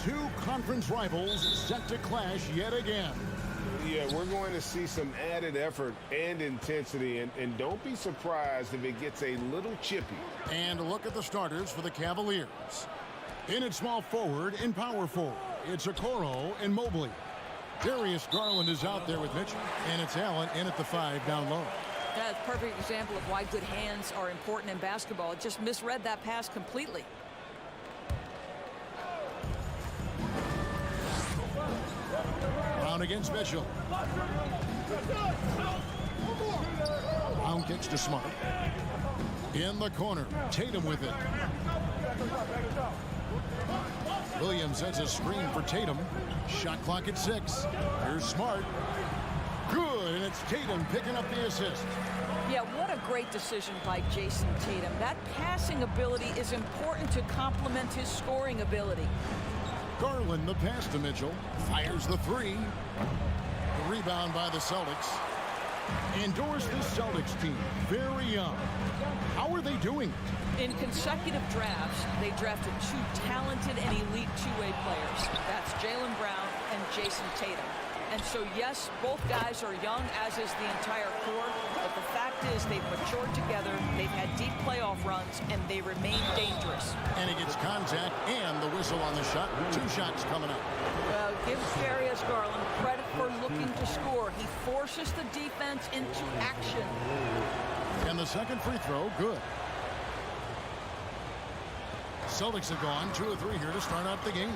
Two conference rivals set to clash yet again. Yeah, we're going to see some added effort and intensity, and don't be surprised if it gets a little chippy. And look at the starters for the Cavaliers. In at small forward and power forward, it's Okoro and Mobley. Darius Garland is out there with Mitchell, and it's Allen in at the 5 down low. That's a perfect example of why good hands are important in basketball. It just misread that pass completely. Brown against Mitchell. Brown kicks to Smart. In the corner, Tatum with it. Williams sets a screen for Tatum. Shot clock at 6. Here's Smart. Good, and it's Tatum picking up the assist. Yeah, what a great decision by Jason Tatum. That passing ability is important to complement his scoring ability. Garland, the pass to Mitchell. Fires the 3. The rebound by the Celtics. Endorse the Celtics team. Very young. How are they doing it? In consecutive drafts, they drafted 2 talented and elite two-way players. That's Jaylen Brown and Jason Tatum. And so, yes, both guys are young, as is the entire core. But the fact is they've matured together, they've had deep playoff runs, and they remain dangerous. And he gets contact and the whistle on the shot. 2 shots coming up. Well, give Darius Garland credit for looking to score. He forces the defense into action. And the second free throw, good. Celtics have gone 2 of 3 here to start out the game.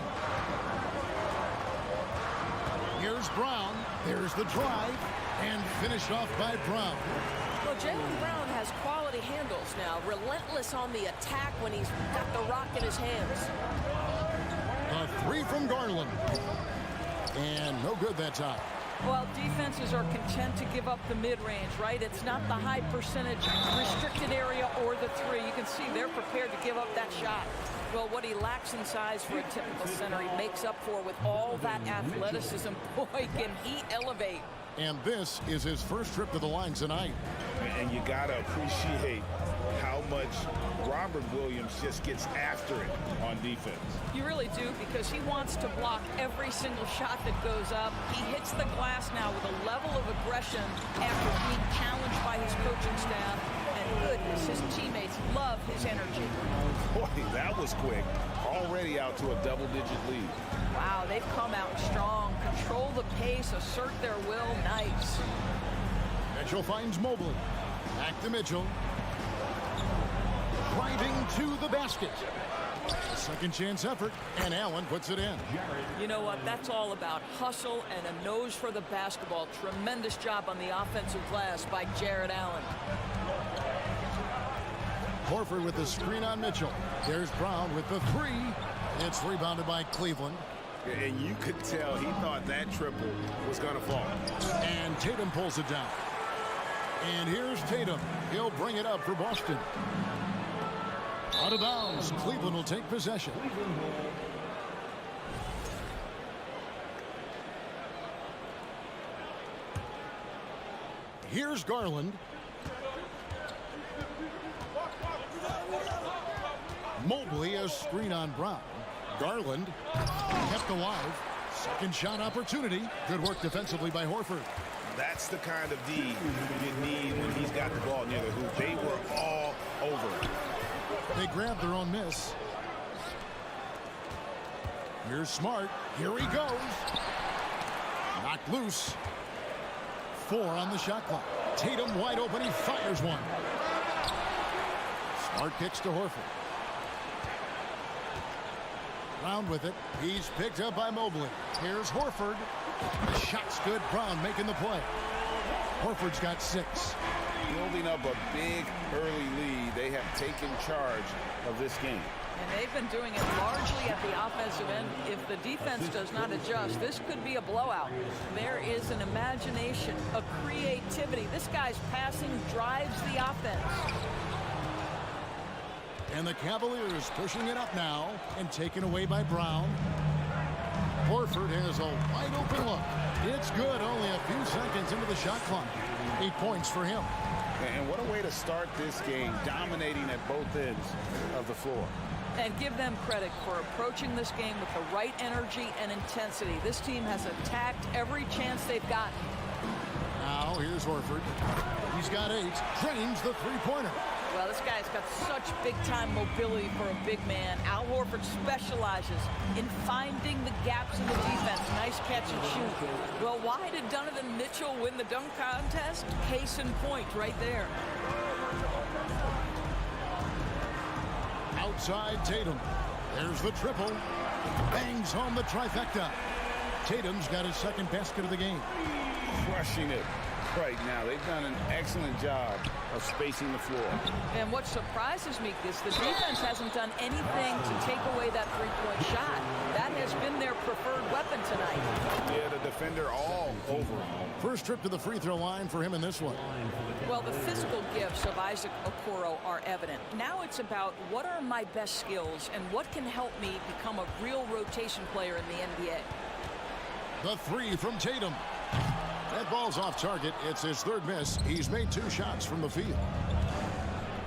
Here's Brown. There's the drive. And finished off by Brown. Well, Jaylen Brown has quality handles now. Relentless on the attack when he's got the rock in his hands. A 3 from Garland. And no good that time. Well, defenses are content to give up the mid-range, right? It's not the high percentage restricted area or the 3. You can see they're prepared to give up that shot. Well, what he lacks in size for a typical center, he makes up for with all that athleticism. Boy, can he elevate. And this is his first trip to the line tonight. And you got to appreciate how much Robert Williams just gets after it on defense. You really do, because he wants to block every single shot that goes up. He hits the glass now with a level of aggression after being challenged by his coaching staff. And goodness, his teammates love his energy. Boy, that was quick. Already out to a double-digit lead. Wow, they've come out strong. Control the pace, assert their will. Nice. Mitchell finds Mobley. Back to Mitchell. Driving to the basket. Second chance effort, and Allen puts it in. You know what? That's all about hustle and a nose for the basketball. Tremendous job on the offensive glass by Jared Allen. Horford with the screen on Mitchell. There's Brown with the 3. It's rebounded by Cleveland. And you could tell he thought that triple was going to fall. And Tatum pulls it down. And here's Tatum. He'll bring it up for Boston. Out of bounds. Cleveland will take possession. Here's Garland. Mobley, a screen on Brown. Garland kept alive. Second shot opportunity. Good work defensively by Horford. That's the kind of D you need when he's got the ball near the hoop. They were all over it. They grabbed their own miss. Here's Smart. Here he goes. Knocked loose. 4 on the shot clock. Tatum wide open. He fires one. Smart kicks to Horford. Brown with it. He's picked up by Mobley. Here's Horford. The shot's good. Brown making the play. Horford's got 6. Building up a big early lead. They have taken charge of this game. And they've been doing it largely at the offensive end. If the defense does not adjust, this could be a blowout. There is an imagination, a creativity. This guy's passing drives the offense. And the Cavaliers pushing it up now and taken away by Brown. Horford has a wide open look. It's good, only a few seconds into the shot clock. 8 points for him. And what a way to start this game, dominating at both ends of the floor. And give them credit for approaching this game with the right energy and intensity. This team has attacked every chance they've gotten. Now here's Horford. He's got 8. Drains the three-pointer. Well, this guy's got such big-time mobility for a big man. Al Horford specializes in finding the gaps in the defense. Nice catch and shoot. Well, why did Donovan Mitchell win the dunk contest? Case in point right there. Outside Tatum. There's the triple. Bangs home the trifecta. Tatum's got his second basket of the game. Crushing it right now. They've done an excellent job of spacing the floor. And what surprises me is the defense hasn't done anything to take away that three-point shot. That has been their preferred weapon tonight. Yeah, the defender all over him. First trip to the free throw line for him in this one. Well, the physical gifts of Isaac Okoro are evident. Now it's about what are my best skills and what can help me become a real rotation player in the NBA. The three from Tatum. That ball's off target. It's his third miss. He's made 2 shots from the field.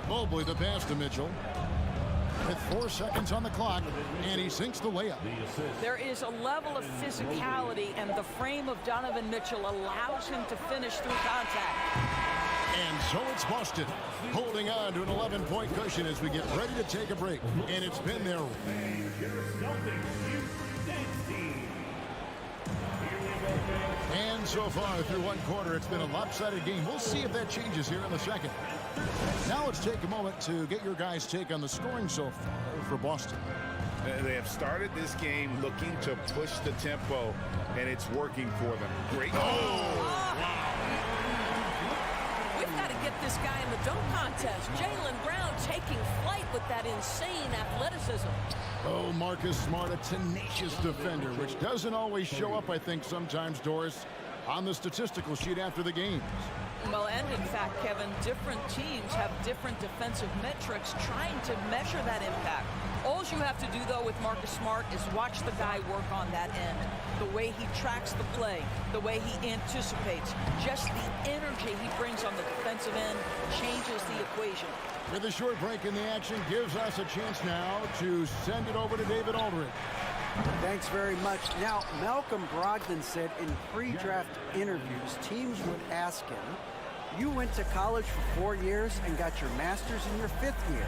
Mobley the pass to Mitchell. With 4 seconds on the clock, and he sinks the layup. There is a level of physicality, and the frame of Donovan Mitchell allows him to finish through contact. And so it's Boston, holding on to an 11-point cushion as we get ready to take a break. And it's been their... And so far through one quarter, it's been a lopsided game. We'll see if that changes here in the second. Now let's take a moment to get your guys' take on the scoring so far for Boston. They have started this game looking to push the tempo, and it's working for them. Great. We've got to get this guy in the dunk contest. Jaylen Brown taking flight with that insane athleticism. Oh, Marcus Smart, a tenacious defender, which doesn't always show up, I think, sometimes, Doris, on the statistical sheet after the games. Well, and in fact, Kevin, different teams have different defensive metrics trying to measure that impact. All you have to do, though, with Marcus Smart is watch the guy work on that end. The way he tracks the play, the way he anticipates, just the energy he brings on the defensive end changes the equation. With a short break in the action, gives us a chance now to send it over to David Aldridge. Thanks very much. Now, Malcolm Brogdon said in pre-draft interviews, teams would ask him, you went to college for 4 years and got your master's in your 5th year.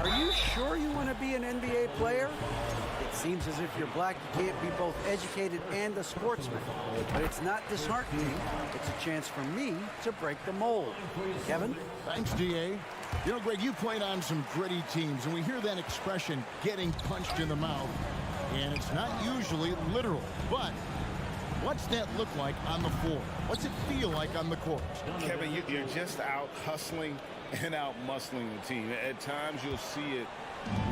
Are you sure you want to be an NBA player? It seems as if you're black, you can't be both educated and a sportsman. But it's not disheartening. It's a chance for me to break the mold. Kevin? Thanks, D.A. You know, Greg, you played on some gritty teams, and we hear that expression, getting punched in the mouth. And it's not usually literal, but what's that look like on the floor? What's it feel like on the court? Kevin, you're just out hustling and out muscling the team. At times you'll see it,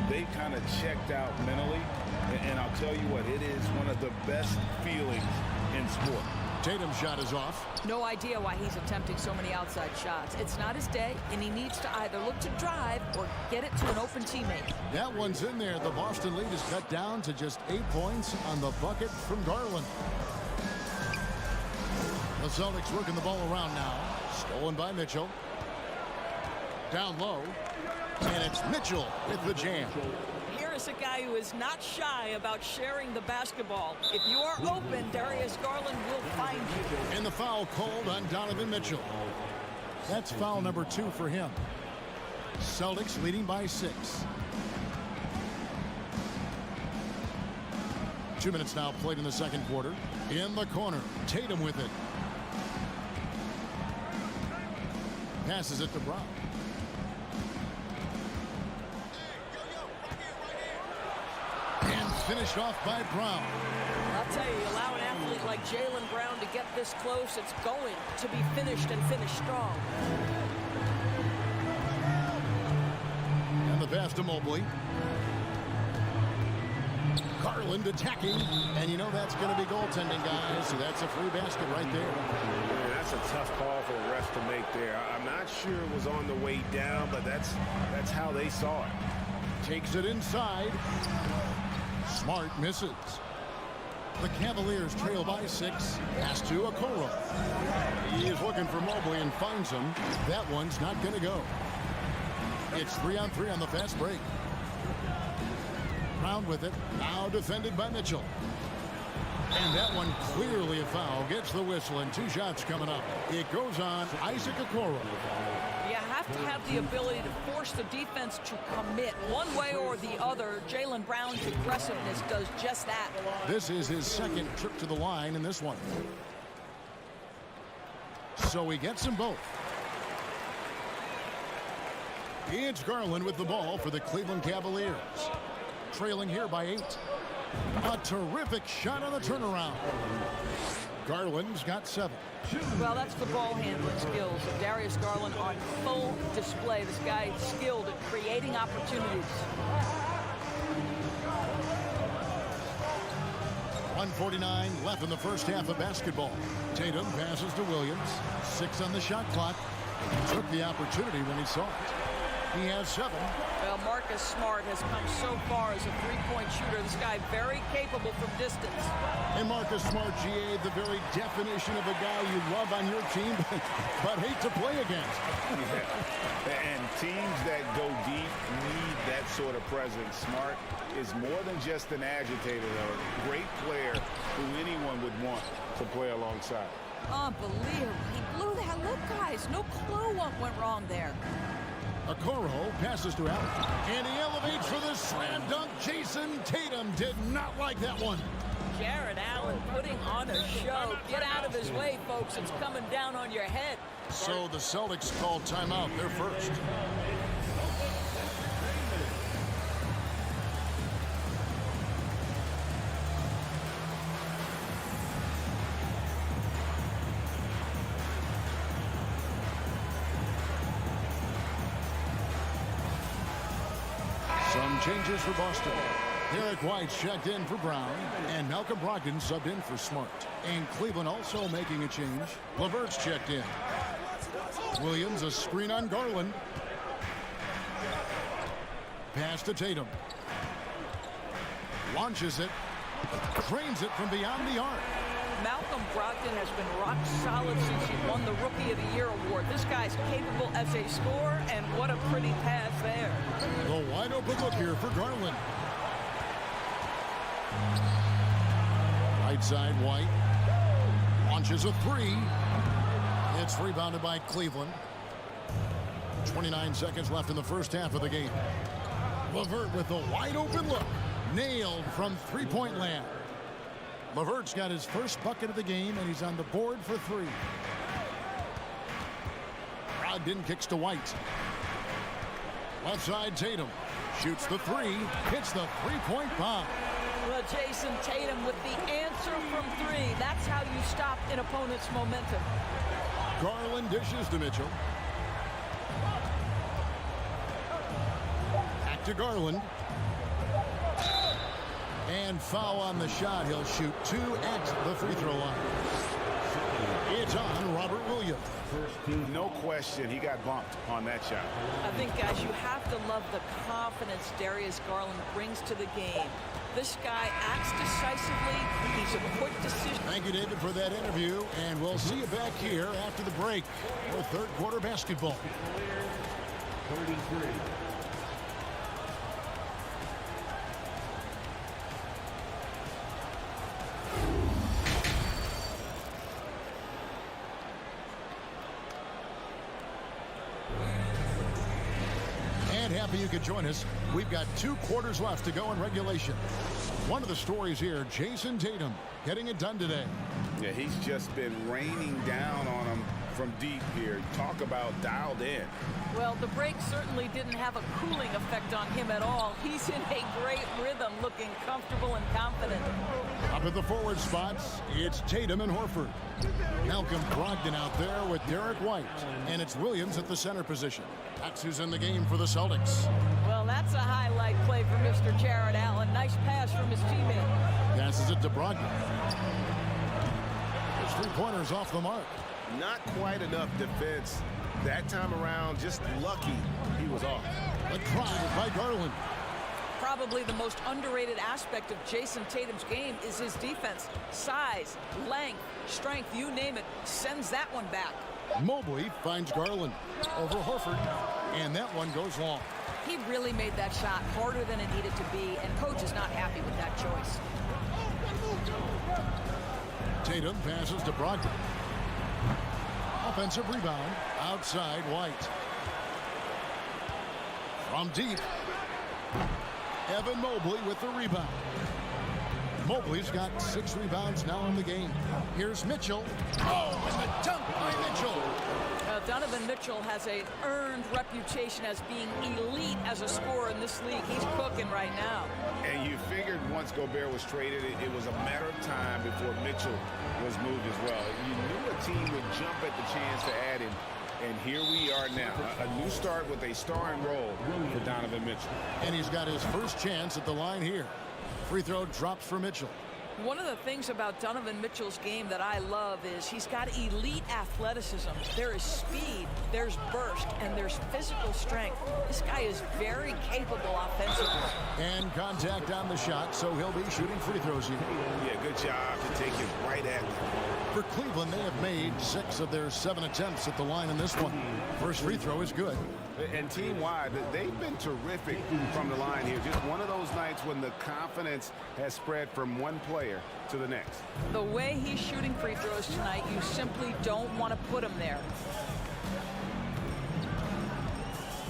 they kind of checked out mentally. And I'll tell you what, it is one of the best feelings in sport. Tatum's shot is off. No idea why he's attempting so many outside shots. It's not his day, and he needs to either look to drive or get it to an open teammate. That one's in there. The Boston lead is cut down to just 8 points on the bucket from Garland. The Celtics working the ball around now. Stolen by Mitchell. Down low. And it's Mitchell with the jam. Here is a guy who is not shy about sharing the basketball. If you are open, Darius Garland will find you. And the foul called on Donovan Mitchell. That's foul number 2 for him. Celtics leading by 6. 2 minutes now played in the second quarter. In the corner, Tatum with it. Passes it to Brown. And finished off by Brown. I'll tell you, allow an athlete like Jaylen Brown to get this close, it's going to be finished and finished strong. And the pass to Mobley. Garland attacking, and you know that's going to be goaltending, guys. So that's a free basket right there. Man, that's a tough call for the ref to make there. I'm not sure it was on the way down, but that's how they saw it. Takes it inside. Smart misses. The Cavaliers trail by 6. Pass to Okoro. He is looking for Mobley and finds him. That one's not going to go. It's 3-on-3 on the fast break. Brown with it. Now defended by Mitchell. And that one clearly a foul. Gets the whistle, and 2 shots coming up. It goes on Isaac Okoro. You have to have the ability to force the defense to commit one way or the other. Jaylen Brown's aggressiveness does just that. This is his second trip to the line in this one. So he gets them both. It's Garland with the ball for the Cleveland Cavaliers. Trailing here by 8. A terrific shot on the turnaround. Garland's got 7. Well, that's the ball handling skills of Darius Garland on full display. This guy is skilled at creating opportunities. 1:49 left in the first half of basketball. Tatum passes to Williams. 6 on the shot clock. He took the opportunity when he saw it. He has 7. Well, Marcus Smart has come so far as a three-point shooter. This guy very capable from distance. And Marcus Smart, GA, the very definition of a guy you love on your team, but hate to play against. Yeah. And teams that go deep need that sort of presence. Smart is more than just an agitator, though. A great player who anyone would want to play alongside. Unbelievable. He blew that. Look, guys, no clue what went wrong there. Okoro passes to Allen. And he elevates for the slam dunk. Jason Tatum did not like that one. Jared Allen putting on a show. Get out of his way, folks. It's coming down on your head. So the Celtics called timeout. They're first. Some changes for Boston. Derek White's checked in for Brown, and Malcolm Brogdon subbed in for Smart. And Cleveland also making a change. LeVert's checked in. Williams, a screen on Garland. Pass to Tatum. Launches it. Trains it from beyond the arc. Malcolm Brogdon has been rock solid since he won the Rookie of the Year award. This guy's capable as a scorer, and what a pretty pass there. The wide open look here for Garland. Right side, White. Launches a 3. It's rebounded by Cleveland. 29 seconds left in the first half of the game. LeVert with the wide open look. Nailed from three-point land. LeVert's got his first bucket of the game, and he's on the board for 3. Brogdon kicks to White. Left side, Tatum. Shoots the 3. Hits the three-point bomb. Well, Jason Tatum with the answer from 3. That's how you stop an opponent's momentum. Garland dishes to Mitchell. Back to Garland. And foul on the shot. He'll shoot 2 at the free throw line. It's on Robert Williams. No question, he got bumped on that shot. I think, guys, you have to love the confidence Darius Garland brings to the game. This guy acts decisively. He's a quick decision. Thank you, David, for that interview. And we'll see you back here after the break for third quarter basketball. 33. Happy you could join us. We've got 2 quarters left to go in regulation. One of the stories here, Jason Tatum getting it done today. Yeah, he's just been raining down on him from deep here. Talk about dialed in. Well, the break certainly didn't have a cooling effect on him at all. He's in a great rhythm, looking comfortable and confident. Up at the forward spots, it's Tatum and Horford. Malcolm Brogdon out there with Derek White. And it's Williams at the center position. That's who's in the game for the Celtics. Well, that's a highlight play for Mr. Jared Allen. Nice pass from his teammate. Passes it to Brogdon. His 3-pointers off the mark. Not quite enough defense that time around. Just lucky he was off. The drive by Garland. Probably the most underrated aspect of Jason Tatum's game is his defense. Size, length, strength, you name it, sends that one back. Mobley finds Garland over Horford. And that one goes long. He really made that shot harder than it needed to be, and coach is not happy with that choice. Tatum passes to Brogdon. Offensive rebound outside White. From deep, Evan Mobley with the rebound. Mobley's got 6 rebounds now in the game. Here's Mitchell. Oh, and the dunk by Mitchell. Donovan Mitchell has an earned reputation as being elite as a scorer in this league. He's cooking right now. And you figured once Gobert was traded, it was a matter of time before Mitchell was moved as well. You knew a team would jump at the chance to add him. And here we are now, a new start with a starring role for Donovan Mitchell. And he's got his first chance at the line here. Free throw drops for Mitchell. One of the things about Donovan Mitchell's game that I love is he's got elite athleticism. There is speed, there's burst, and there's physical strength. This guy is very capable offensively. And contact on the shot, so he'll be shooting free throws here. Yeah, good job to take it right at them. For Cleveland, they have made 6 of their 7 attempts at the line in this one. First free throw is good. And team-wide, they've been terrific from the line here. Just one of those nights when the confidence has spread from one player to the next. The way he's shooting free throws tonight, you simply don't want to put him there.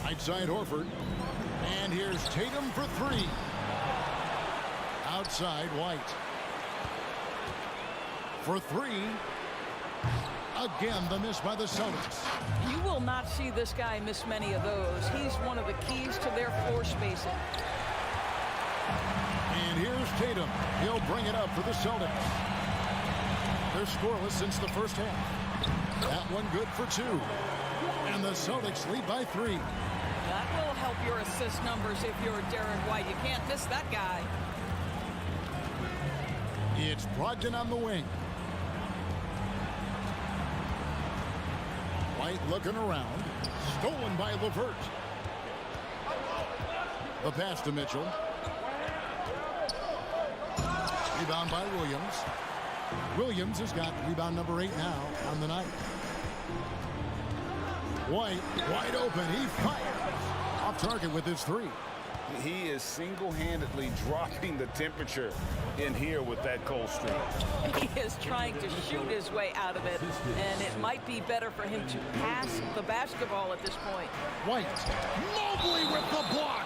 Right side Horford. And here's Tatum for 3. Outside White. For 3. Again, the miss by the Celtics. You will not see this guy miss many of those. He's one of the keys to their floor spacing. And here's Tatum. He'll bring it up for the Celtics. They're scoreless since the first half. That one good for 2. And the Celtics lead by 3. That will help your assist numbers if you're Derek White. You can't miss that guy. It's Brogdon on the wing. White looking around. Stolen by LeVert. The pass to Mitchell. Rebound by Williams. Williams has got rebound number 8 now on the night. White wide open. He fires. Off target with his 3. He is single-handedly dropping the temperature in here with that cold streak. He is trying to shoot his way out of it, and it might be better for him to pass the basketball at this point. White. Mobley with the block.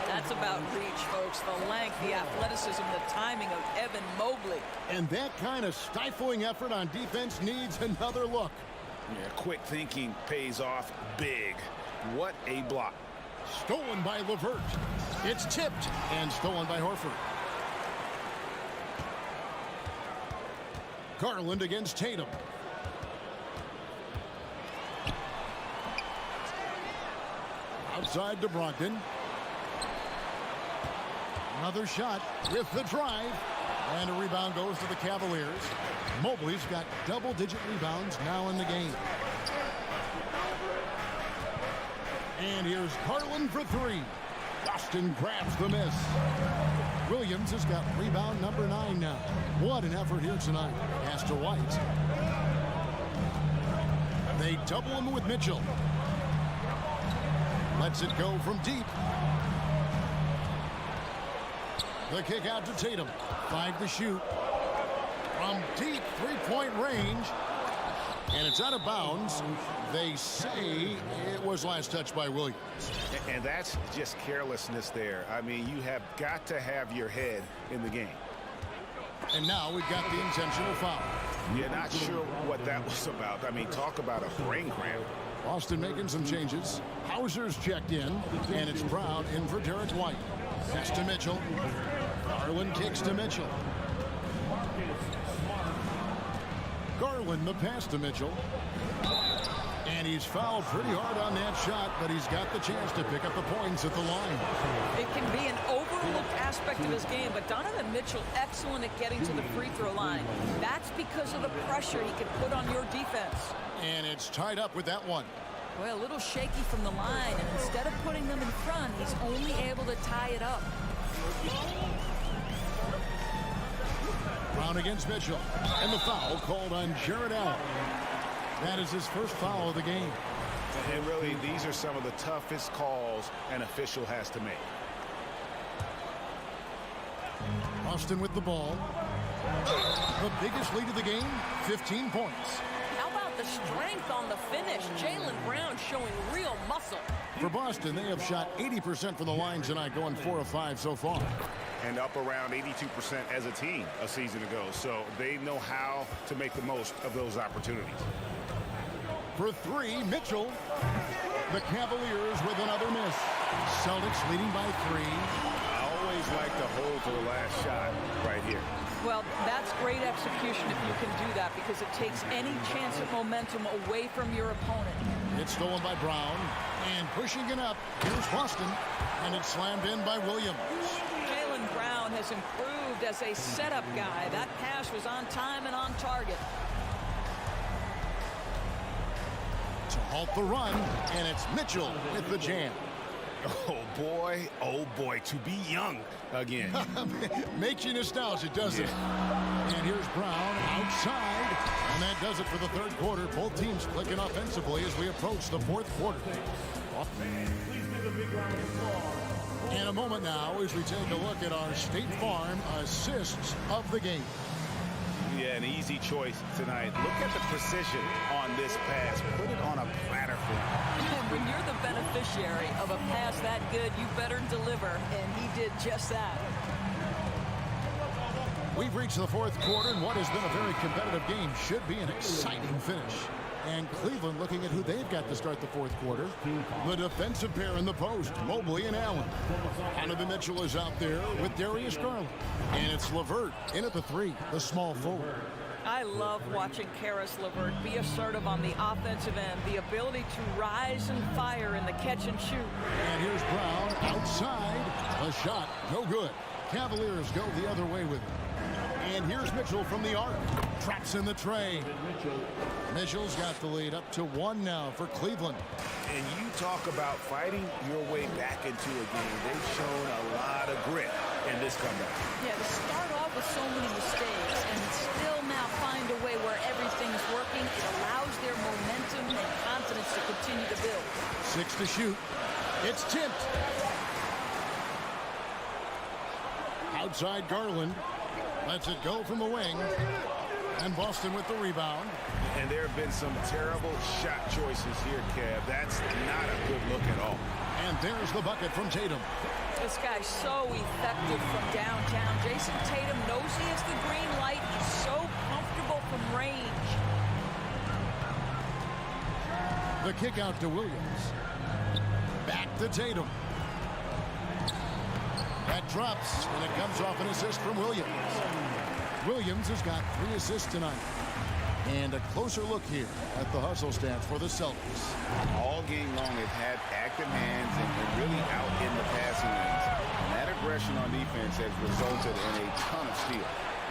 That's about reach, folks. The length, the athleticism, the timing of Evan Mobley. And that kind of stifling effort on defense needs another look. Yeah, quick thinking pays off big. What a block. Stolen by LeVert. It's tipped and stolen by Horford. Garland against Tatum. Outside to Brogdon. Another shot with the drive. And a rebound goes to the Cavaliers. Mobley's got double-digit rebounds now in the game. And here's Garland for 3. Boston grabs the miss. Williams has got rebound number 9 now. What an effort here tonight. Pass to White. They double him with Mitchell. Lets it go from deep. The kick out to Tatum. 5 to shoot. From deep three-point range. And it's out of bounds. They say it was last touched by Williams. And that's just carelessness there. I mean, you have got to have your head in the game. And now we've got the intentional foul. You're not sure what that was about. I mean, talk about a brain cramp. Boston making some changes. Hauser's checked in, and it's Brown in for Derek White. Pass to Mitchell. Garland kicks to Mitchell. Garland the pass to Mitchell. And he's fouled pretty hard on that shot, but he's got the chance to pick up the points at the line. It can be an overlooked aspect of his game, but Donovan Mitchell excellent at getting to the free throw line. That's because of the pressure he can put on your defense. And it's tied up with that one. Well, a little shaky from the line, and instead of putting them in front, he's only able to tie it up. Brown against Mitchell. And the foul called on Jared Allen. That is his first foul of the game. And really, these are some of the toughest calls an official has to make. Austin with the ball. The biggest lead of the game, 15 points. How about the strength on the finish? Jaylen Brown showing real muscle. For Boston, they have shot 80% from the line tonight, going 4 of 5 so far. And up around 82% as a team a season ago. So they know how to make the most of those opportunities. For 3, Mitchell. The Cavaliers with another miss. Celtics leading by 3. I always like to hold for the last shot right here. Well, that's great execution if you can do that, because it takes any chance of momentum away from your opponent. It's stolen by Brown, and pushing it up, here's Boston, and it's slammed in by Williams. Jaylen Brown has improved as a setup guy. That pass was on time and on target. To halt the run, and it's Mitchell with the jam. Oh boy, to be young again. Makes you nostalgic, doesn't it? And here's Brown outside, and that does it for the third quarter. Both teams clicking offensively as we approach the fourth quarter. In a moment now, as we take a look at our State Farm assists of the game. Yeah, an easy choice tonight. Look at the precision on this pass. Put it on a platter for him. And when you're the beneficiary of a pass that good, you better deliver, and he did just that. We've reached the fourth quarter, and what has been a very competitive game should be an exciting finish. And Cleveland looking at who they've got to start the fourth quarter. The defensive pair in the post, Mobley and Allen. Donovan Mitchell is out there with Darius Garland. And it's LeVert in at the 3, the small forward. I love watching Karis LeVert be assertive on the offensive end, the ability to rise and fire in the catch and shoot. And here's Brown outside. The shot, no good. Cavaliers go the other way with it. And here's Mitchell from the arc. Traps in the tray. Mitchell's got the lead up to 1 now for Cleveland. And you talk about fighting your way back into a game. They've shown a lot of grit in this comeback. Yeah, to start off with so many mistakes and still now find a way where everything is working, it allows their momentum and confidence to continue to build. 6 to shoot. It's tipped. Outside Garland. Lets it go from the wing. And Boston with the rebound. And there have been some terrible shot choices here, Kev. That's not a good look at all. And there's the bucket from Tatum. This guy's so effective from downtown. Jason Tatum knows he has the green light. He's so comfortable from range. The kick out to Williams. Back to Tatum. That drops, and it comes off an assist from Williams. Williams has got 3 assists tonight. And a closer look here at the hustle stats for the Celtics. All game long, they've had active hands and really out in the passing lanes. That aggression on defense has resulted in a ton of steals.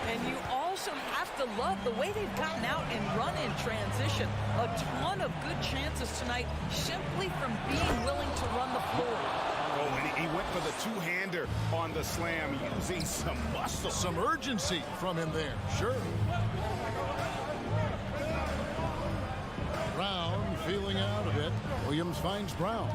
And you also have to love the way they've gotten out and run in transition. A ton of good chances tonight simply from being willing to run the floor. Oh, and he went for the two-hander on the slam using some muscle. Some urgency from him there, sure. Brown feeling out a bit. Williams finds Brown.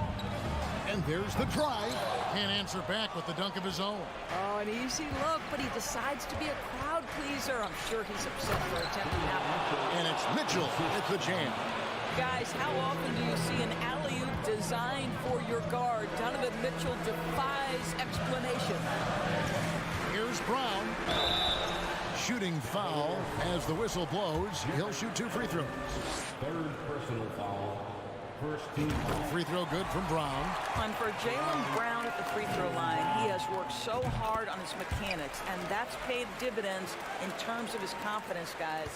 And there's the drive. Can't answer back with the dunk of his own. Oh, an easy look, but he decides to be a crowd pleaser. I'm sure he's upset for attempting that one. And it's Mitchell with the jam. Guys, how often do you see an alley-oop designed for your guard? Donovan Mitchell defies explanation. Here's Brown. Shooting foul as the whistle blows. He'll shoot 2 free throws. Third personal foul. First team foul. Free throw good from Brown. And for Jaylen Brown at the free throw line, he has worked so hard on his mechanics, and that's paid dividends in terms of his confidence, guys.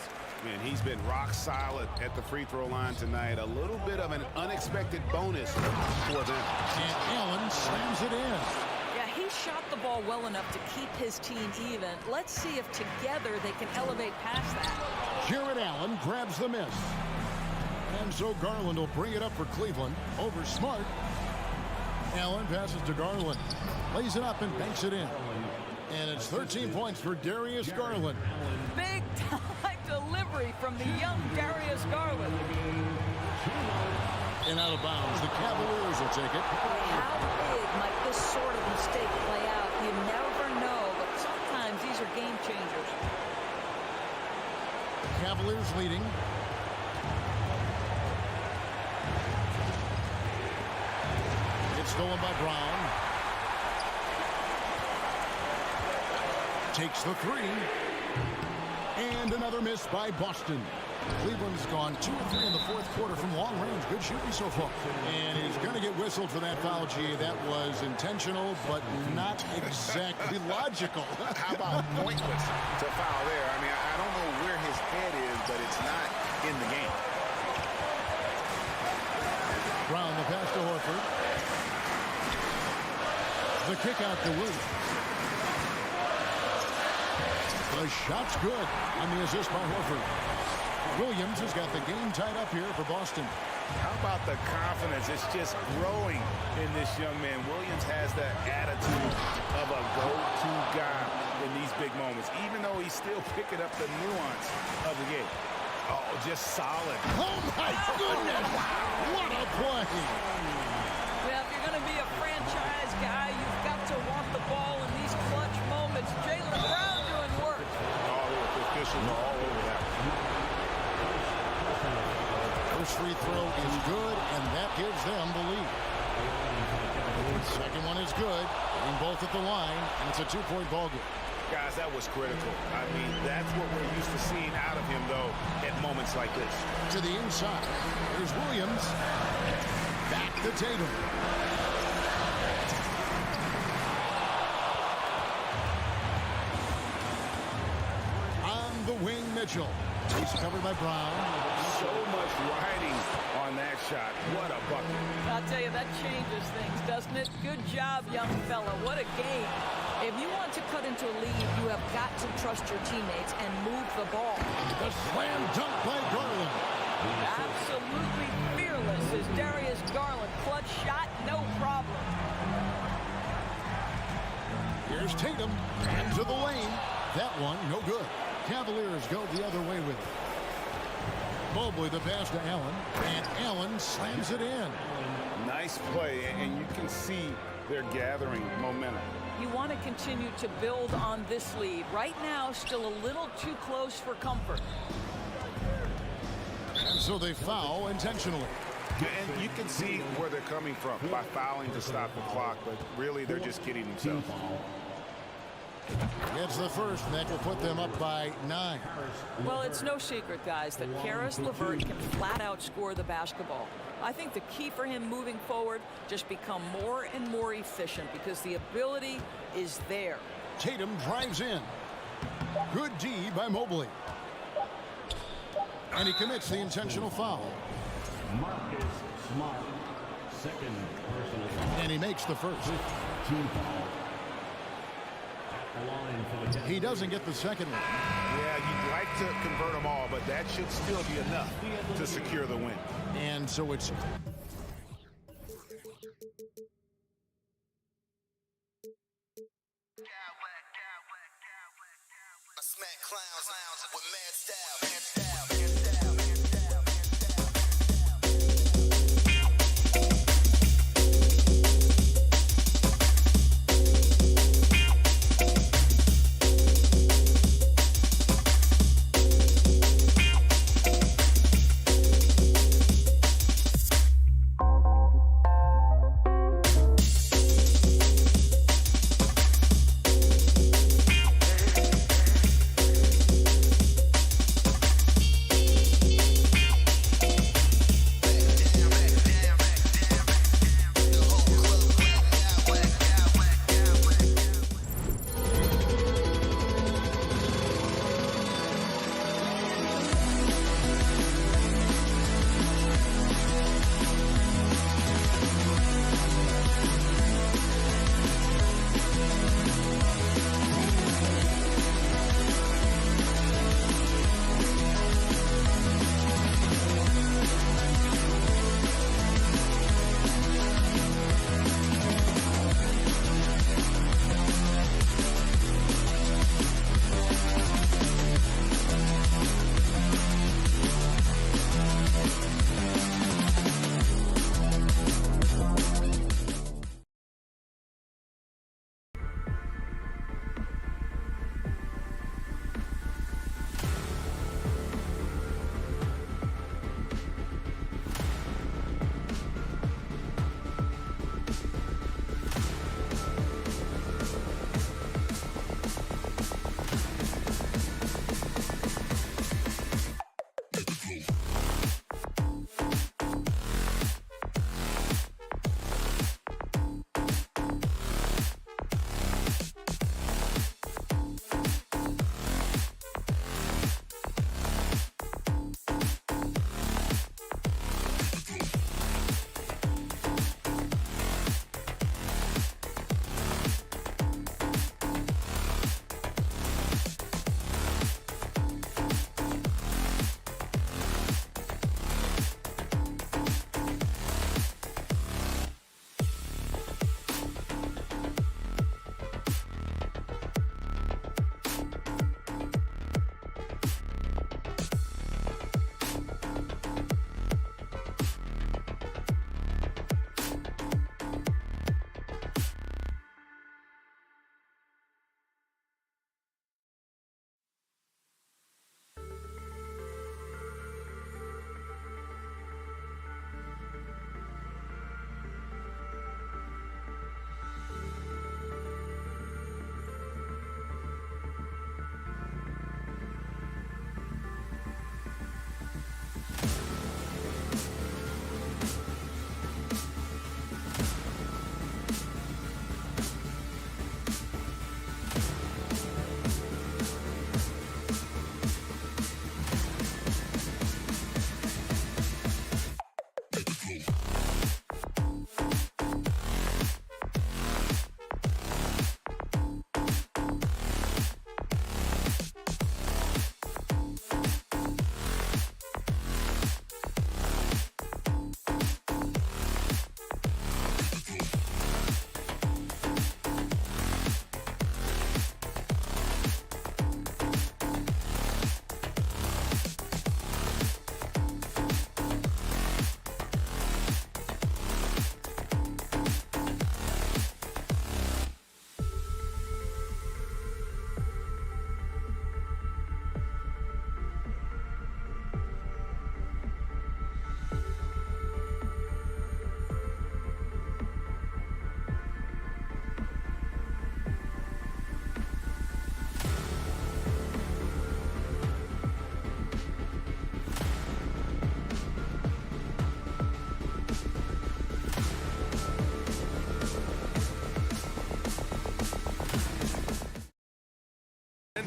Man, he's been rock solid at the free throw line tonight. A little bit of an unexpected bonus for them. And Allen slams it in. Yeah, he shot the ball well enough to keep his team even. Let's see if together they can elevate past that. Jared Allen grabs the miss. And so Garland will bring it up for Cleveland over Smart. Allen passes to Garland. Lays it up and banks it in. And it's 13 points for Darius Garland. Big time delivery from the young Darius Garland. And out of bounds. The Cavaliers will take it. How big might this sort of mistake play out? You never know, but sometimes these are game changers. Cavaliers leading. It's stolen by Brown. Takes the three. And another miss by Boston. Cleveland's gone 2 of 3 in the fourth quarter from long range. Good shooting so far. And he's going to get whistled for that foul, G. That was intentional, but not exactly logical. How about pointless to foul there? I mean, I don't know where his head is, but it's not in the game. Brown, the pass to Horford. The kick out to Williams. The shot's good on the assist by Horford. Williams has got the game tied up here for Boston. How about the confidence? It's just growing in this young man. Williams has that attitude of a go-to guy in these big moments, even though he's still picking up the nuance of the game. Oh, just solid. Oh, my goodness. What a play. Well, if you're going to be a franchise guy, you've got to want the ball in these clutch moments. Jaylen Brown doing work. Oh, the officials are all over that. First free throw is good, and that gives them the lead. Second one is good. Getting both at the line, and it's a 2-point ball game. Guys, that was critical. I mean, that's what we're used to seeing out of him, though, at moments like this. To the inside. There's Williams. Back to Tatum. On the wing, Mitchell. He's covered by Brown. So much riding on that shot. What a bucket. I'll tell you, that changes things, doesn't it? Good job, young fella. What a game. If you want to cut into a lead, you have got to trust your teammates and move the ball. The slam dunk by Garland. Absolutely fearless is Darius Garland. Clutch shot, no problem. Here's Tatum. Into the lane. That one, no good. Cavaliers go the other way with it. Mobley the pass to Allen, and Allen slams it in. Nice play, and you can see they're gathering momentum. You want to continue to build on this lead. Right now, still a little too close for comfort. And so they foul intentionally. And you can see where they're coming from by fouling to stop the clock, but really they're just kidding themselves. It's the first, and that will put them up by 9. Well, it's no secret, guys, that Karis LeVert can flat out score the basketball. I think the key for him moving forward, just become more and more efficient because the ability is there. Tatum drives in. Good D by Mobley. And he commits the intentional foul. Marcus Smart, second personal foul. And he makes the first. Team foul. At the line for the He doesn't get the second one. Yeah, you'd like to convert them all, but that should still be enough to secure the win. And so it's... Smack clowns with mad style.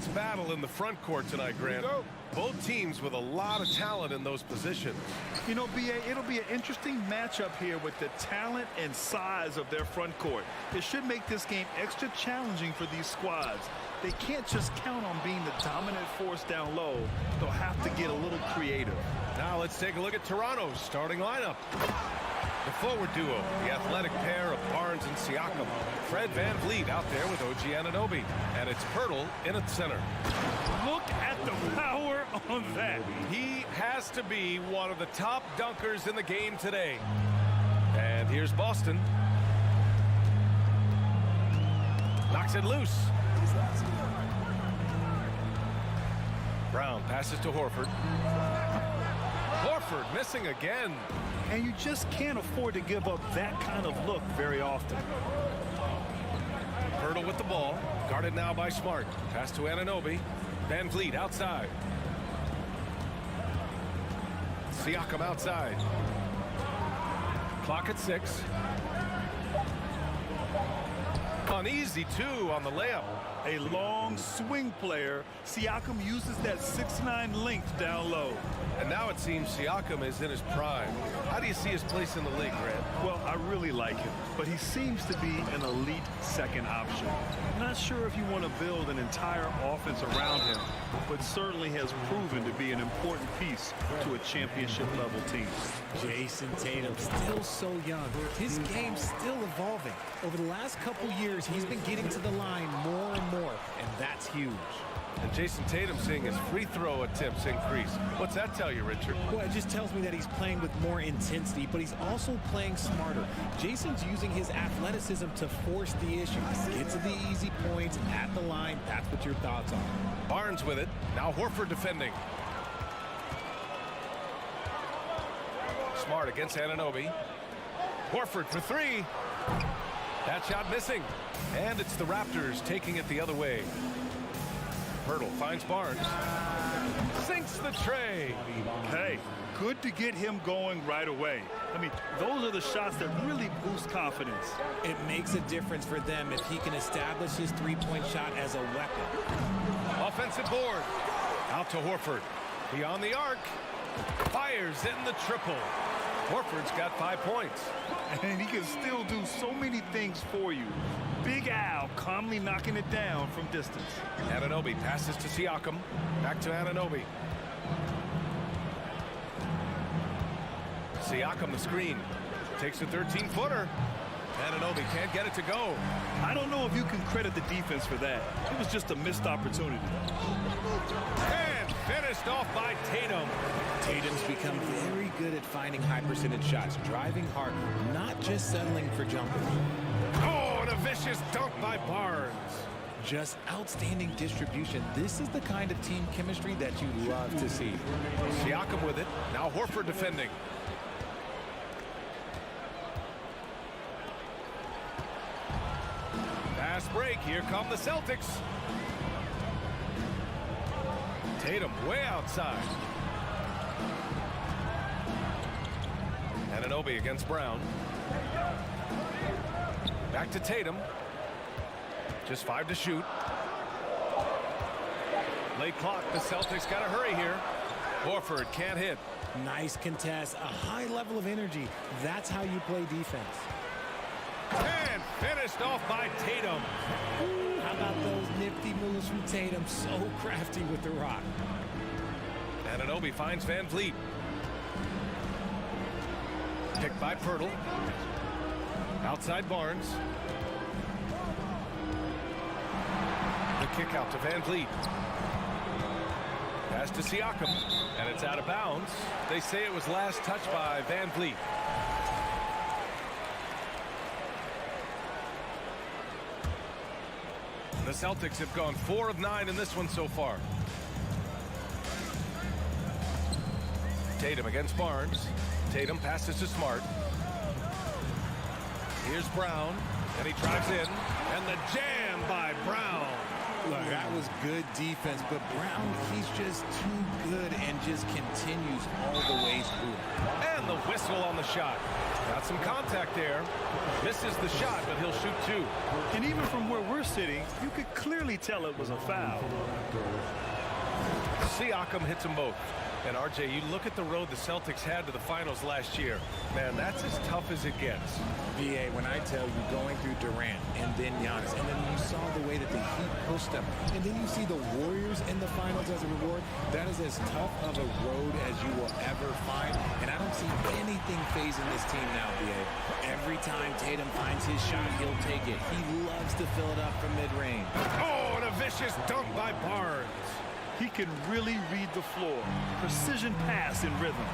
battle in the front court tonight, Grant. Both teams with a lot of talent in those positions. You know, B.A., it'll be an interesting matchup here with the talent and size of their front court. It should make this game extra challenging for these squads. They can't just count on being the dominant force down low. They'll have to get a little creative. Now let's take a look at Toronto's starting lineup. The forward duo, the athletic pair of Barnes and Siakam. Fred VanVleet out there with OG Anunoby. And it's Pirtle in at center. Look at the power on that. He has to be one of the top dunkers in the game today. And here's Boston. Knocks it loose. Brown passes to Horford. Horford missing again. And you just can't afford to give up that kind of look very often. Pirtle with the ball. Guarded now by Smart. Pass to Anunoby. VanVleet outside. Siakam outside. Clock at 6. Uneasy, too, on the layup. A long swing player. Siakam uses that 6'9" length down low. And now it seems Siakam is in his prime. How do you see his place in the league, Grant? Well, I really like him, but he seems to be an elite second option. Not sure if you want to build an entire offense around him, but certainly has proven to be an important piece to a championship-level team. Jason Tatum, still so young. His game's still evolving. Over the last couple years, he's been getting to the line more and more, and that's huge. And Jason Tatum seeing his free throw attempts increase. What's that tell you, Richard? Well, it just tells me that he's playing with more intensity, but he's also playing smarter. Jason's using his athleticism to force the issue. Get to the easy points at the line. That's what your thoughts are. Barnes with it. Now Horford defending. Smart against Anunoby. Horford for 3. That shot missing. And it's the Raptors taking it the other way. Pirtle finds Barnes. Sinks the tray. Hey, good to get him going right away. I mean, those are the shots that really boost confidence. It makes a difference for them if he can establish his three-point shot as a weapon. Offensive board. Out to Horford. Beyond the arc. Fires in the triple. Horford's got 5 points. And he can still do so many things for you. Big Al calmly knocking it down from distance. Anunoby passes to Siakam. Back to Anunoby. Siakam the screen. Takes a 13-footer. Anunoby can't get it to go. I don't know if you can credit the defense for that. It was just a missed opportunity. And finished off by Tatum. Tatum's become very good at finding high percentage shots, driving hard, not just settling for jumpers. Oh, and a vicious dunk by Barnes. Just outstanding distribution. This is the kind of team chemistry that you love to see. Siakam with it. Now Horford defending. Fast break. Here come the Celtics. Tatum way outside. Anunoby against Brown. Back to Tatum. Just 5 to shoot. Late clock. The Celtics got to hurry here. Horford can't hit. Nice contest. A high level of energy. That's how you play defense. And finished off by Tatum. How about those nifty moves from Tatum? So crafty with the rock. Anunoby finds VanVleet. Picked by Pirtle. Outside Barnes. The kick out to VanVleet. Pass to Siakam. And it's out of bounds. They say it was last touched by VanVleet. The Celtics have gone 4 of 9 in this one so far. Tatum against Barnes. Tatum passes to Smart. Here's Brown, and he drives in, and the jam by Brown. Look, that was good defense, but Brown, he's just too good and just continues all the way through. And the whistle on the shot. Got some contact there. Misses the shot, but he'll shoot 2. And even from where we're sitting, you could clearly tell it was a foul. Siakam hits them both. And RJ, you look at the road the Celtics had to the finals last year. Man, that's as tough as it gets. VA, when I tell you going through Durant and then Giannis, and then you saw the way that the Heat pushed them, and then you see the Warriors in the finals as a reward, that is as tough of a road as you will ever find. And I don't see anything phasing this team now, VA. Every time Tatum finds his shot, he'll take it. He loves to fill it up from mid-range. Oh, and a vicious dunk by Barnes. He can really read the floor. Precision pass in rhythm.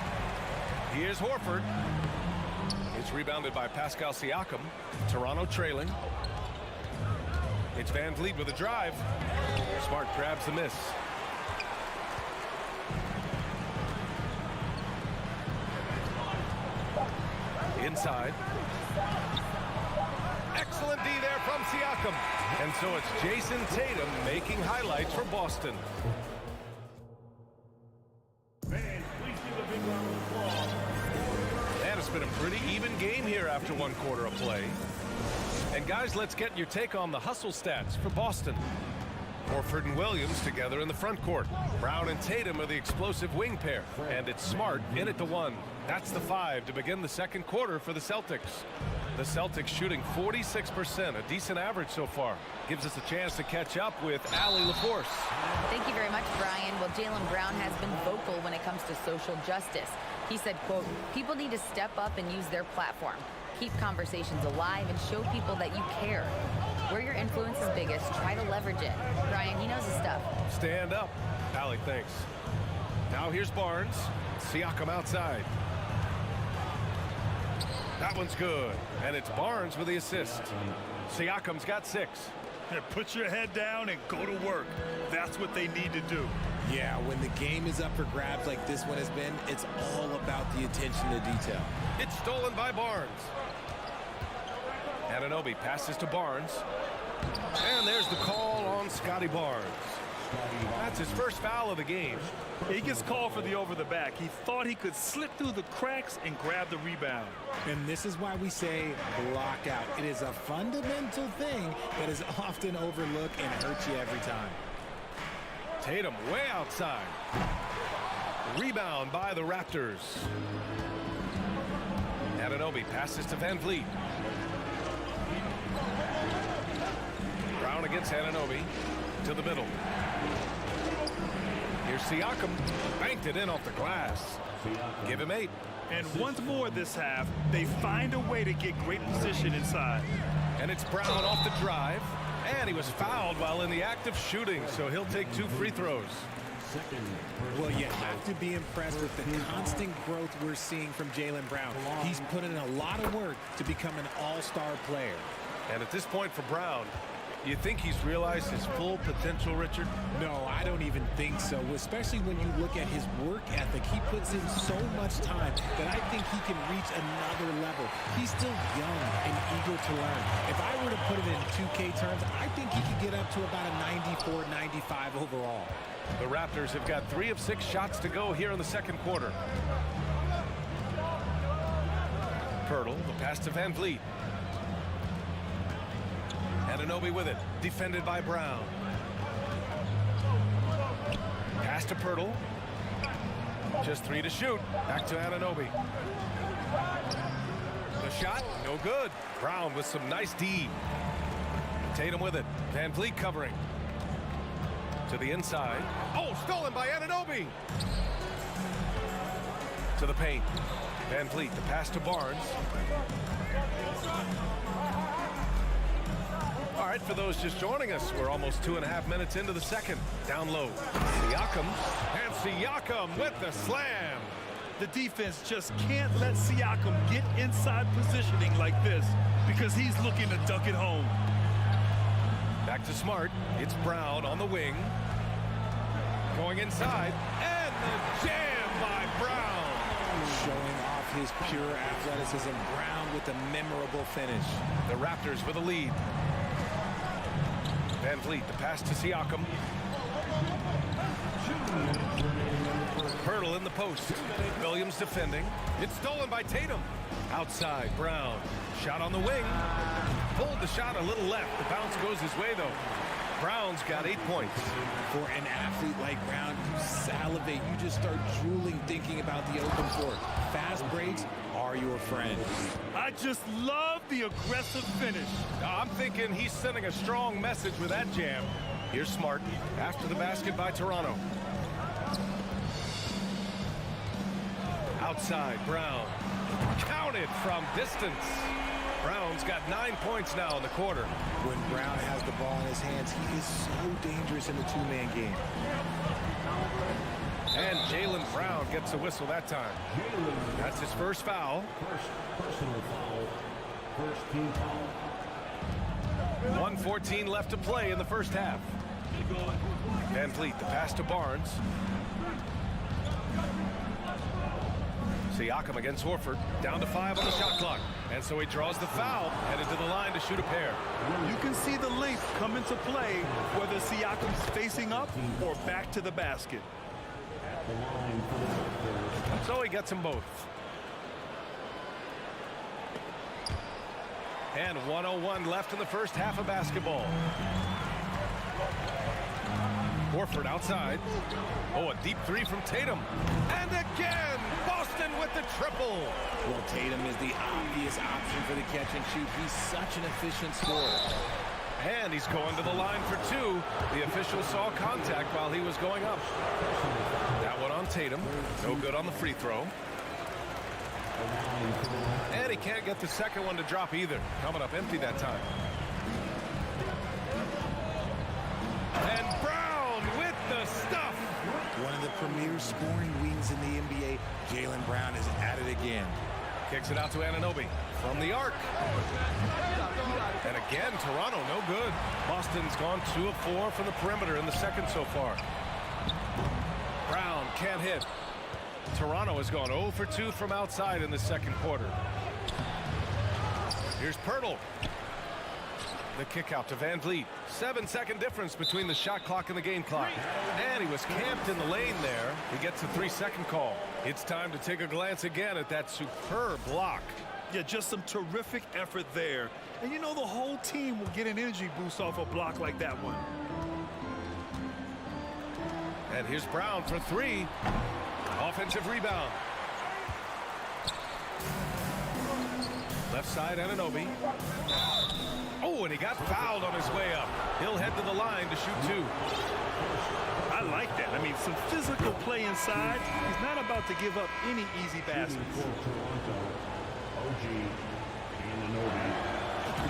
Here's Horford. It's rebounded by Pascal Siakam. Toronto trailing. It's Van Vliet with a drive. Smart grabs the miss. Inside. Excellent D there from Siakam. And so it's Jason Tatum making highlights for Boston. And it's been a pretty even game here after 1 quarter of play. And guys, let's get your take on the hustle stats for Boston. Horford and Williams together in the front court. Brown and Tatum are the explosive wing pair. And it's Smart in at the 1. That's the 5 to begin the second quarter for the Celtics. The Celtics shooting 46%, a decent average so far. Gives us a chance to catch up with Allie LaForce. Thank you very much, Brian. Well, Jaylen Brown has been vocal when it comes to social justice. He said, quote, people need to step up and use their platform. Keep conversations alive and show people that you care. Where your influence is biggest, try to leverage it. Brian, he knows his stuff. Stand up. Allie, thanks. Now here's Barnes. Siakam outside. That one's good. And it's Barnes with the assist. Siakam's got 6. Put your head down and go to work. That's what they need to do. Yeah, when the game is up for grabs like this one has been, it's all about the attention to detail. It's stolen by Barnes. Anunoby passes to Barnes. And there's the call on Scotty Barnes. That's his first foul of the game. He gets called for the over the back. He thought he could slip through the cracks and grab the rebound. And this is why we say block out. It is a fundamental thing that is often overlooked and hurts you every time. Tatum way outside. Rebound by the Raptors. Anunoby passes to Van Vliet. Brown against Anunoby. To the middle. Here's Siakam. Banked it in off the glass. Give him 8. And once more this half, they find a way to get great position inside. And it's Brown off the drive. And he was fouled while in the act of shooting, so he'll take 2 free throws. Well, you have to be impressed with the constant growth we're seeing from Jaylen Brown. He's put in a lot of work to become an all-star player. And at this point for Brown, you think he's realized his full potential, Richard? No, I don't even think so, especially when you look at his work ethic. He puts in so much time that I think he can reach another level. He's still young and eager to learn. If I were to put it in 2K terms, I think he could get up to about a 94, 95 overall. The Raptors have got 3 of 6 shots to go here in the second quarter. Pirtle, the pass to Van Vliet. Anunoby with it, defended by Brown. Pass to Pirtle. Just 3 to shoot. Back to Anunoby. The shot, no good. Brown with some nice D. Tatum with it. Van Vliet covering. To the inside. Oh, stolen by Anunoby. To the paint. Van Vliet, the pass to Barnes. All right, for those just joining us, we're almost 2.5 minutes into the second. Down low. Siakam. And Siakam with the slam. The defense just can't let Siakam get inside positioning like this because he's looking to dunk it home. Back to Smart. It's Brown on the wing. Going inside. And the jam by Brown. Showing off his pure athleticism. Brown with a memorable finish. The Raptors with a lead. Van Vliet, the pass to Siakam. Pirtle in the post. Williams defending. It's stolen by Tatum. Outside, Brown. Shot on the wing. Pulled the shot a little left. The bounce goes his way, though. Brown's got 8 points. For an athlete like Brown, you salivate. You just start drooling thinking about the open court. Fast breaks are your friend. I just love the aggressive finish. I'm thinking he's sending a strong message with that jam. Here's Smart after the basket by Toronto. Outside, Brown. Counted from distance. Brown's got 9 points now in the quarter. When Brown has the ball in his hands, he is so dangerous in the two-man game. And Jaylen Brown gets a whistle that time. That's his first foul. First personal foul. First team foul. 1:14 left to play in the first half. Van Vliet, the pass to Barnes. Siakam against Horford. Down to 5 on the shot clock. And so he draws the foul, headed to the line to shoot a pair. You can see the length come into play, whether Siakam's facing up or back to the basket. At the line for the Raptors. So he gets them both. And 1:01 left in the first half of basketball. Horford outside. Oh, a deep three from Tatum. And again, Boston with the triple. Well, Tatum is the obvious option for the catch and shoot. He's such an efficient scorer. And he's going to the line for 2. The official saw contact while he was going up. That one on Tatum. No good on the free throw. And he can't get the second one to drop either. Coming up empty that time. And Brown with the stuff. One of the premier scoring wings in the NBA, Jaylen Brown is at it again. Kicks it out to Anunoby from the arc. And again, Toronto, no good. Boston's gone 2 of 4 from the perimeter in the second so far. Brown can't hit. Toronto has gone 0 for 2 from outside in the second quarter. Here's Pirtle. The kick out to Van Vliet. 7-second difference between the shot clock and the game clock. And he was camped in the lane there. He gets a 3-second call. It's time to take a glance again at that superb block. Yeah, just some terrific effort there. And you know the whole team will get an energy boost off a block like that one. And here's Brown for 3. Offensive rebound. Left side, Anunoby. Oh, and he got fouled on his way up. He'll head to the line to shoot 2. I like that. I mean, some physical play inside. He's not about to give up any easy baskets.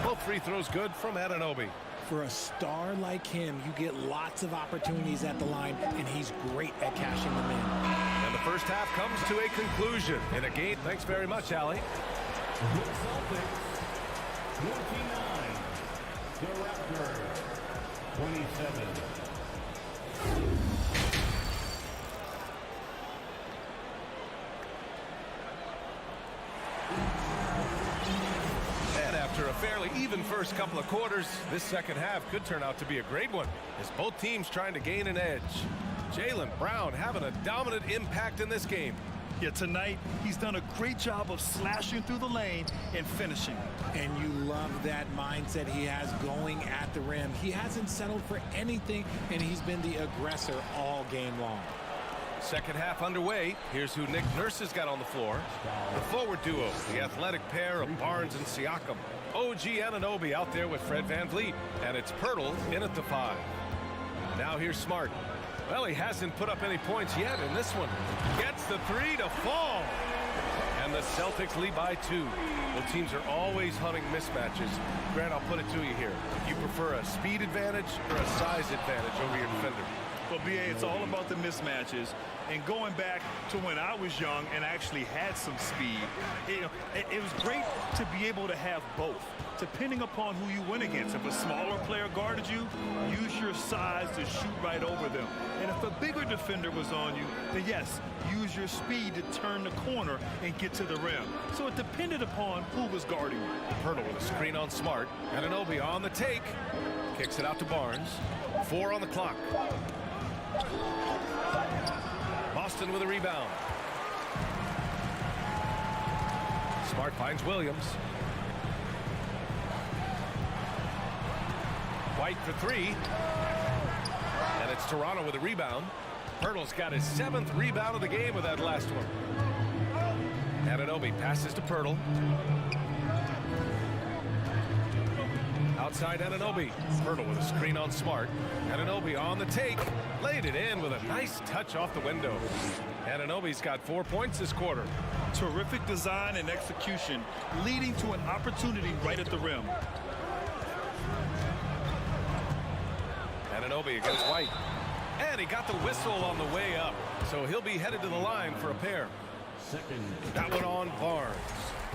Both free throws good from Anunoby. For a star like him, you get lots of opportunities at the line, and he's great at cashing them in. And the first half comes to a conclusion in a game. Thanks very much, Allie. The Celtics, 29. The Raptors, 27. And after a fairly even first couple of quarters, this second half could turn out to be a great one as both teams trying to gain an edge. Jaylen Brown having a dominant impact in this game. Yeah, tonight he's done a great job of slashing through the lane and finishing. And you love that mindset he has going at the rim. He hasn't settled for anything, and he's been the aggressor all game long. Second half underway. Here's who Nick Nurse has got on the floor. The forward duo, the athletic pair of Barnes and Siakam. OG Anunoby out there with Fred Van Vliet. And it's Pirtle in at the 5. Now here's Smart. Well, he hasn't put up any points yet in this one. Gets the 3 to fall. And the Celtics lead by 2. Both teams are always hunting mismatches. Grant, I'll put it to you here. You prefer a speed advantage or a size advantage over your defender? Well, B.A., it's all about the mismatches. And going back to when I was young and actually had some speed, it was great to be able to have both, depending upon who you went against. If a smaller player guarded you, use your size to shoot right over them. And if a bigger defender was on you, then yes, use your speed to turn the corner and get to the rim. So it depended upon who was guarding you. Pirtle with a screen on Smart. Anunoby on the take. Kicks it out to Barnes. 4 on the clock. Boston with a rebound. Smart finds Williams. White for three. And it's Toronto with a rebound. Pirtle's got his 7th rebound of the game with that last one. Anunoby passes to Pirtle. Outside Anunoby. Pirtle with a screen on Smart. Anunoby on the take. Laid it in with a nice touch off the window. Anunoby's got 4 points this quarter. Terrific design and execution, leading to an opportunity right at the rim. Anunoby against White. And he got the whistle on the way up. So he'll be headed to the line for a pair. That one on Barnes.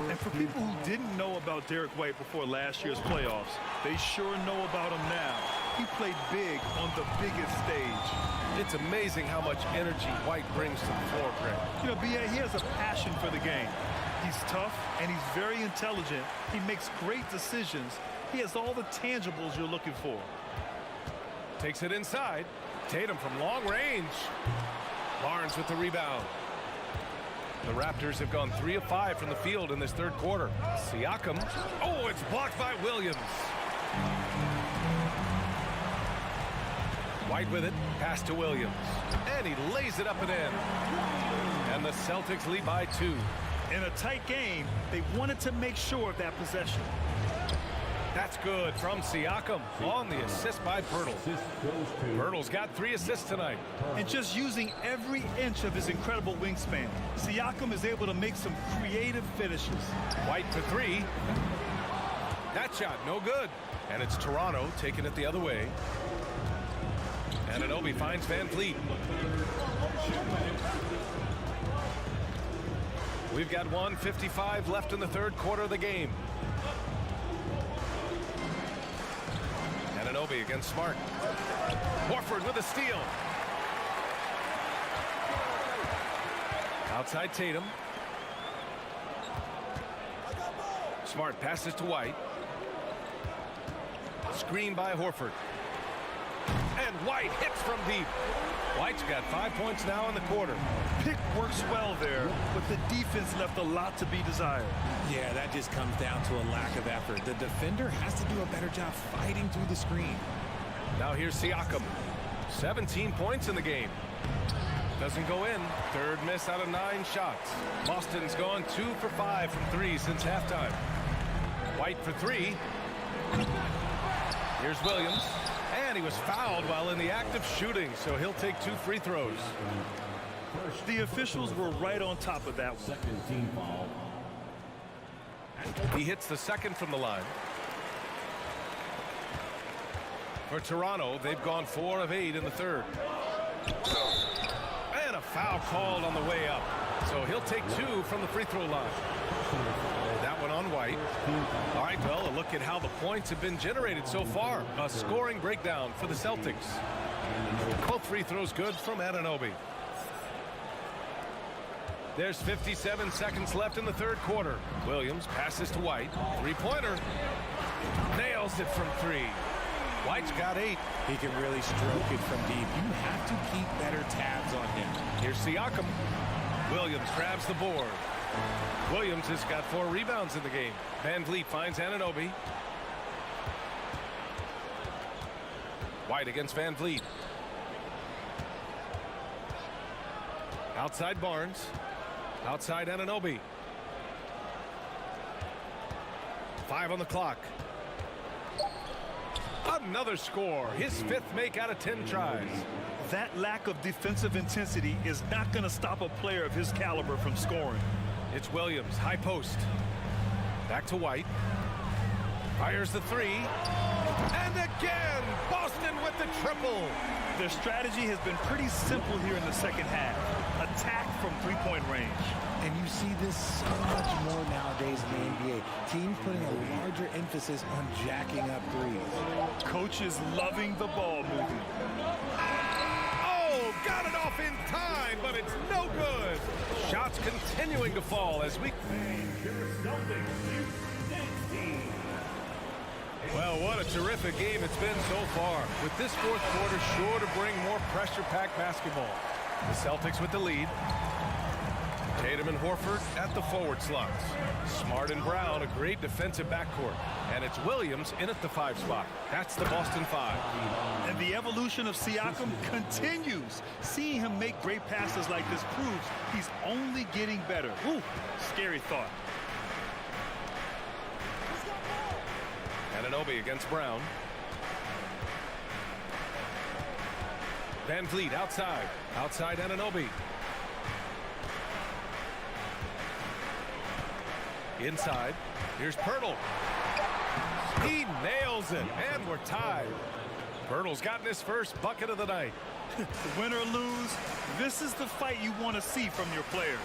And for people who didn't know about Derek White before last year's playoffs, they sure know about him now. He played big on the biggest stage. It's amazing how much energy White brings to the floor, Greg. You know, B.A., he has a passion for the game. He's tough and he's very intelligent. He makes great decisions. He has all the tangibles you're looking for. Takes it inside. Tatum from long range. Barnes with the rebound. The Raptors have gone 3 of 5 from the field in this third quarter. Siakam. Oh, it's blocked by Williams. White with it. Pass to Williams. And he lays it up and in. And the Celtics lead by 2. In a tight game, they wanted to make sure of that possession. That's good from Siakam on the assist by Pirtle. Pirtle's got 3 assists tonight. And just using every inch of his incredible wingspan, Siakam is able to make some creative finishes. White for 3. That shot no good. And it's Toronto taking it the other way. Anunoby finds Van Vliet. We've got 1:55 left in the third quarter of the game. Anunoby against Smart. Horford with a steal. Outside Tatum. Smart passes to White. Screen by Horford. And White hits from deep. White's got 5 points now in the quarter. Pick works well there, but the defense left a lot to be desired. Yeah, that just comes down to a lack of effort. The defender has to do a better job fighting through the screen. Now here's Siakam. 17 points in the game. Doesn't go in. Third miss out of 9 shots. Boston's gone 2 for 5 from 3 since halftime. White for 3. Here's Williams. And he was fouled while in the act of shooting, so he'll take 2 free throws. The officials were right on top of that one. Second team foul. He hits the second from the line. For Toronto, they've gone 4 of 8 in the third. And a foul called on the way up. So he'll take 2 from the free throw line. That one on White. All right, well, a look at how the points have been generated so far. A scoring breakdown for the Celtics. Both free throws good from Anunoby. There's 57 seconds left in the third quarter. Williams passes to White. Three-pointer. Nails it from 3. White's got 8. He can really stroke it from deep. You have to keep better tabs on him. Here's Siakam. Williams grabs the board. Williams has got 4 rebounds in the game. Van Vliet finds Anunoby. White against Van Vliet. Outside Barnes. Outside Anunoby. 5 on the clock. Another score. His 5th make out of 10 tries. That lack of defensive intensity is not going to stop a player of his caliber from scoring. It's Williams, high post. Back to White. Fires the 3. And again, Boston with the triple. Their strategy has been pretty simple here in the second half. Attack from three-point range. And you see this so much more nowadays in the NBA. Teams putting a larger emphasis on jacking up threes. Coaches loving the ball movement. Oh, got it off in time, but it's no good. Shots continuing to fall as we... Well, what a terrific game it's been so far. With this fourth quarter sure to bring more pressure-packed basketball. The Celtics with the lead. Tatum and Horford at the forward slots. Smart and Brown, a great defensive backcourt. And it's Williams in at the 5 spot. That's the Boston 5. And the evolution of Siakam continues. Seeing him make great passes like this proves he's only getting better. Ooh, scary thought. Anunoby against Brown. Van Vliet outside. Outside Anunoby. Inside. Here's Pirtle. He nails it. And we're tied. Pirtle's gotten his first bucket of the night. Win or lose, this is the fight you want to see from your players.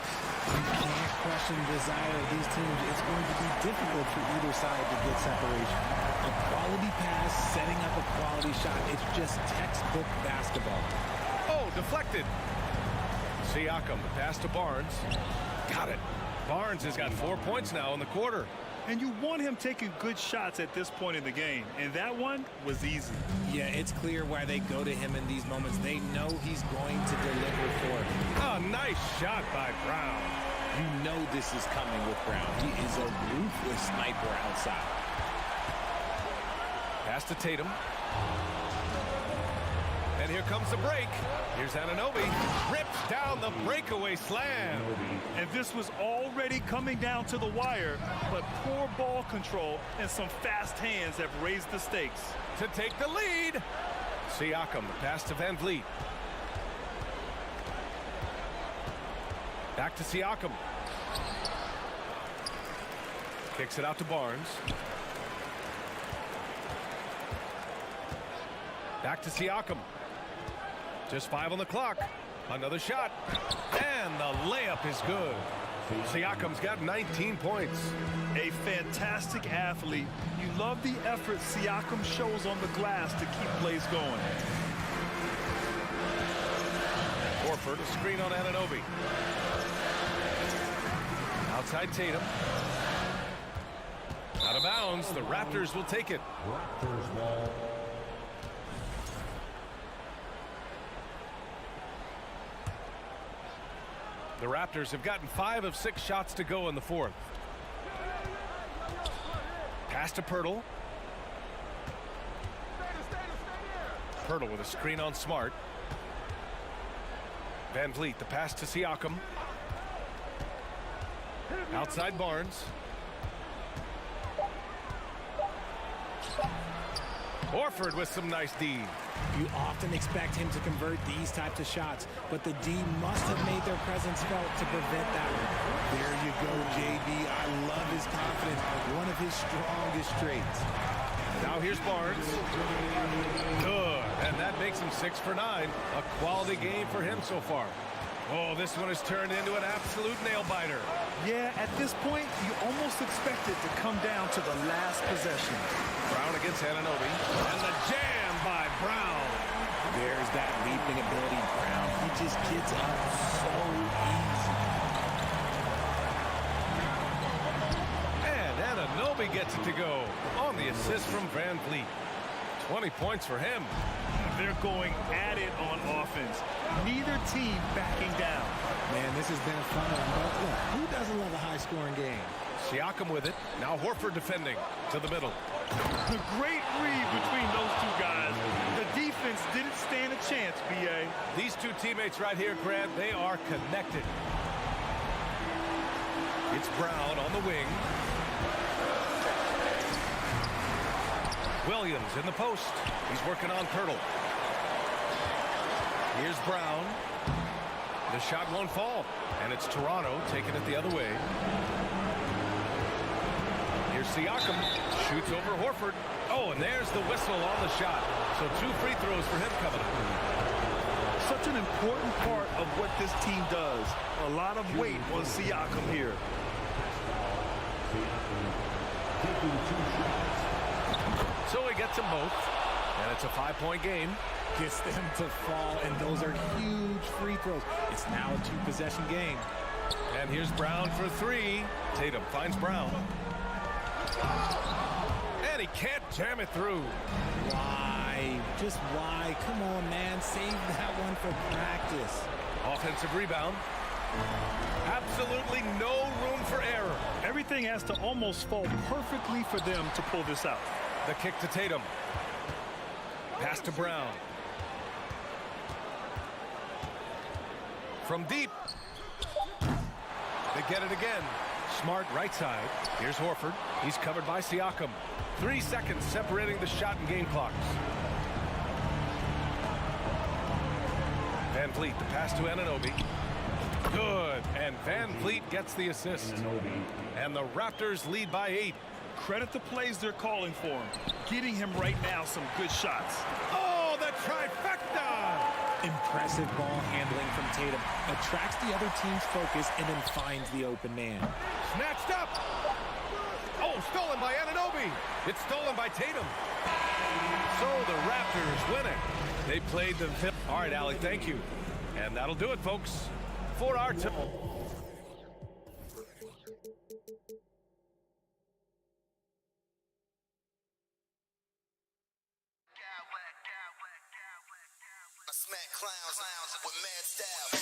You can't question the desire of these teams. It's going to be difficult for either side to get separation. A quality pass, setting up a quality shot. It's just textbook basketball. Oh, deflected. Siakam, the pass to Barnes. Got it. Barnes has got 4 points now in the quarter. And you want him taking good shots at this point in the game. And that one was easy. Yeah, it's clear why they go to him in these moments. They know he's going to deliver for it. Oh, nice shot by Brown. You know this is coming with Brown. He is a ruthless sniper outside. Pass to Tatum. And here comes the break. Here's Anunoby. Rips down the breakaway slam. And this was already coming down to the wire, but poor ball control and some fast hands have raised the stakes. To take the lead. Siakam, the pass to Van Vliet. Back to Siakam. Kicks it out to Barnes. Back to Siakam. Just 5 on the clock. Another shot. And the layup is good. Siakam's got 19 points. A fantastic athlete. You love the effort Siakam shows on the glass to keep plays going. Horford, a screen on Anunoby. Outside Tatum. Out of bounds. The Raptors will take it. Raptors ball. The Raptors have gotten 5 of 6 shots to go in the 4th. Pass to Pirtle. Pirtle with a screen on Smart. Van Vliet, the pass to Siakam. Outside Barnes. Horford with some nice D. You often expect him to convert these types of shots, but the D must have made their presence felt to prevent that one. There you go, JB. I love his confidence. One of his strongest traits. Now here's Barnes. Good. And that makes him 6 for 9. A quality game for him so far. Oh, this one has turned into an absolute nail-biter. Yeah, at this point, you almost expect it to come down to the last possession. Brown against Anunoby. And the jam by Brown. There's that leaping ability. Brown, he just gets up so easy. And Anunoby gets it to go on the assist from Van Vliet. 20 points for him. They're going at it on offense. Neither team backing down. Man, this has been fun. But look, who doesn't love a high-scoring game? Siakam with it. Now Horford defending to the middle. A great read between those two guys. The defense didn't stand a chance, B.A. These two teammates right here, Grant, they are connected. It's Brown on the wing. Williams in the post. He's working on Pirtle. Here's Brown. The shot won't fall. And it's Toronto taking it the other way. Here's Siakam. Shoots over Horford. Oh, and there's the whistle on the shot. So 2 free throws for him coming up. Such an important part of what this team does. A lot of weight on Siakam here. So he gets them both. And it's a 5-point game. Gets them to fall, and those are huge free throws. It's now a 2-possession game. And here's Brown for 3. Tatum finds Brown. And he can't jam it through. Why? Just why? Come on, man. Save that one for practice. Offensive rebound. Absolutely no room for error. Everything has to almost fall perfectly for them to pull this out. The kick to Tatum. Pass to Brown. From deep. They get it again. Smart right side. Here's Horford. He's covered by Siakam. 3 seconds separating the shot and game clocks. Van Vliet, the pass to Anunoby. Good. And Van Vliet gets the assist. And the Raptors lead by 8. Credit the plays they're calling for him. Getting him right now some good shots. Oh, the trifecta! Impressive ball handling from Tatum. Attracts the other team's focus and then finds the open man. Snatched up. Oh, stolen by Anunoby. It's stolen by Tatum. So the Raptors win it. They played the fifth. All right, Allie, thank you. And that'll do it, folks, for our team. Smack clowns with mad style.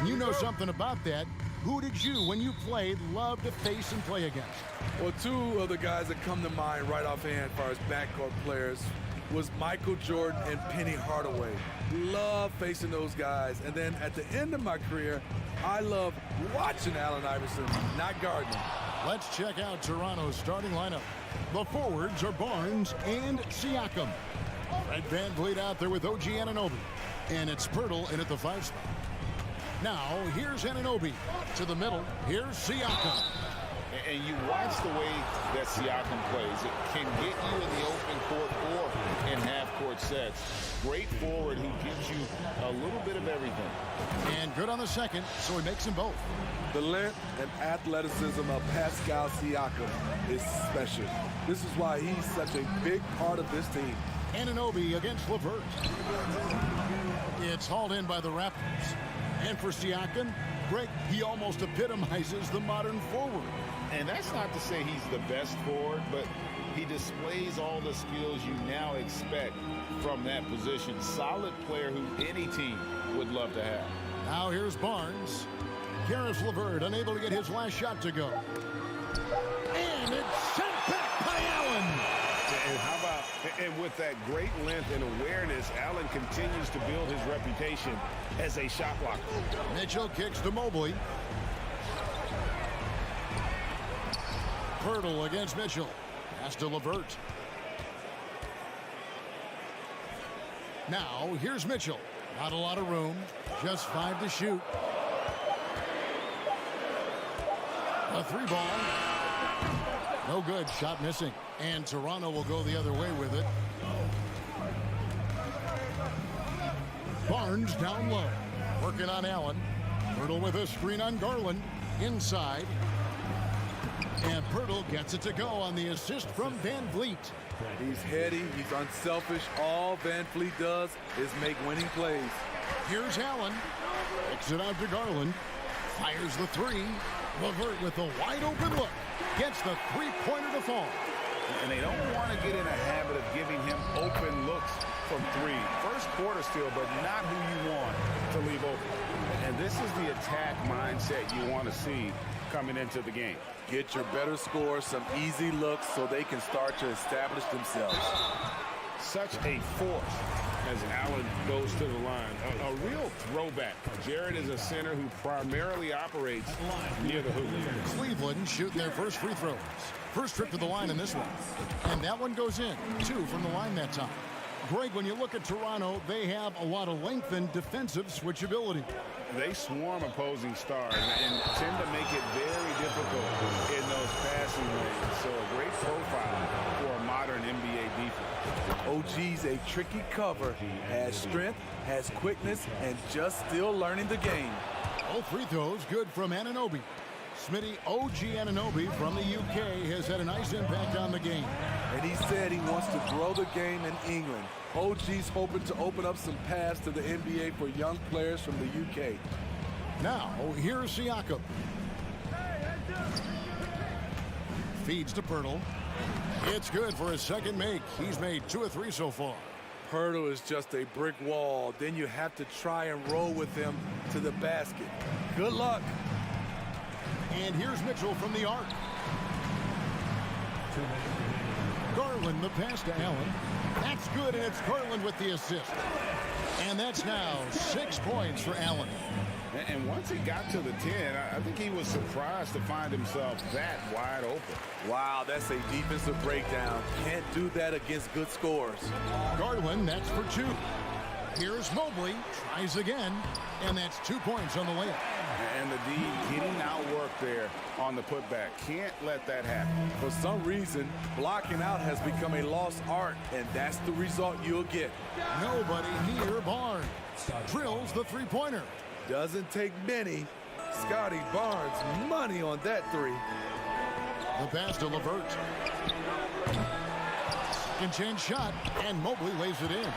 And you know something about that. Who did you, when you played, love to face and play against? Well, two of the guys that come to mind right offhand as far as backcourt players was Michael Jordan and Penny Hardaway. Love facing those guys. And then at the end of my career, I love watching Allen Iverson, not guarding him. Let's check out Toronto's starting lineup. The forwards are Barnes and Siakam. Fred VanVleet out there with OG Anunoby. And it's Pirtle in at the 5 spot. Now, here's Anunoby. To the middle, here's Siakam. And you watch the way that Siakam plays. It can get you in the open court or in half-court sets. Great forward who gives you a little bit of everything. And good on the second, so he makes them both. The length and athleticism of Pascal Siakam is special. This is why he's such a big part of this team. Anunoby against LeVert. It's hauled in by the Raptors. And for Siakam, Greg, he almost epitomizes the modern forward. And that's not to say he's the best forward, but he displays all the skills you now expect from that position. Solid player who any team would love to have. Now here's Barnes. Karis LeVert unable to get his last shot to go. And it's sent back by Allen. And how about, and with that great length and awareness, Allen continues to build his reputation as a shot blocker. Mitchell kicks to Mobley. Pirtle against Mitchell. Pass to LeVert. Now, here's Mitchell. Not a lot of room. Just 5 to shoot. A 3-ball. No good. Shot missing. And Toronto will go the other way with it. Barnes down low. Working on Allen. Pirtle with a screen on Garland. Inside. And Pirtle gets it to go on the assist from VanVleet. He's heady. He's unselfish. All VanVleet does is make winning plays. Here's Allen. Kicks it out to Garland. Fires the 3. LeVert with the wide open look. Gets the 3-pointer to fall. And they don't want to get in a habit of giving him open looks from 3. First quarter still, but not who you want to leave open. And this is the attack mindset you want to see coming into the game. Get your better scores, some easy looks so they can start to establish themselves. Such a force as Allen goes to the line. A real throwback. Jared is a center who primarily operates near the hoop. Cleveland shooting their first free throws. First trip to the line in this one. And that one goes in. 2 from the line that time. Greg, when you look at Toronto, they have a lot of length and defensive switchability. They swarm opposing stars and tend to make it very difficult in those passing lanes. So a great profile for a modern NBA defense. OG's a tricky cover, has strength, has quickness, and just still learning the game. All free throws good from Anunoby. Smitty, OG Anunoby from the UK has had a nice impact on the game. And he said he wants to grow the game in England. OG's hoping to open up some paths to the NBA for young players from the UK. Now, here's Siakam. Feeds to Pirtle. It's good for his second make. He's made 2 of 3 so far. Pirtle is just a brick wall. Then you have to try and roll with him to the basket. Good luck. And here's Mitchell from the arc. Garland the pass to Allen. That's good, and it's Garland with the assist. And that's now 6 points for Allen. And once he got to the 10, I think he was surprised to find himself that wide open. Wow, that's a defensive breakdown. Can't do that against good scores. Garland, that's for 2. Here's Mobley, tries again, and that's 2 points on the layup. And the D getting outworked there on the putback. Can't let that happen. For some reason, blocking out has become a lost art, and that's the result you'll get. Nobody near Barnes. Drills the 3-pointer. Doesn't take many. Scotty Barnes, money on that 3. The pass to LeVert. Can change shot, and Mobley lays it in.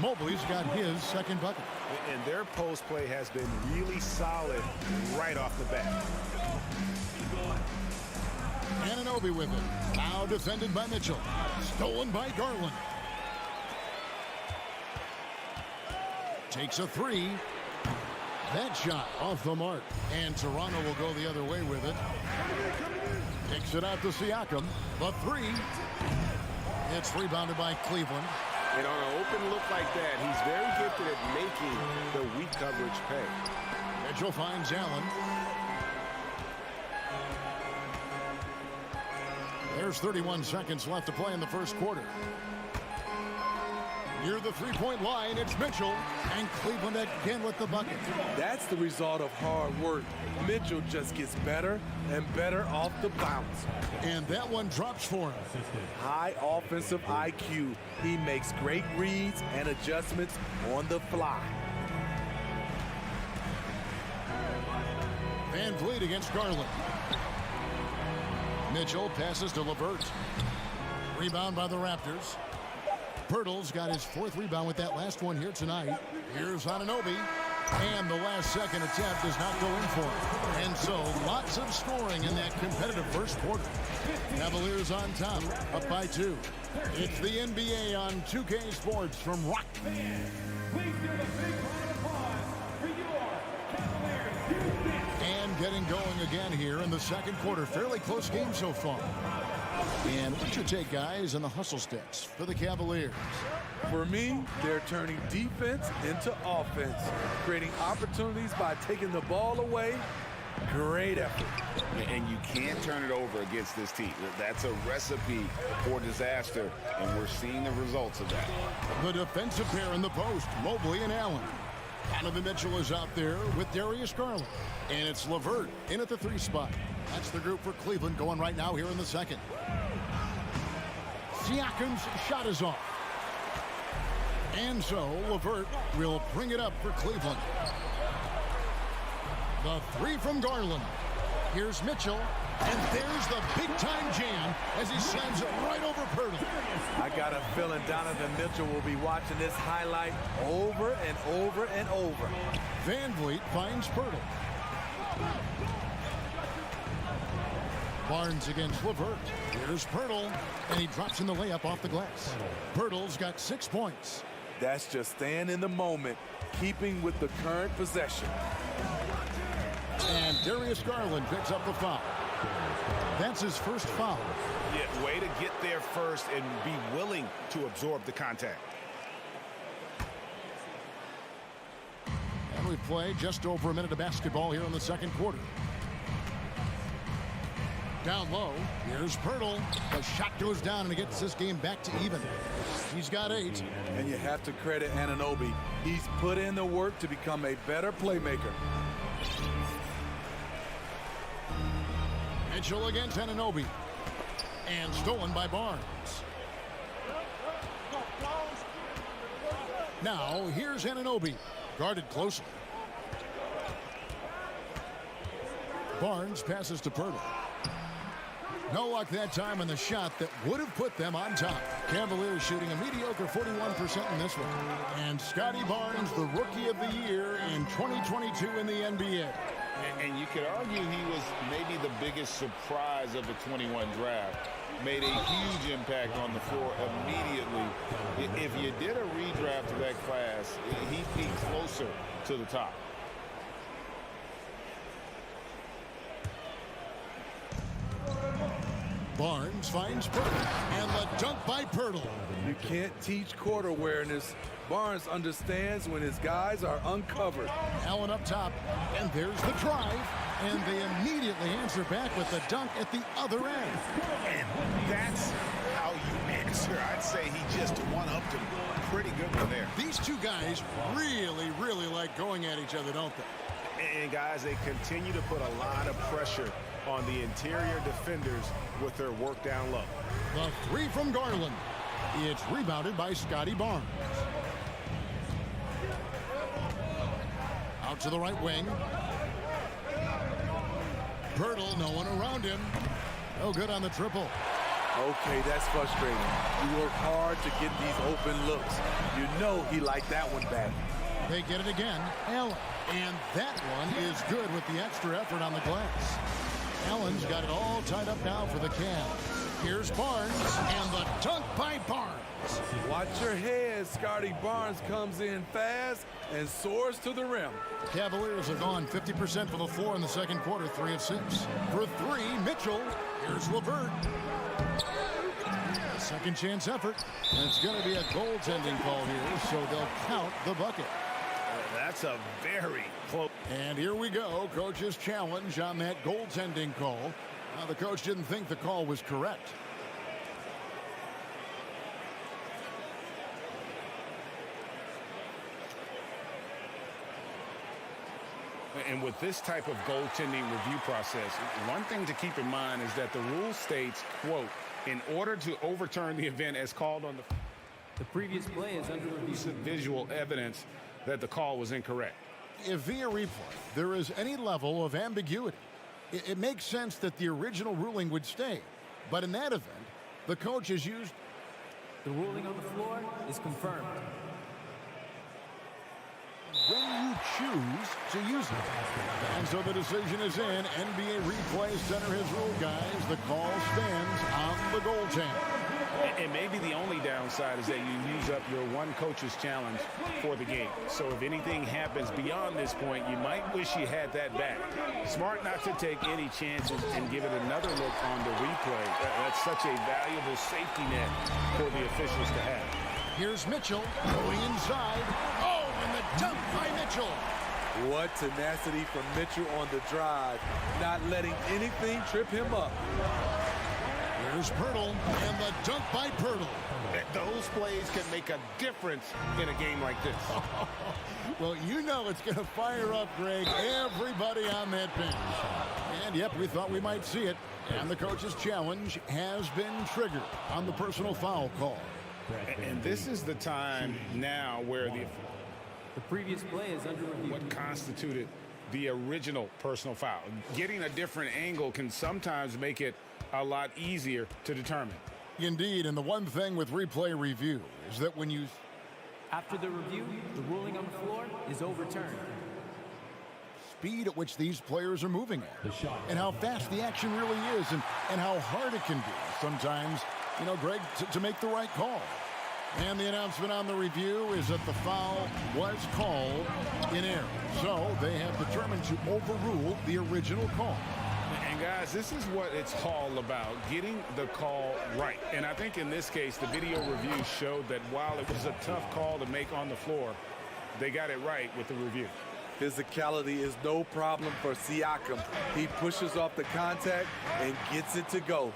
Mobley's got his second bucket. And their post play has been really solid right off the bat. Anunoby with it. Now defended by Mitchell. Stolen by Garland. Takes a 3. That shot off the mark. And Toronto will go the other way with it. Kicks it out to Siakam. The three. It's rebounded by Cleveland. And on an open look like that, he's very gifted at making the weak coverage pay. Mitchell finds Allen. There's 31 seconds left to play in the first quarter. Near the three-point line, it's Mitchell. And Cleveland again with the bucket. That's the result of hard work. Mitchell just gets better and better off the bounce. And that one drops for him. High offensive IQ. He makes great reads and adjustments on the fly. Van Vliet against Garland. Mitchell passes to LeVert. Rebound by the Raptors. Pirtle's got his fourth rebound with that last one here tonight. Here's Anunoby. And the last second attempt does not go in for him. And so lots of scoring in that competitive first quarter. Cavaliers on top, up by 2. It's the NBA on 2K Sports from Rock. And getting going again here in the second quarter. Fairly close game so far. And what's your take, guys, on the hustle steps for the Cavaliers? For me, they're turning defense into offense, creating opportunities by taking the ball away. Great effort. And you can't turn it over against this team. That's a recipe for disaster, and we're seeing the results of that. The defensive pair in the post, Mobley and Allen. Donovan Mitchell is out there with Darius Garland. And it's LeVert in at the 3 spot. That's the group for Cleveland going right now here in the second. Siakam's shot is off. And so LeVert will bring it up for Cleveland. The 3 from Garland. Here's Mitchell. And there's the big-time jam as he sends it right over Pirtle. I got a feeling Donovan Mitchell will be watching this highlight over and over and over. Van Vliet finds Pirtle. Barnes against LeVert. Here's Pirtle, and he drops in the layup off the glass. Pirtle's got 6 points. That's just staying in the moment, keeping with the current possession. And Darius Garland picks up the foul. That's his first foul. Yeah, way to get there first and be willing to absorb the contact. And we play just over a minute of basketball here in the second quarter. Down low, here's Pirtle. The shot goes down and it gets this game back to even. He's got 8. And you have to credit Anunoby. He's put in the work to become a better playmaker. Mitchell against Anunoby. And stolen by Barnes. Now, here's Anunoby. Guarded closely. Barnes passes to Pirtle. No luck that time on the shot that would have put them on top. Cavaliers shooting a mediocre 41% in this one. And Scotty Barnes, the Rookie of the Year in 2022 in the NBA. And you could argue he was maybe the biggest surprise of the 21 draft. Made a huge impact on the floor immediately. If you did a redraft of that class, he'd be closer to the top. Barnes finds Pirtle, and the dunk by Pirtle. You can't teach court awareness. Barnes understands when his guys are uncovered. Allen up top, and there's the drive, and they immediately answer back with the dunk at the other end. And that's how you answer. I'd say he just one-upped him pretty good one there. These two guys really, really like going at each other, don't they? And guys, they continue to put a lot of pressure on the interior defenders with their work down low. The 3 from Garland. It's rebounded by Scotty Barnes. Out to the right wing. Pirtle, no one around him. No good on the triple. Okay, that's frustrating. You work hard to get these open looks. You know he liked that one back. They get it again. Allen. And that one is good with the extra effort on the glass. Allen's got it all tied up now for the Cavs. Here's Barnes, and the dunk by Barnes. Watch your head. Scotty Barnes comes in fast and soars to the rim. Cavaliers have gone 50% for the floor in the second quarter, 3 of 6. For 3, Mitchell. Here's LeVert. Second chance effort. And it's going to be a goaltending call here, so they'll count the bucket. That's a very close. And here we go. Coach's challenge on that goaltending call. The coach didn't think the call was correct. And with this type of goaltending review process, one thing to keep in mind is that the rule states, quote, in order to overturn the event as called on the previous play is under review. Visual evidence that the call was incorrect. If via replay there is any level of ambiguity, it makes sense that the original ruling would stay. But in that event, the coach has used... The ruling on the floor is confirmed. When you choose to use it. And so the decision is in. NBA replay center his rule, guys. The call stands on the goaltender. And maybe the only downside is that you use up your one coach's challenge for the game. So if anything happens beyond this point, you might wish you had that back. Smart not to take any chances and give it another look on the replay. That's such a valuable safety net for the officials to have. Here's Mitchell going inside. Oh, and the dunk by Mitchell. What tenacity from Mitchell on the drive, not letting anything trip him up. Here's Pirtle, and the dunk by Pirtle. Those plays can make a difference in a game like this. Well, you know it's going to fire up, Greg, everybody on that bench. And, yep, we thought we might see it. And the coach's challenge has been triggered on the personal foul call. And this is the time now where the previous play is under review. What constituted the original personal foul? Getting a different angle can sometimes make it a lot easier to determine. Indeed, and the one thing with replay review is that when you... After the review, the ruling on the floor is overturned. Speed at which these players are moving at, and how fast the action really is, and how hard it can be sometimes, you know, Greg, to make the right call. And the announcement on the review is that the foul was called in error. So they have determined to overrule the original call. And guys, this is what it's all about, getting the call right. And I think in this case, the video review showed that while it was a tough call to make on the floor, they got it right with the review. Physicality is no problem for Siakam. He pushes off the contact and gets it to go.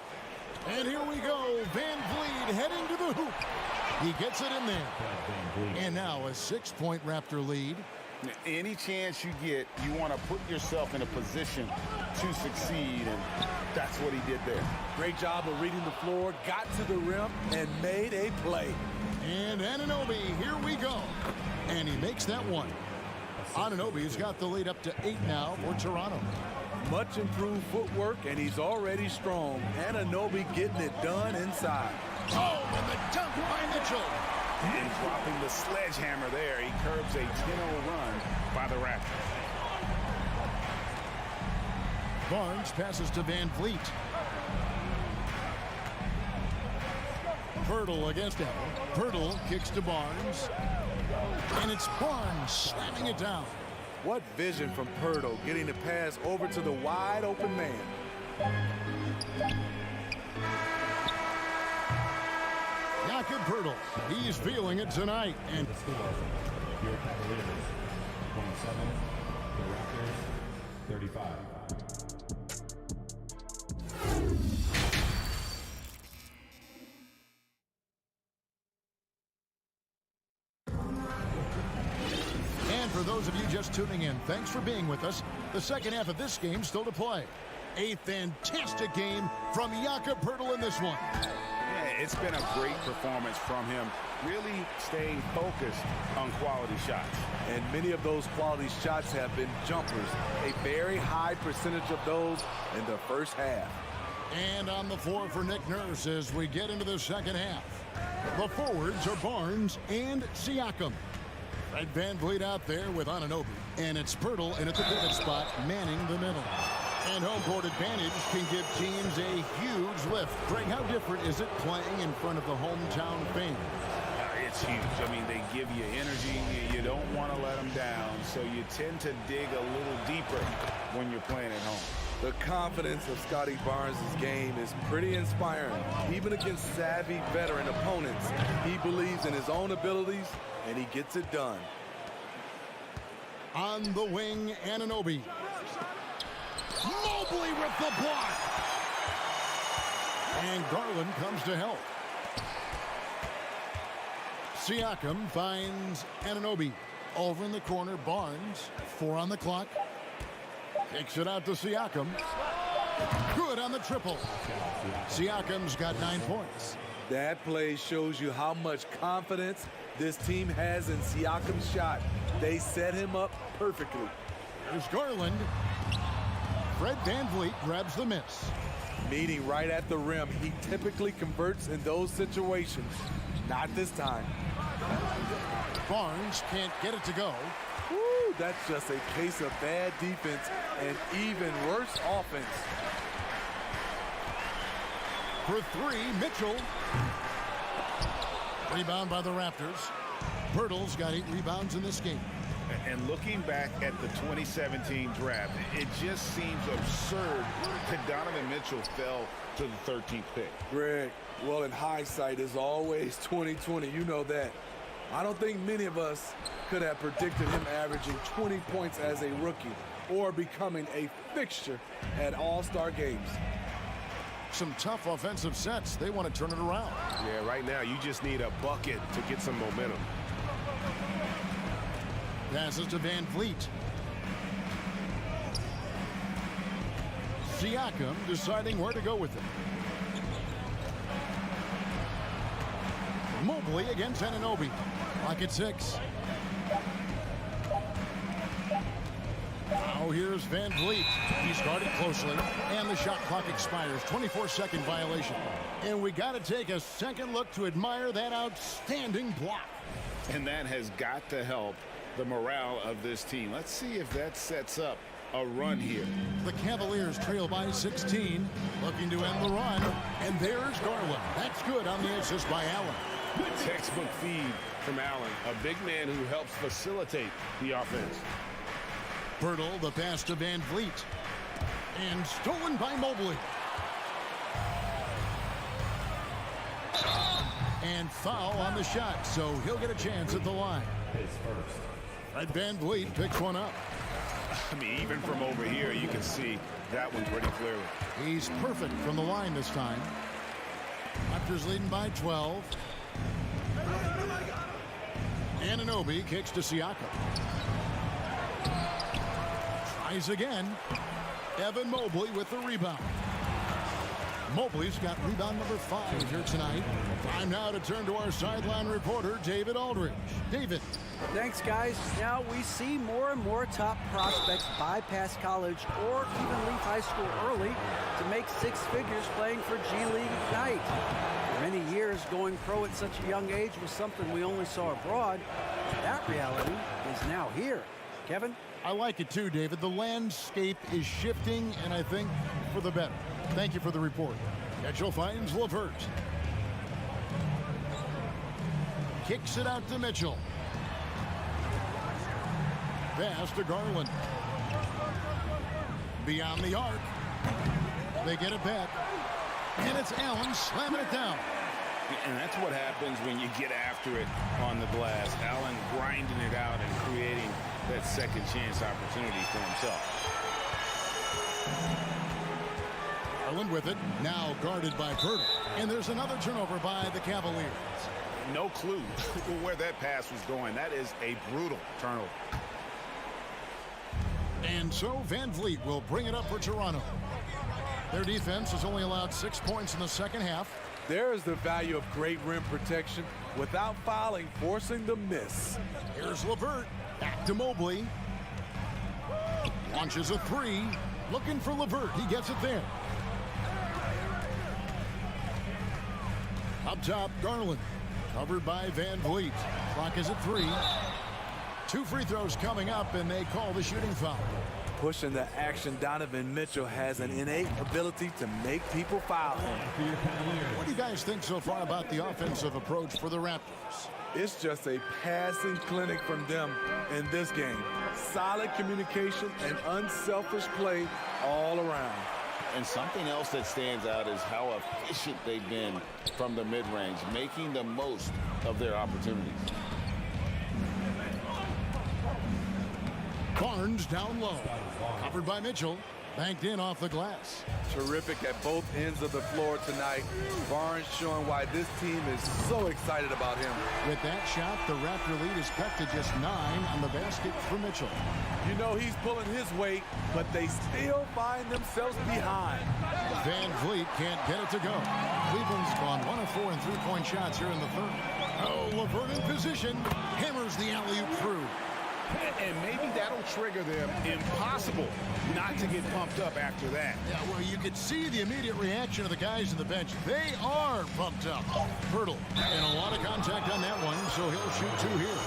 And here we go. Van Vliet heading to the hoop. He gets it in there. And now a 6-point Raptor lead. Any chance you get, you want to put yourself in a position to succeed, and that's what he did there. Great job of reading the floor, got to the rim, and made a play. And Anunoby, here we go. And he makes that one. Anunoby's got the lead up to 8 now for Toronto. Much improved footwork, and he's already strong. Anunoby getting it done inside. Oh, and the dunk by Mitchell. And dropping the sledgehammer there, he curbs a 10-0 run by the Raptors. Barnes passes to Van Vliet. Pirtle against Apple. Pirtle kicks to Barnes. And it's Barnes slamming it down. What vision from Pirtle, getting the pass over to the wide open man. Jakob Pirtle, he's feeling it tonight. And the score, your Cavaliers, 27, the Raptors, 35. And for those of you just tuning in, thanks for being with us. The second half of this game still to play. A fantastic game from Jakob Pirtle in this one. It's been a great performance from him, really staying focused on quality shots. And many of those quality shots have been jumpers. A very high percentage of those in the first half. And on the floor for Nick Nurse as we get into the second half. The forwards are Barnes and Siakam. Fred Van Vliet out there with Anunoby. And it's Pirtle in at the pivot spot, manning the middle. And home court advantage can give teams a huge lift. Greg, how different is it playing in front of the hometown fans? It's huge. I mean, they give you energy. You don't want to let them down, so you tend to dig a little deeper when you're playing at home. The confidence of Scotty Barnes' game is pretty inspiring. Even against savvy veteran opponents, he believes in his own abilities, and he gets it done. On the wing, Anunoby. Mobley with the block. And Garland comes to help. Siakam finds Anunoby. Over in the corner, Barnes. 4 on the clock. Kicks it out to Siakam. Good on the triple. Siakam's got 9 points. That play shows you how much confidence this team has in Siakam's shot. They set him up perfectly. There's Garland. Fred VanVleet grabs the miss. Meeting right at the rim. He typically converts in those situations. Not this time. Barnes can't get it to go. Woo, that's just a case of bad defense and even worse offense. For 3, Mitchell. Rebound by the Raptors. Pirtle's got 8 rebounds in this game. And looking back at the 2017 draft, it just seems absurd that Donovan Mitchell fell to the 13th pick. Greg, well, in hindsight, is always 2020. You know that. I don't think many of us could have predicted him averaging 20 points as a rookie or becoming a fixture at all-star games. Some tough offensive sets. They want to turn it around. Yeah, right now you just need a bucket to get some momentum. Passes to VanVleet. Siakam deciding where to go with it. Mobley against Anunoby. Clock at 6. Now here's VanVleet. He's guarded closely, and the shot clock expires. 24-second violation. And we got to take a second look to admire that outstanding block. And that has got to help the morale of this team. Let's see if that sets up a run here. The Cavaliers trail by 16, looking to end the run. And there's Garland. That's good on the assist by Allen. Textbook feed from Allen, a big man who helps facilitate the offense. Pirtle, the pass to VanVleet. And stolen by Mobley. And foul on the shot, so he'll get a chance at the line. His first. Fred VanVleet picks one up. I mean, even from over here, you can see that one pretty clearly. He's perfect from the line this time. Raptors leading by 12. Anunoby kicks to Siakam. Tries again. Evan Mobley with the rebound. Mobley's got rebound number 5 here tonight. Time now to turn to our sideline reporter, David Aldridge. David. Thanks, guys. Now we see more and more top prospects bypass college or even leave high school early to make 6 figures playing for G League Ignite. For many years, going pro at such a young age was something we only saw abroad. That reality is now here. Kevin? I like it too, David. The landscape is shifting, and I think for the better. Thank you for the report. Mitchell finds LeVert. Kicks it out to Mitchell. Pass to Garland. Beyond the arc. They get it back. And it's Allen slamming it down. And that's what happens when you get after it on the glass. Allen grinding it out and creating that second chance opportunity for himself. Garland with it. Now guarded by Pirtle. And there's another turnover by the Cavaliers. No clue where that pass was going. That is a brutal turnover. And so VanVleet will bring it up for Toronto. Their defense has only allowed 6 points in the second half. There is the value of great rim protection without fouling, forcing the miss. Here's LeVert. Back to Mobley. Launches a 3. Looking for LeVert. He gets it there. Up top, Garland. Covered by VanVleet. Clock is at 3. 2 free throws coming up, and they call the shooting foul. pushing the action. Donovan Mitchell has an innate ability to make people foul him. What do you guys think so far about the offensive approach for the Raptors? It's just a passing clinic from them in this game. Solid communication and unselfish play all around. And something else that stands out is how efficient they've been from the mid-range, making the most of their opportunities. Barnes down low. Covered by Mitchell. Banked in off the glass. Terrific at both ends of the floor tonight. Barnes showing why this team is so excited about him. With that shot, the Raptor lead is cut to just 9 on the basket for Mitchell. You know he's pulling his weight, but they still find themselves behind. Van Vliet can't get it to go. Cleveland's gone 1 of 4 in three-point shots here in the third. Oh, LeVert in position. Hammers the alley-oop through. And maybe that'll trigger them. Impossible not to get pumped up after that. Yeah, well, you could see the immediate reaction of the guys on the bench. They are pumped up. Pirtle, and a lot of contact on that one, so he'll shoot 2 here.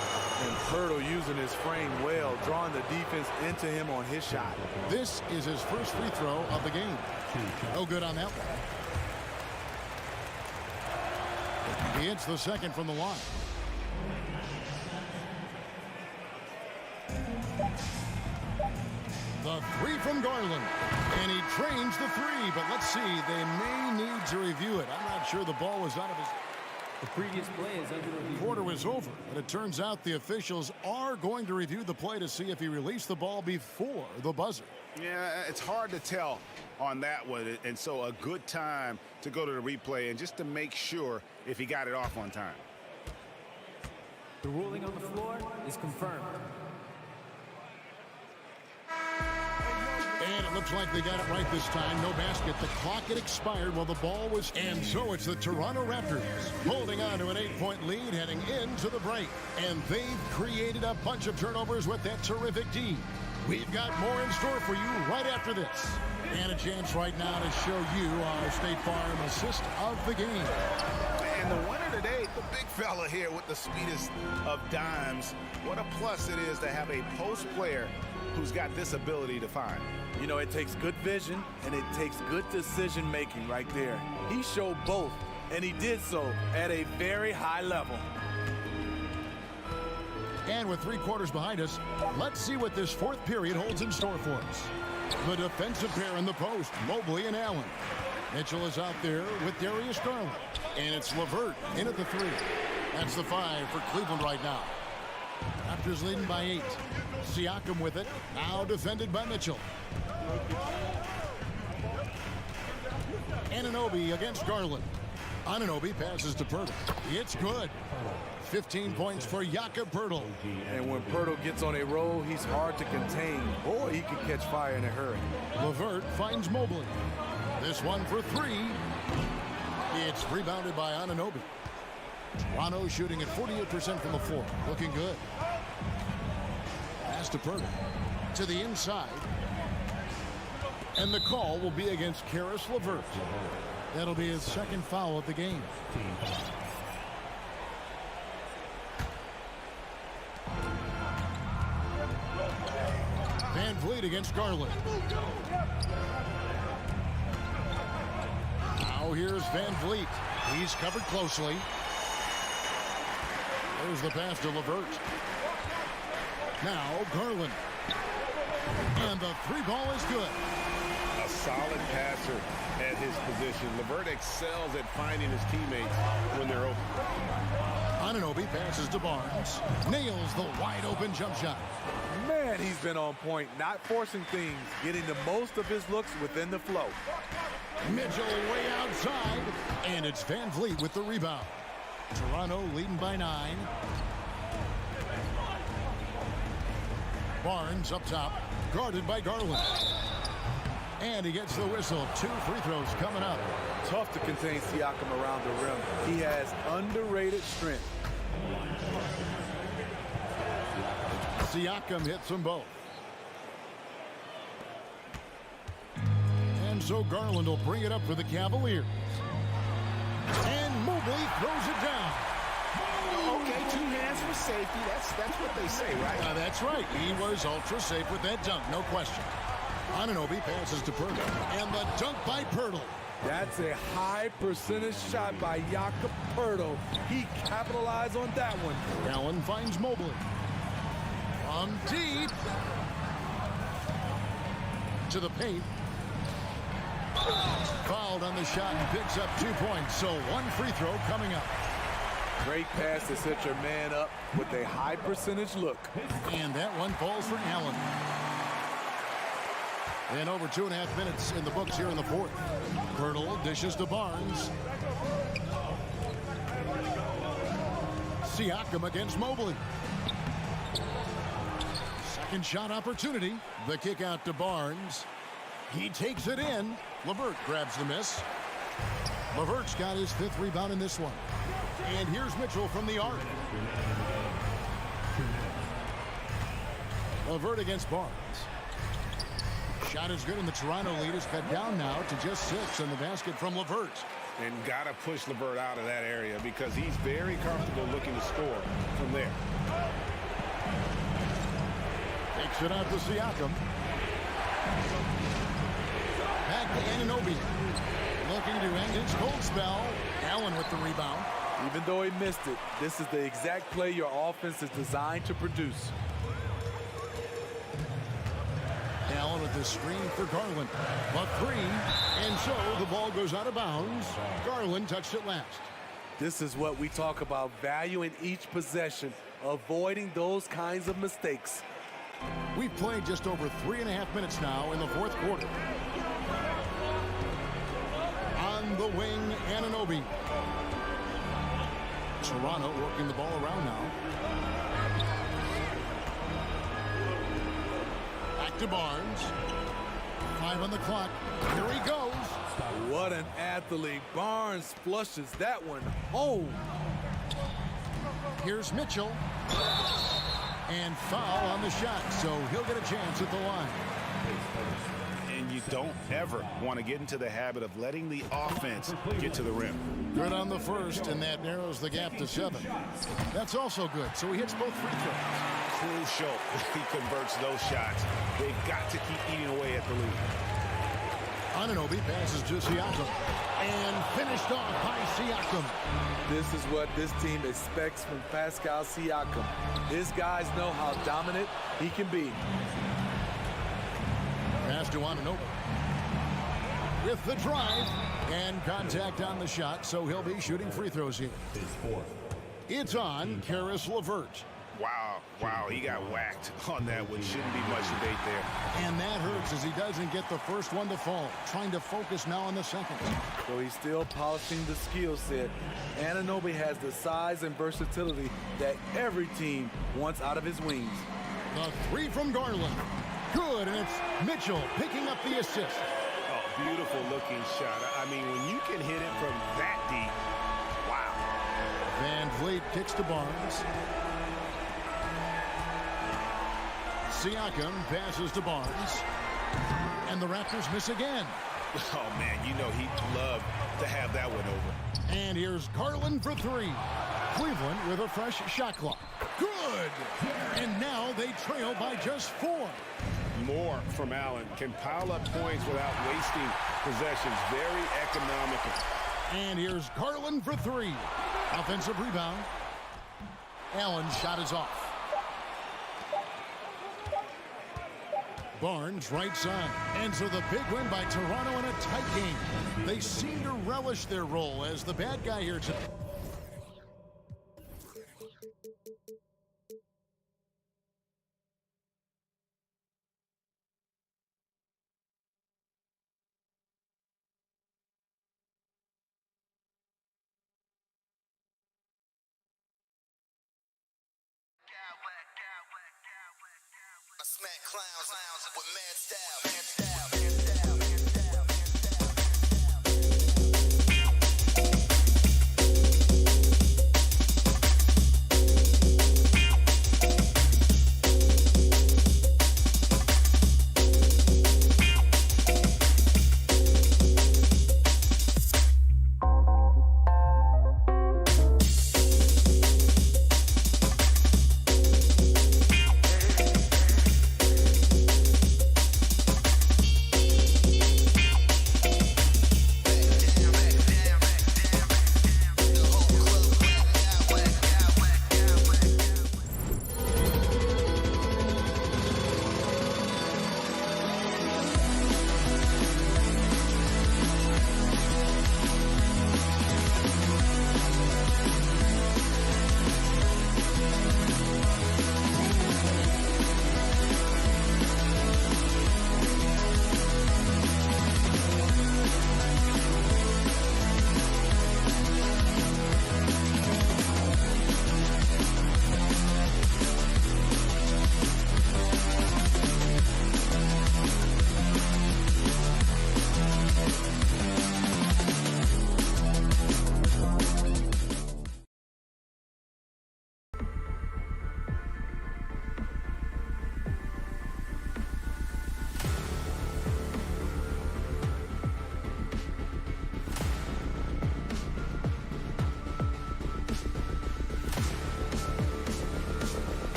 And Pirtle using his frame well, drawing the defense into him on his shot. This is his first free throw of the game. No good on that one. He hits the second from the line. The 3 from Garland, and he trains the 3, but let's see, they may need to review it. I'm not sure the ball was out of his... The previous play is under review. Quarter was over, but it turns out the officials are going to review the play to see if he released the ball before the buzzer. Yeah, it's hard to tell on that one, and so a good time to go to the replay and just to make sure if he got it off on time. The ruling on the floor is confirmed. And it looks like they got it right this time. No basket. The clock had expired while the ball was... And so it's the Toronto Raptors holding on to an 8-point lead heading into the break. And they've created a bunch of turnovers with that terrific D. We've got more in store for you right after this. And a chance right now to show you our State Farm assist of the game. And the winner today, the big fella here with the sweetest of dimes. What a plus it is to have a post player who's got this ability to find. You know, it takes good vision and it takes good decision making right there. He showed both, and he did so at a very high level. And with 3 quarters behind us, let's see what this 4th period holds in store for us. The defensive pair in the post, Mobley and Allen. Mitchell is out there with Darius Garland. And it's LeVert in at the 3. That's the 5 for Cleveland right now. Raptors leading by 8. Siakam with it, now defended by Mitchell. Anunoby against Garland. Anunoby passes to Pirtle. It's good. 15 points for Jakob Pirtle. And when Pirtle gets on a roll, he's hard to contain. Boy, he can catch fire in a hurry. LeVert finds Mobley. This one for 3. It's rebounded by Anunoby. Toronto shooting at 48% from the floor. Looking good. Pass to Pirtle. To the inside. And the call will be against Caris LeVert. That'll be his 2nd foul of the game. Van Vliet against Garland. Now here's Van Vliet. He's covered closely. There's the pass to LeVert. Now Garland. And the 3 ball is good. A solid passer at his position. LeVert excels at finding his teammates when they're open. Anunoby passes to Barnes. Nails the wide open jump shot. Man, he's been on point, not forcing things, getting the most of his looks within the flow. Mitchell way outside, and it's Van Vliet with the rebound. Toronto leading by 9. Barnes up top, guarded by Garland. And he gets the whistle. 2 free throws coming up. Tough to contain Siakam around the rim. He has underrated strength. Siakam hits them both. And so Garland will bring it up for the Cavaliers. And Mobley throws it down. Okay, 2 hands for safety. That's what they say, right? That's right. He was ultra safe with that dunk, no question. Anunoby passes to Pirtle, and the dunk by Pirtle. That's a high percentage shot by Jakob Pirtle. He capitalized on that one. Allen finds Mobley. From deep. To the paint. Fouled on the shot and picks up 2 points. So 1 free throw coming up. Great pass to set your man up with a high percentage look. And that one falls for Allen. And over 2.5 minutes in the books here in the fourth. Pirtle dishes to Barnes. Siakam against Mobley. Second shot opportunity. The kick out to Barnes. He takes it in. LeVert grabs the miss. LeVert's got his 5th rebound in this one. And here's Mitchell from the arc. LeVert against Barnes. Shot is good, and the Toronto lead is cut down now to just 6 in the basket from LeVert. And got to push LeVert out of that area because he's very comfortable looking to score from there. Takes it out to Siakam. Back to Anunoby. Looking to end his cold spell. Allen with the rebound. Even though he missed it, this is the exact play your offense is designed to produce. Allen with the screen for Garland. A 3, and so the ball goes out of bounds. Garland touched it last. This is what we talk about, valuing each possession, avoiding those kinds of mistakes. We've played just over 3.5 minutes now in the fourth quarter. On the wing, Anunoby. Toronto working the ball around now. Back to Barnes. 5 on the clock. Here he goes. What an athlete. Barnes flushes that one home. Here's Mitchell. And foul on the shot, so he'll get a chance at the line. And you don't ever want to get into the habit of letting the offense get to the rim. Good on the first, and that narrows the gap to 7. That's also good, so he hits both free throws. Crucial he converts those shots. They've got to keep eating away at the lead. Anunoby passes to Siakam. And finished off by Siakam. This is what this team expects from Pascal Siakam. His guys know how dominant he can be. Pass to Anunoby. With the drive and contact on the shot, so he'll be shooting free throws here. It's on Caris LeVert. Wow, he got whacked on that one. Shouldn't be much debate there. And that hurts as he doesn't get the first one to fall. Trying to focus now on the second. So he's still polishing the skill set. Anunoby has the size and versatility that every team wants out of his wings. The 3 from Garland. Good, and it's Mitchell picking up the assist. Oh, beautiful looking shot. I mean, when you can hit it from that deep, wow. Van Vliet kicks to Barnes. Siakam passes to Barnes. And the Raptors miss again. Oh, man, you know he'd love to have that one over. And here's Garland for 3. Cleveland with a fresh shot clock. Good! And now they trail by just 4. More from Allen. Can pile up points without wasting possessions. Very economical. And here's Garland for 3. Offensive rebound. Allen's shot is off. Barnes right side. And so the big win by Toronto in a tight game. They seem to relish their role as the bad guy here tonight. Smack clowns with mad style.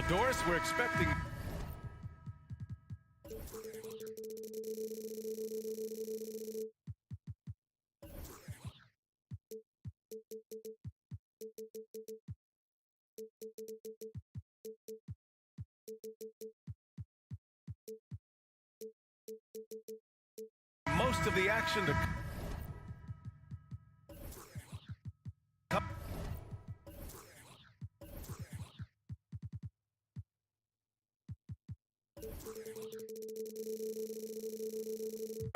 Doris, we're expecting... most of the action to...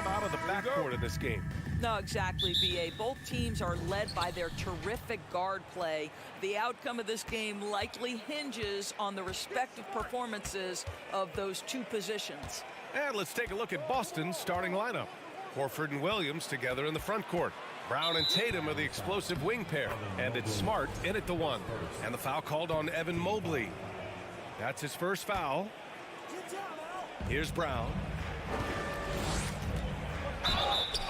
out of the backcourt of this game. No, exactly, B.A. Both teams are led by their terrific guard play. The outcome of this game likely hinges on the respective performances of those two positions. And let's take a look at Boston's starting lineup. Horford and Williams together in the front court. Brown and Tatum are the explosive wing pair. And it's Smart in at the one. And the foul called on Evan Mobley. That's his first foul. Here's Brown.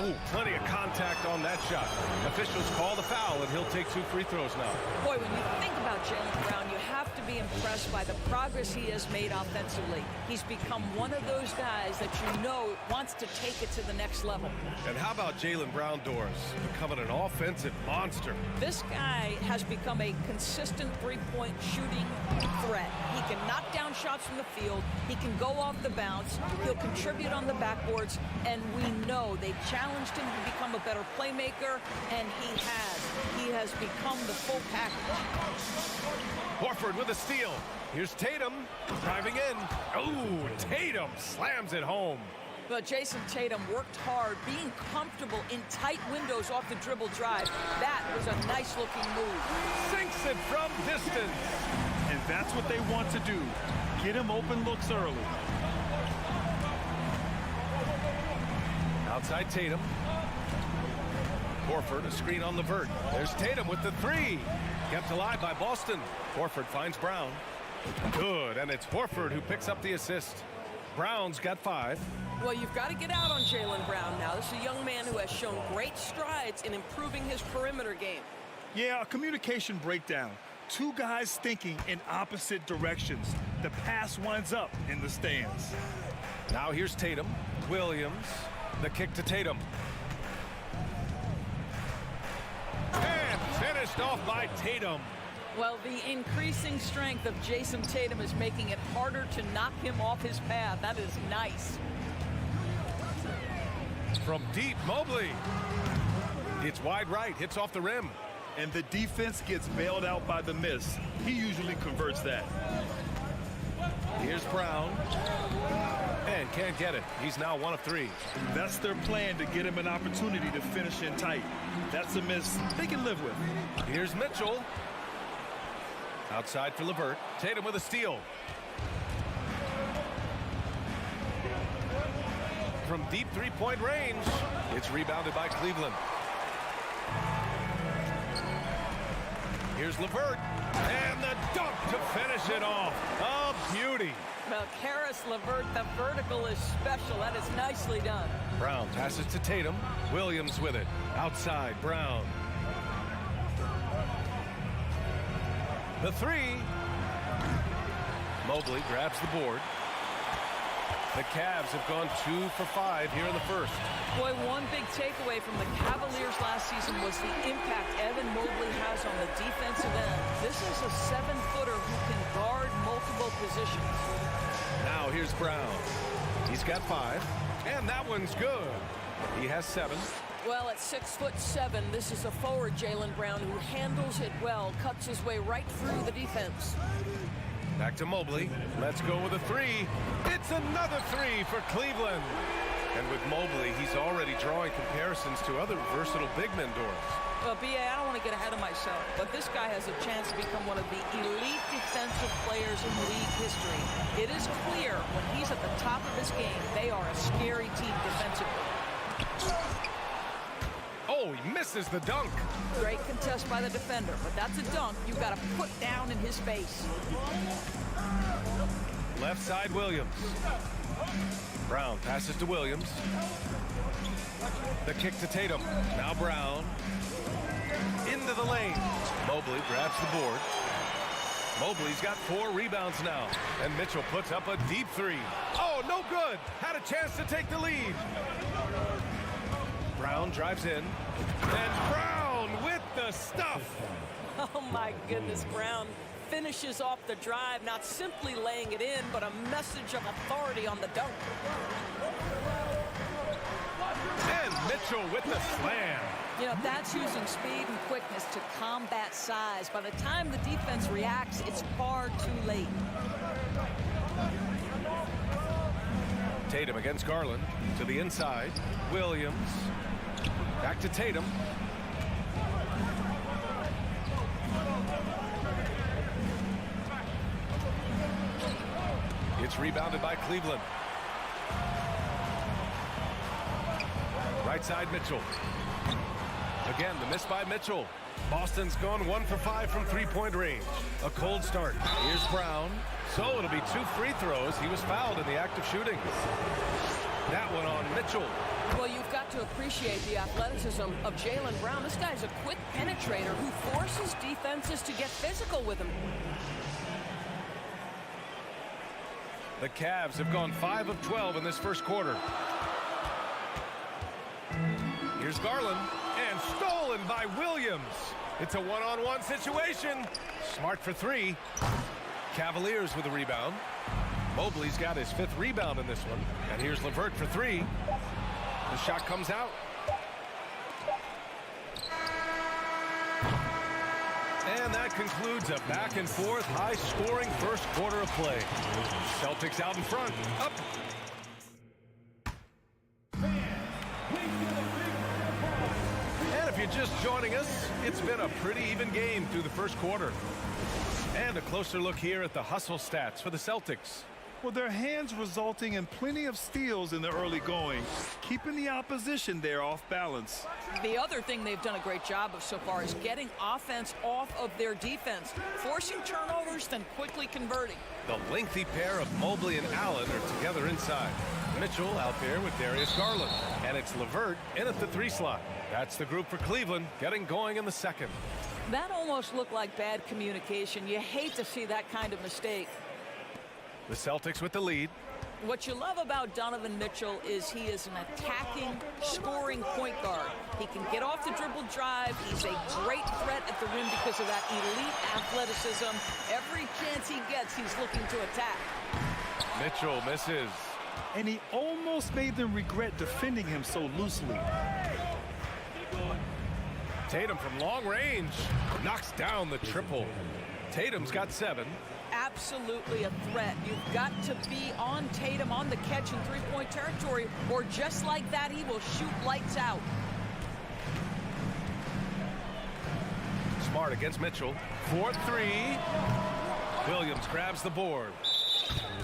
Oh, plenty of contact on that shot. Officials call the foul, and he'll take 2 free throws now. Boy, when you think about Jaylen Brown, you have to be impressed by the progress he has made offensively. He's become one of those guys that you know wants to take it to the next level. And how about Jaylen Brown, Doris, becoming an offensive monster? This guy has become a consistent three-point shooting threat. He can knock down shots from the field. He can go off the bounce. He'll contribute on the backboards, and we know they challenged him to become a better playmaker, and he has. He has become the full package. Horford with a steal. Here's Tatum driving in. Oh, Tatum slams it home. But Jason Tatum worked hard, being comfortable in tight windows off the dribble drive. That was a nice-looking move. Sinks it from distance. And that's what they want to do. Get him open looks early. Outside Tatum. Horford, a screen on Levert. There's Tatum with the three. Kept alive by Boston. Horford finds Brown. Good, and it's Horford who picks up the assist. Brown's got 5. Well, you've got to get out on Jaylen Brown now. This is a young man who has shown great strides in improving his perimeter game. Yeah, a communication breakdown. Two guys thinking in opposite directions. The pass winds up in the stands. Now here's Tatum. Williams. The kick to Tatum. And finished off by Tatum. Well, the increasing strength of Jason Tatum is making it harder to knock him off his path. That is nice. From deep, Mobley. It's wide right, hits off the rim. And the defense gets bailed out by the miss. He usually converts that. Here's Brown. And can't get it. He's now 1 of 3. That's their plan, to get him an opportunity to finish in tight. That's a miss they can live with. Here's Mitchell. Outside for Levert. Tatum with a steal. From deep three-point range. It's rebounded by Cleveland. Here's Levert. And the dunk to finish it off. A beauty. Well, Karis LeVert, the vertical is special. That is nicely done. Brown passes to Tatum. Williams with it. Outside, Brown. The three. Mobley grabs the board. The Cavs have gone 2 for 5 here in the first. Boy, one big takeaway from the Cavaliers last season was the impact Evan Mobley has on the defensive end. This is a 7-footer who can guard multiple positions. Now here's Brown. He's got 5, and that one's good. He has 7. Well, at 6'7", this is a forward, Jaylen Brown, who handles it well, cuts his way right through the defense. Back to Mobley. Let's go with a 3. It's another 3 for Cleveland. And with Mobley, he's already drawing comparisons to other versatile big men, Doris. Well, B.A., I don't want to get ahead of myself, but this guy has a chance to become one of the elite defensive players in league history. It is clear when he's at the top of his game, they are a scary team defensively. Oh, he misses the dunk. Great contest by the defender, but that's a dunk you've got to put down in his face. Left side, Williams. Brown passes to Williams. The kick to Tatum. Now Brown. Into the lane. Mobley grabs the board. Mobley's got 4 rebounds now. And Mitchell puts up a deep 3. Oh, no good. Had a chance to take the lead. Brown drives in. And Brown with the stuff. Oh, my goodness, Brown finishes off the drive, not simply laying it in, but a message of authority on the dunk. And Mitchell with the slam. You know, that's using speed and quickness to combat size. By the time the defense reacts, it's far too late. Tatum against Garland. To the inside. Williams. Back to Tatum. It's rebounded by Cleveland. Right side, Mitchell. Again, the miss by Mitchell. Boston's gone 1 for 5 from three-point range. A cold start. Here's Brown. So it'll be 2 free throws. He was fouled in the act of shooting. That one on Mitchell. Well, you've got to appreciate the athleticism of Jaylen Brown. This guy's a quick penetrator who forces defenses to get physical with him. The Cavs have gone 5 of 12 in this first quarter. Here's Garland. And stolen by Williams. It's a one-on-one situation. Smart for 3. Cavaliers with a rebound. Mobley's got his 5th rebound in this one. And here's LeVert for 3. The shot comes out. And that concludes a back-and-forth, high-scoring first quarter of play. Celtics out in front. Up. And if you're just joining us, it's been a pretty even game through the first quarter. And a closer look here at the hustle stats for the Celtics. Well, their hands resulting in plenty of steals in the early going, keeping the opposition there off balance. The other thing they've done a great job of so far is getting offense off of their defense, forcing turnovers, then quickly converting. The lengthy pair of Mobley and Allen are together inside. Mitchell out there with Darius Garland. And it's LeVert in at the 3 slot. That's the group for Cleveland, getting going in the second. That almost looked like bad communication. You hate to see that kind of mistake. The Celtics with the lead. What you love about Donovan Mitchell is he is an attacking, scoring point guard. He can get off the dribble drive. He's a great threat at the rim because of that elite athleticism. Every chance he gets, he's looking to attack. Mitchell misses. And he almost made them regret defending him so loosely. Tatum from long range knocks down the triple. Tatum's got 7. Absolutely a threat. You've got to be on Tatum on the catch in three-point territory, or just like that, he will shoot lights out. Smart against Mitchell. 4-3. Williams grabs the board.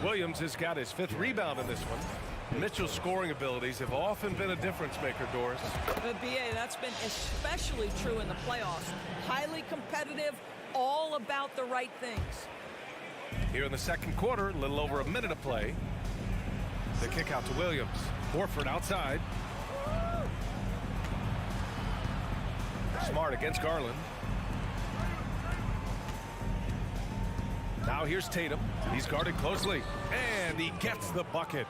Williams has got his 5th rebound in this one. Mitchell's scoring abilities have often been a difference maker, Doris. But BA, that's been especially true in the playoffs. Highly competitive, all about the right things. Here in the second quarter, a little over a minute of play. The kick out to Williams. Horford outside. Smart against Garland. Now here's Tatum. He's guarded closely. And he gets the bucket.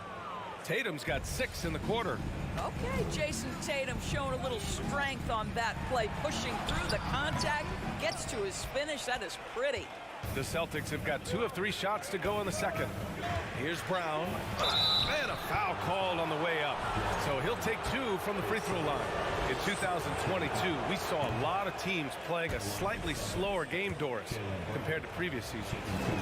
Tatum's got 6 in the quarter. Okay, Jason Tatum showing a little strength on that play, pushing through the contact, gets to his finish. That is pretty. The Celtics have got 2 of 3 shots to go in the second. Here's Brown. And a foul called on the way up. So he'll take 2 from the free throw line. In 2022, we saw a lot of teams playing a slightly slower game, Doris, compared to previous seasons.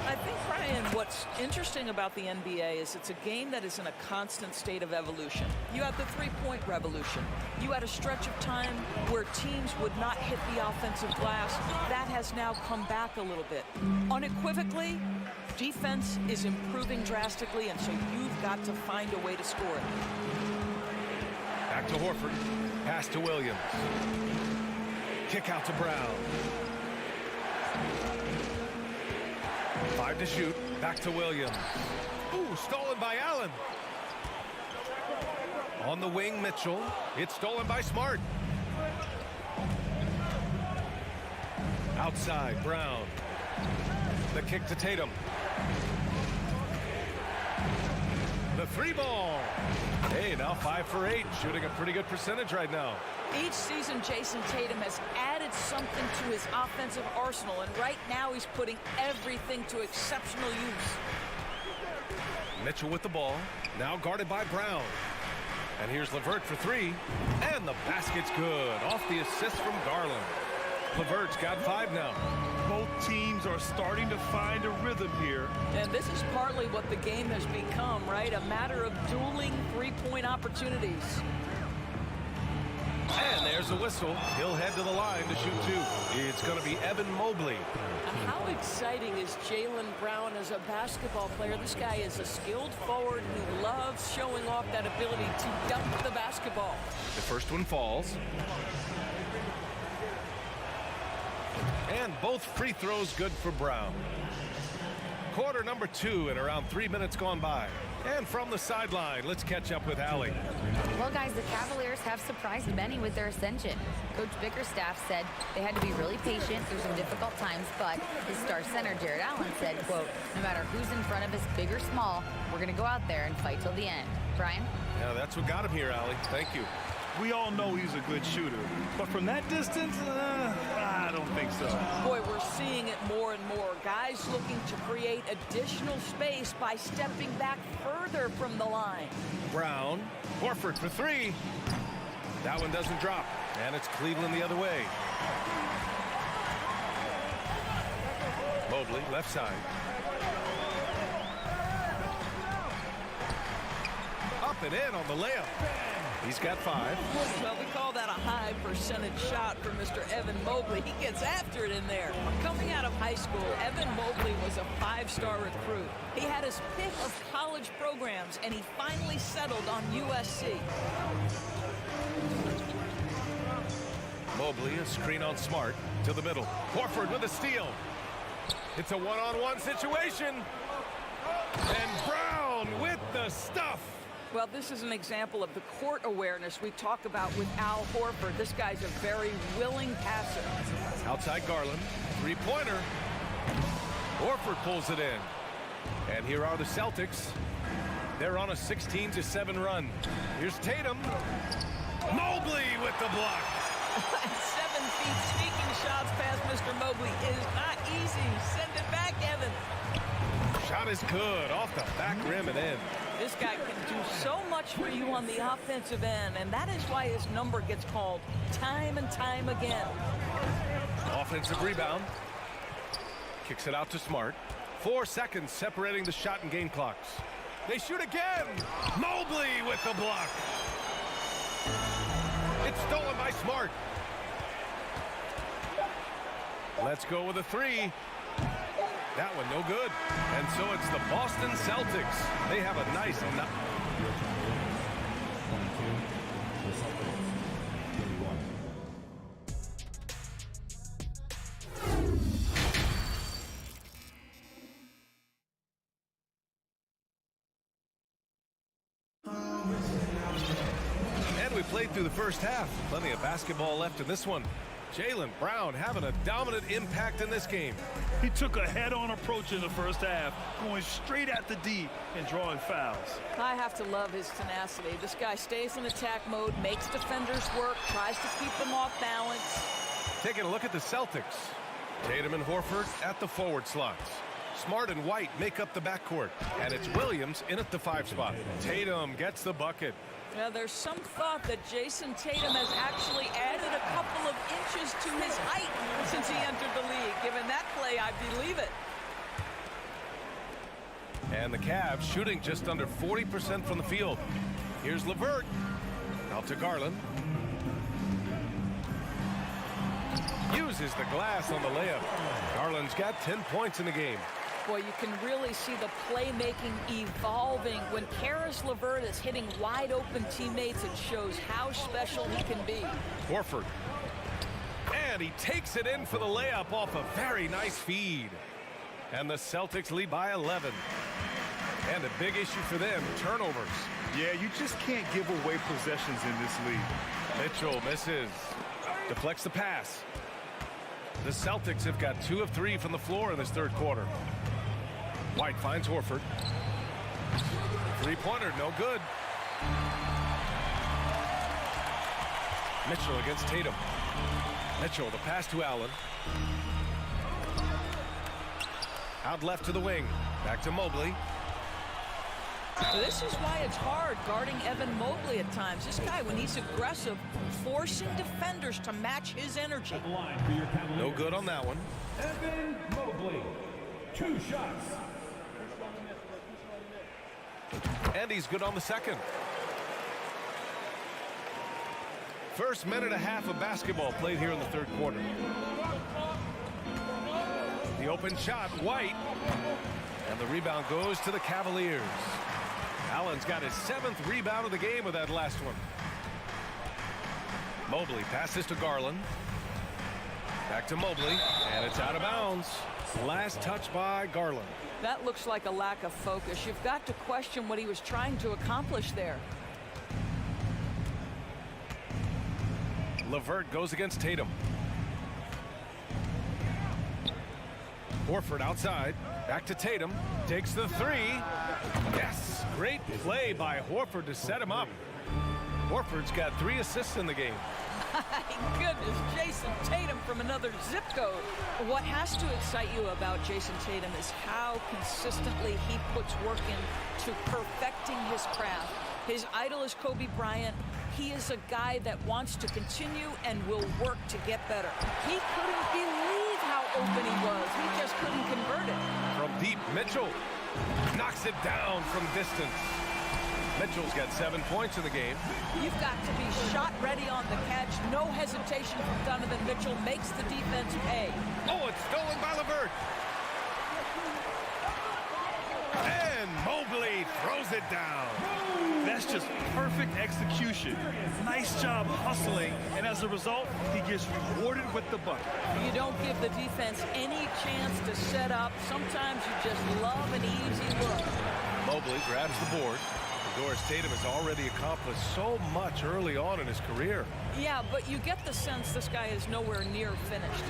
I think, Brian, what's interesting about the NBA is it's a game that is in a constant state of evolution. You had the three-point revolution. You had a stretch of time where teams would not hit the offensive glass. That has now come back a little bit. Unequivocally, defense is improving drastically, and so you've got to find a way to score it. Back to Horford. Pass to Williams. Kick out to Brown. 5 to shoot. Back to Williams. Ooh, stolen by Allen. On the wing, Mitchell. It's stolen by Smart. Outside, Brown. The kick to Tatum. The three ball. Hey, now 5 for 8, shooting a pretty good percentage right now. Each season, Jason Tatum has added something to his offensive arsenal, and right now he's putting everything to exceptional use. Mitchell with the ball, now guarded by Brown. And here's LeVert for 3, and the basket's good, off the assist from Garland. LeVert's got 5 now. Both teams are starting to find a rhythm here. And this is partly what the game has become, right? A matter of dueling three-point opportunities. And there's a whistle. He'll head to the line to shoot 2. It's going to be Evan Mobley. How exciting is Jaylen Brown as a basketball player? This guy is a skilled forward who loves showing off that ability to dunk the basketball. The first one falls. And both free throws good for Brown. Quarter number 2 and around 3 minutes gone by. And from the sideline, let's catch up with Allie. Well, guys, the Cavaliers have surprised many with their ascension. Coach Bickerstaff said they had to be really patient through some difficult times, but his star center, Jared Allen, said, quote, no matter who's in front of us, big or small, we're going to go out there and fight till the end. Brian? Yeah, that's what got him here, Allie. Thank you. We all know he's a good shooter, but from that distance, I don't think so. Boy, we're seeing it more and more. Guys looking to create additional space by stepping back further from the line. Brown, Horford for 3. That one doesn't drop, and it's Cleveland the other way. Mobley, left side. Up and in on the layup. He's got 5. Well, we call that a high percentage shot for Mr. Evan Mobley. He gets after it in there. Coming out of high school, Evan Mobley was a 5-star recruit. He had his pick of college programs, and he finally settled on USC. Mobley, a screen on Smart, to the middle. Horford with a steal. It's a one-on-one situation. And Brown with the stuff. Well, this is an example of the court awareness we talk about with Al Horford. This guy's a very willing passer. Outside Garland, three-pointer. Horford pulls it in. And here are the Celtics. They're on a 16-7 run. Here's Tatum. Mobley with the block. 7 feet sneaking shots past Mr. Mobley is not easy. Send it back, Evan. Shot is good, off the back rim and in. This guy can do so much for you on the offensive end, and that is why his number gets called time and time again. Offensive rebound. Kicks it out to Smart. 4 seconds separating the shot and game clocks. They shoot again. Mobley with the block. It's stolen by Smart. Let's go with a 3. That one no good. And so it's the Boston Celtics. They have a nice... And we played through the first half. Plenty of basketball left in this one. Jaylen Brown having a dominant impact in this game. He took a head-on approach in the first half, going straight at the D and drawing fouls. I have to love his tenacity. This guy stays in attack mode, makes defenders work, tries to keep them off balance. Taking a look at the Celtics. Tatum and Horford at the forward slots. Smart and White make up the backcourt. And it's Williams in at the 5 spot. Tatum gets the bucket. Now, there's some thought that Jason Tatum has actually added a couple of inches to his height since he entered the league. Given that play, I believe it. And the Cavs shooting just under 40% from the field. Here's LeVert. Out to Garland. Uses the glass on the layup. Garland's got 10 points in the game. Boy, you can really see the playmaking evolving. When Karis LeVert is hitting wide-open teammates, it shows how special he can be. Horford. And he takes it in for the layup off a very nice feed. And the Celtics lead by 11. And a big issue for them, turnovers. Yeah, you just can't give away possessions in this league. Mitchell misses. Deflects the pass. The Celtics have got 2 of 3 from the floor in this third quarter. White finds Horford. Three-pointer, no good. Mitchell against Tatum. Mitchell, the pass to Allen. Out left to the wing. Back to Mobley. This is why it's hard guarding Evan Mobley at times. This guy, when he's aggressive, forcing defenders to match his energy. No good on that one. Evan Mobley, 2 shots. And he's good on the second. First minute and a half of basketball played here in the third quarter. The open shot, White. And the rebound goes to the Cavaliers. Allen's got his 7th rebound of the game with that last one. Mobley passes to Garland. Back to Mobley, and it's out of bounds. Last touch by Garland. That looks like a lack of focus. You've got to question what he was trying to accomplish there. LeVert goes against Tatum. Horford outside. Back to Tatum. Takes the 3. Yes! Great play by Horford to set him up. Horford's got 3 assists in the game. My goodness, Jason Tatum from another zip code. What has to excite you about Jason Tatum is how consistently he puts work into perfecting his craft. His idol is Kobe Bryant. He is a guy that wants to continue and will work to get better. He couldn't believe how open he was. He just couldn't convert it. From deep, Mitchell knocks it down from distance. Mitchell's got 7 points in the game. You've got to be shot ready on the catch. No hesitation from Donovan Mitchell. Makes the defense pay. Oh, it's stolen by LeVert. And Mobley throws it down. That's just perfect execution. Nice job hustling, and as a result, he gets rewarded with the bucket. You don't give the defense any chance to set up. Sometimes you just love an easy look. Mobley grabs the board. Doris Tatum has already accomplished so much early on in his career. Yeah, but you get the sense this guy is nowhere near finished.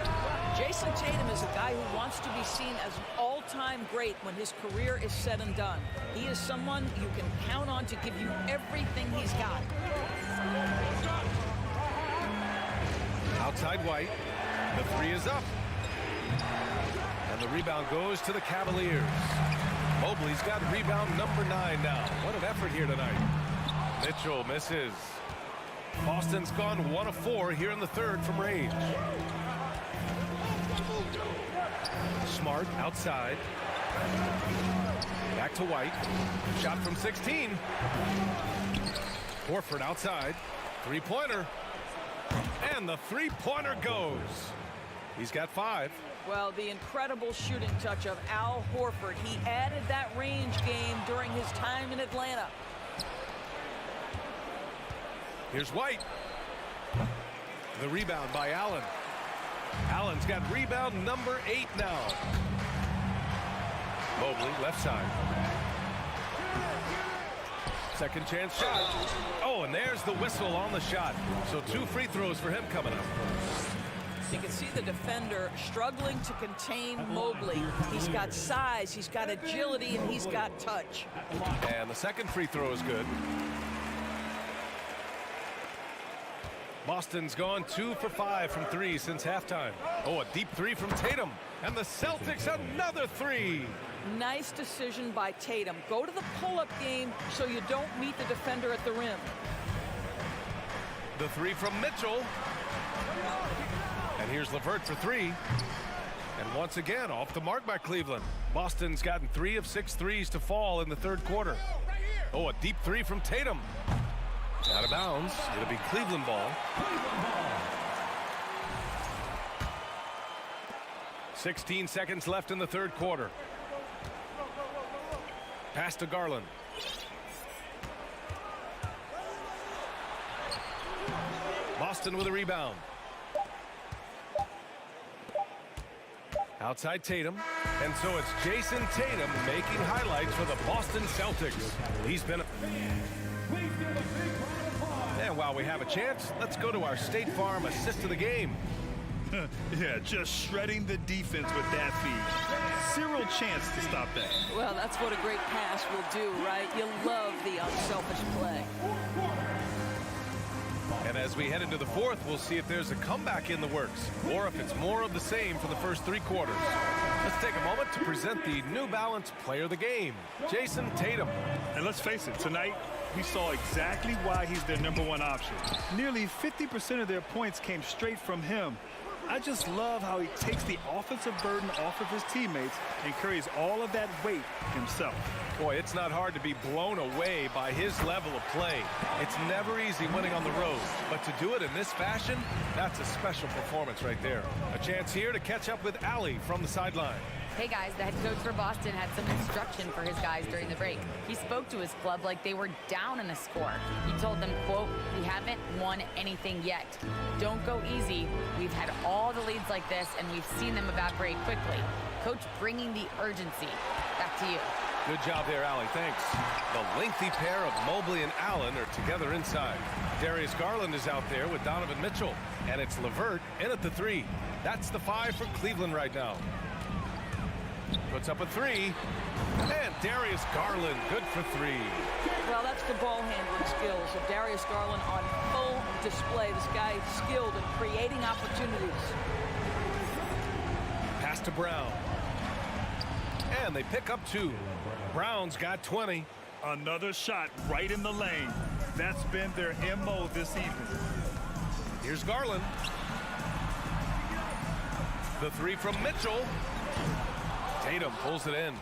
Jason Tatum is a guy who wants to be seen as an all-time great when his career is said and done. He is someone you can count on to give you everything he's got. Outside White. The 3 is up. And the rebound goes to the Cavaliers. Mobley's got rebound number 9 now. What an effort here tonight. Mitchell misses. Boston's gone 1 of 4 here in the third from range. Smart outside. Back to White. Shot from 16. Horford outside. 3-pointer. And the 3-pointer goes. He's got 5. Well, the incredible shooting touch of Al Horford. He added that range game during his time in Atlanta. Here's White. The rebound by Allen. Allen's got rebound number 8 now. Mobley, left side. Second chance shot. Oh, and there's the whistle on the shot. So 2 free throws for him coming up. You can see the defender struggling to contain Mobley. He's got size, he's got agility, and he's got touch. And the second free throw is good. Boston's gone 2 for 5 from 3 since halftime. Oh, a deep 3 from Tatum. And the Celtics another 3. Nice decision by Tatum. Go to the pull-up game so you don't meet the defender at the rim. The 3 from Mitchell. And here's LeVert for 3. And once again, off the mark by Cleveland. Boston's gotten 3 of 6 threes to fall in the third quarter. Oh, a deep 3 from Tatum. Out of bounds. It'll be Cleveland ball. 16 seconds left in the third quarter. Pass to Garland. Boston with a rebound. Outside Tatum. And so it's Jason Tatum making highlights for the Boston Celtics. He's been... And while we have a chance, let's go to our State Farm assist of the game. Yeah, just shredding the defense with that feed. Zero chance to stop that. Well, that's what a great pass will do, right? You love the unselfish play. And as we head into the fourth, we'll see if there's a comeback in the works or if it's more of the same for the first 3 quarters. Let's take a moment to present the New Balance Player of the Game, Jason Tatum. And let's face it, tonight we saw exactly why he's their #1 option. Nearly 50% of their points came straight from him. I just love how he takes the offensive burden off of his teammates and carries all of that weight himself. Boy, it's not hard to be blown away by his level of play. It's never easy winning on the road, but to do it in this fashion, that's a special performance right there. A chance here to catch up with Allie from the sideline. Hey guys, the head coach for Boston had some instruction for his guys during the break. He spoke to his club like they were down in a score. He told them, quote, "We haven't won anything yet. Don't go easy. We've had all the leads like this, and we've seen them evaporate quickly." Coach bringing the urgency. Back to you. Good job there, Allie. Thanks. The lengthy pair of Mobley and Allen are together inside. Darius Garland is out there with Donovan Mitchell, and it's LeVert in at the 3. That's the 5 for Cleveland right now. Puts up a 3, and Darius Garland, good for 3. Well, that's the ball handling skills of Darius Garland on full display. This guy is skilled in creating opportunities. Pass to Brown. And they pick up 2. Brown's got 20. Another shot right in the lane. That's been their MO this evening. Here's Garland. The 3 from Mitchell. Tatum pulls it in.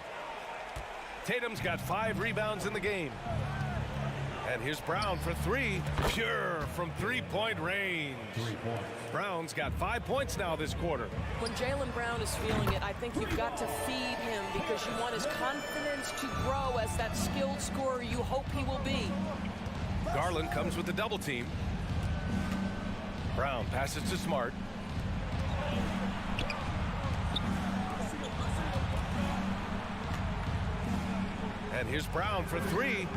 Tatum's got 5 rebounds in the game. And here's Brown for 3. Pure from 3-point range. Brown's got 5 points now this quarter. When Jaylen Brown is feeling it, I think you've got to feed him because you want his confidence to grow as that skilled scorer you hope he will be. Garland comes with the double team. Brown passes to Smart. And here's Brown for 3.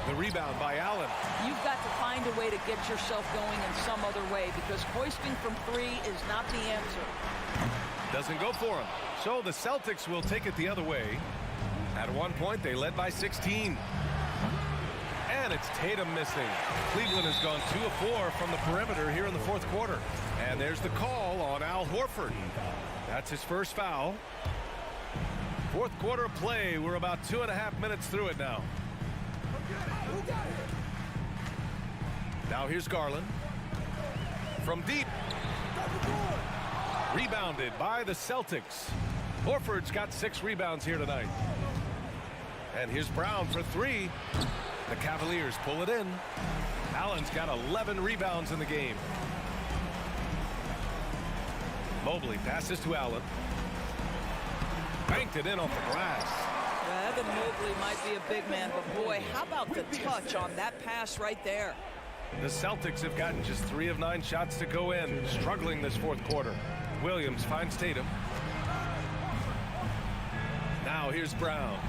The rebound by Allen. You've got to find a way to get yourself going in some other way because hoisting from 3 is not the answer. Doesn't go for him. So the Celtics will take it the other way. At one point, they led by 16. And it's Tatum missing. Cleveland has gone 2 of 4 from the perimeter here in the fourth quarter. And there's the call on Al Horford. That's his first foul. Fourth quarter of play. We're about 2.5 minutes through it now. Now here's Garland. From deep. Rebounded by the Celtics. Horford's got 6 rebounds here tonight. And here's Brown for 3. The Cavaliers pull it in. Allen's got 11 rebounds in the game. Mobley passes to Allen. Banked it in off the glass. Yeah, Evan Mobley might be a big man, but boy, how about the touch on that pass right there? The Celtics have gotten just 3 of 9 shots to go in, struggling this fourth quarter. Williams finds Tatum. Now here's Brown.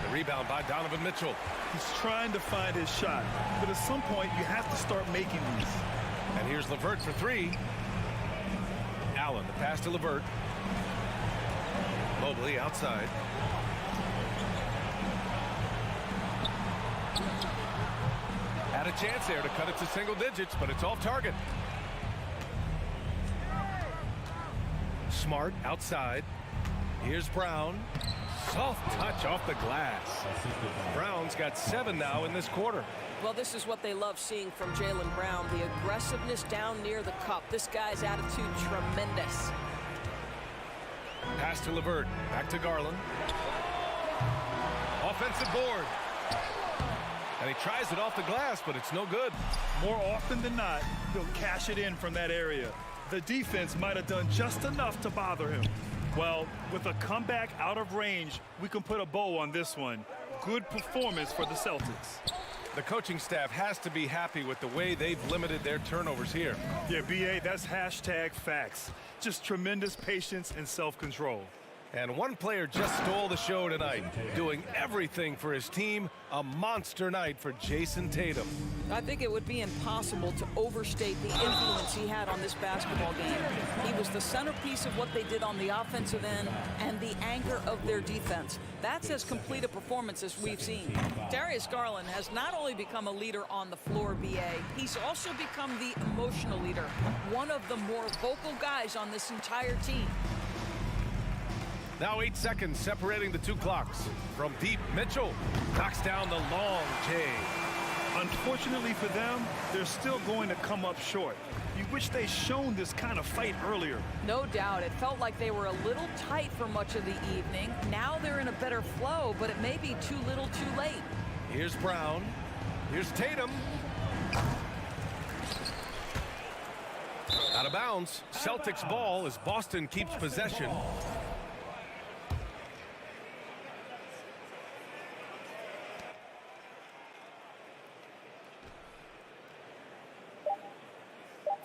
The rebound by Donovan Mitchell. He's trying to find his shot, but at some point you have to start making these. And here's LeVert for 3. Allen, the pass to LeVert. Mobley outside. Had a chance there to cut it to single digits, but it's off target. Smart outside. Here's Brown. Soft touch off the glass. Brown's got 7 now in this quarter. Well, this is what they love seeing from Jaylen Brown, the aggressiveness down near the cup. This guy's attitude, tremendous. Pass to LeVert. Back to Garland. Offensive board. And he tries it off the glass, but it's no good. More often than not, he'll cash it in from that area. The defense might have done just enough to bother him. Well, with a comeback out of range, we can put a bow on this one. Good performance for the Celtics. The coaching staff has to be happy with the way they've limited their turnovers here. Yeah, B.A., that's hashtag facts. Just tremendous patience and self-control. And one player just stole the show tonight, doing everything for his team. A monster night for Jason Tatum. I think it would be impossible to overstate the influence he had on this basketball game. He was the centerpiece of what they did on the offensive end and the anchor of their defense. That's as complete a performance as we've seen. Darius Garland has not only become a leader on the floor, BA, he's also become the emotional leader, one of the more vocal guys on this entire team. Now 8 seconds separating the two clocks. From deep, Mitchell knocks down the long J. Unfortunately for them, they're still going to come up short. You wish they'd shown this kind of fight earlier. No doubt. It felt like they were a little tight for much of the evening. Now they're in a better flow, but it may be too little too late. Here's Brown. Here's Tatum. Out of bounds. Celtics ball as Boston keeps possession.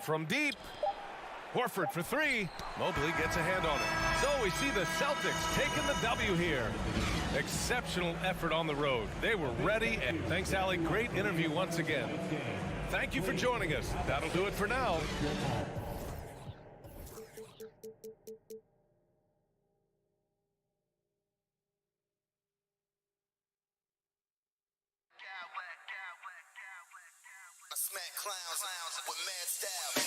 From deep, Horford for three. Mobley gets a hand on it. So we see the Celtics taking the W here. Exceptional effort on the road. They were ready, and thanks, Allie. Great interview once again. Thank you for joining us. That'll do it for now. Smack clowns with mad style.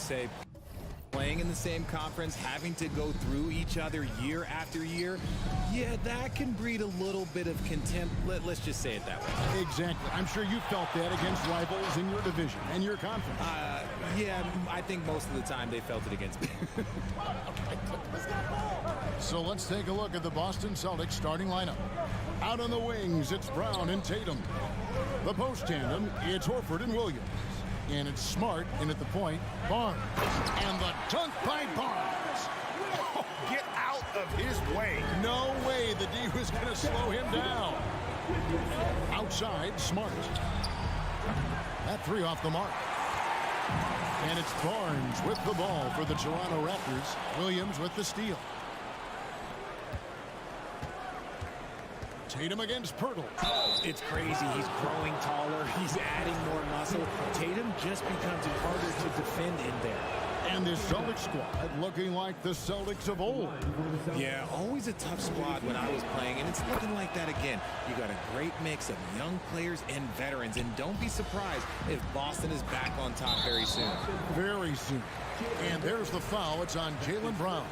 say, playing in the same conference, having to go through each other year after year, yeah, that can breed a little bit of contempt. Let's just say it that way. Exactly. I'm sure you felt that against rivals in your division and your conference. Yeah, I think most of the time they felt it against me. So let's take a look at the Boston Celtics starting lineup. Out on the wings, it's Brown and Tatum. The post tandem, it's Horford and Williams. And it's Smart in at the point, Barnes. And the dunk by Barnes. Oh, get out of his way. No way the D was going to slow him down. Outside, Smart. That three off the mark. And it's Barnes with the ball for the Toronto Raptors. Williams with the steal. Tatum against Pirtle. It's crazy. He's growing taller. He's adding more muscle. Tatum just becomes harder to defend in there. And this Celtics squad looking like the Celtics of old. Yeah, always a tough squad when I was playing, and it's looking like that again. You got a great mix of young players and veterans, and don't be surprised if Boston is back on top very soon. Very soon. And there's the foul. It's on Jaylen Brown.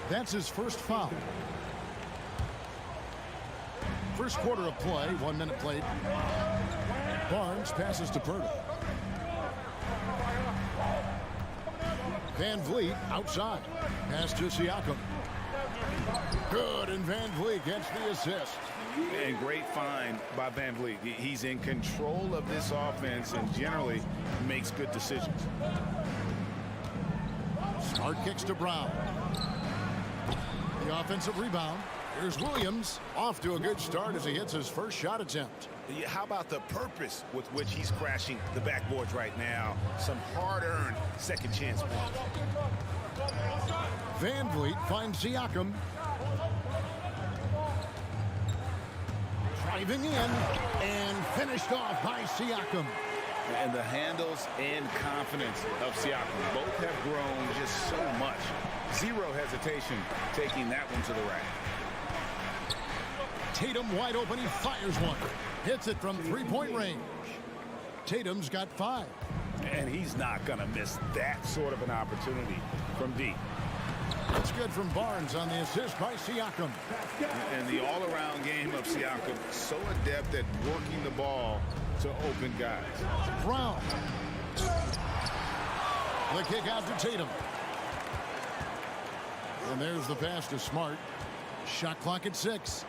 That's his first foul. First quarter of play, 1 minute played. Barnes passes to Pirtle. Van Vliet outside. Pass to Siakam. Good, and Van Vliet gets the assist. And great find by Van Vliet. He's in control of this offense and generally makes good decisions. Smart kicks to Brown. The offensive rebound. Here's Williams, off to a good start as he hits his first shot attempt. How about the purpose with which he's crashing the backboards right now? Some hard-earned second chance points. Van Vliet finds Siakam. Driving in and finished off by Siakam. And the handles and confidence of Siakam both have grown just so much. Zero hesitation taking that one to the rack. Tatum wide open, he fires one. Hits it from three-point range. Tatum's got 5. And he's not going to miss that sort of an opportunity from deep. It's good from Barnes on the assist by Siakam. And the all-around game of Siakam, so adept at working the ball to open guys. Brown. The kick out to Tatum. And there's the pass to Smart. Shot clock at 6.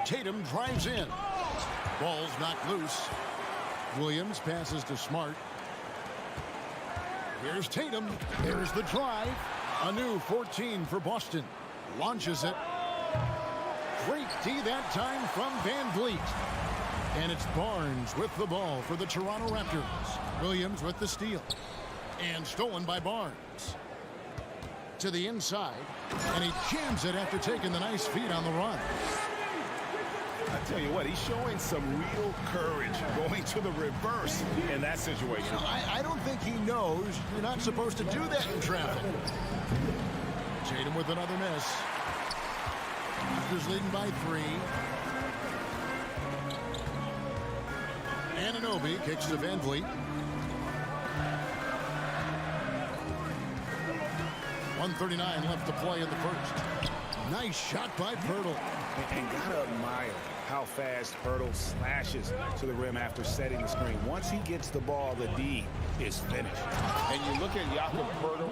Tatum drives in. Ball's knocked loose. Williams passes to Smart. Here's Tatum. There's the drive. A new 14 for Boston. Launches it. Great D that time from Van Vliet. And it's Barnes with the ball for the Toronto Raptors. Williams with the steal. And stolen by Barnes. To the inside. And he jams it after taking the nice feed on the run. I tell you what, he's showing some real courage going to the reverse in that situation. You know, I don't think he knows you're not supposed to do that in traffic. Tatum with another miss. Raptors leading by 3. Anunoby kicks to Van Vliet. 1:39 left to play in the first. Nice shot by Pirtle. And gotta admire how fast Pirtle slashes to the rim after setting the screen. Once he gets the ball, the D is finished. And you look at Jakob Pirtle,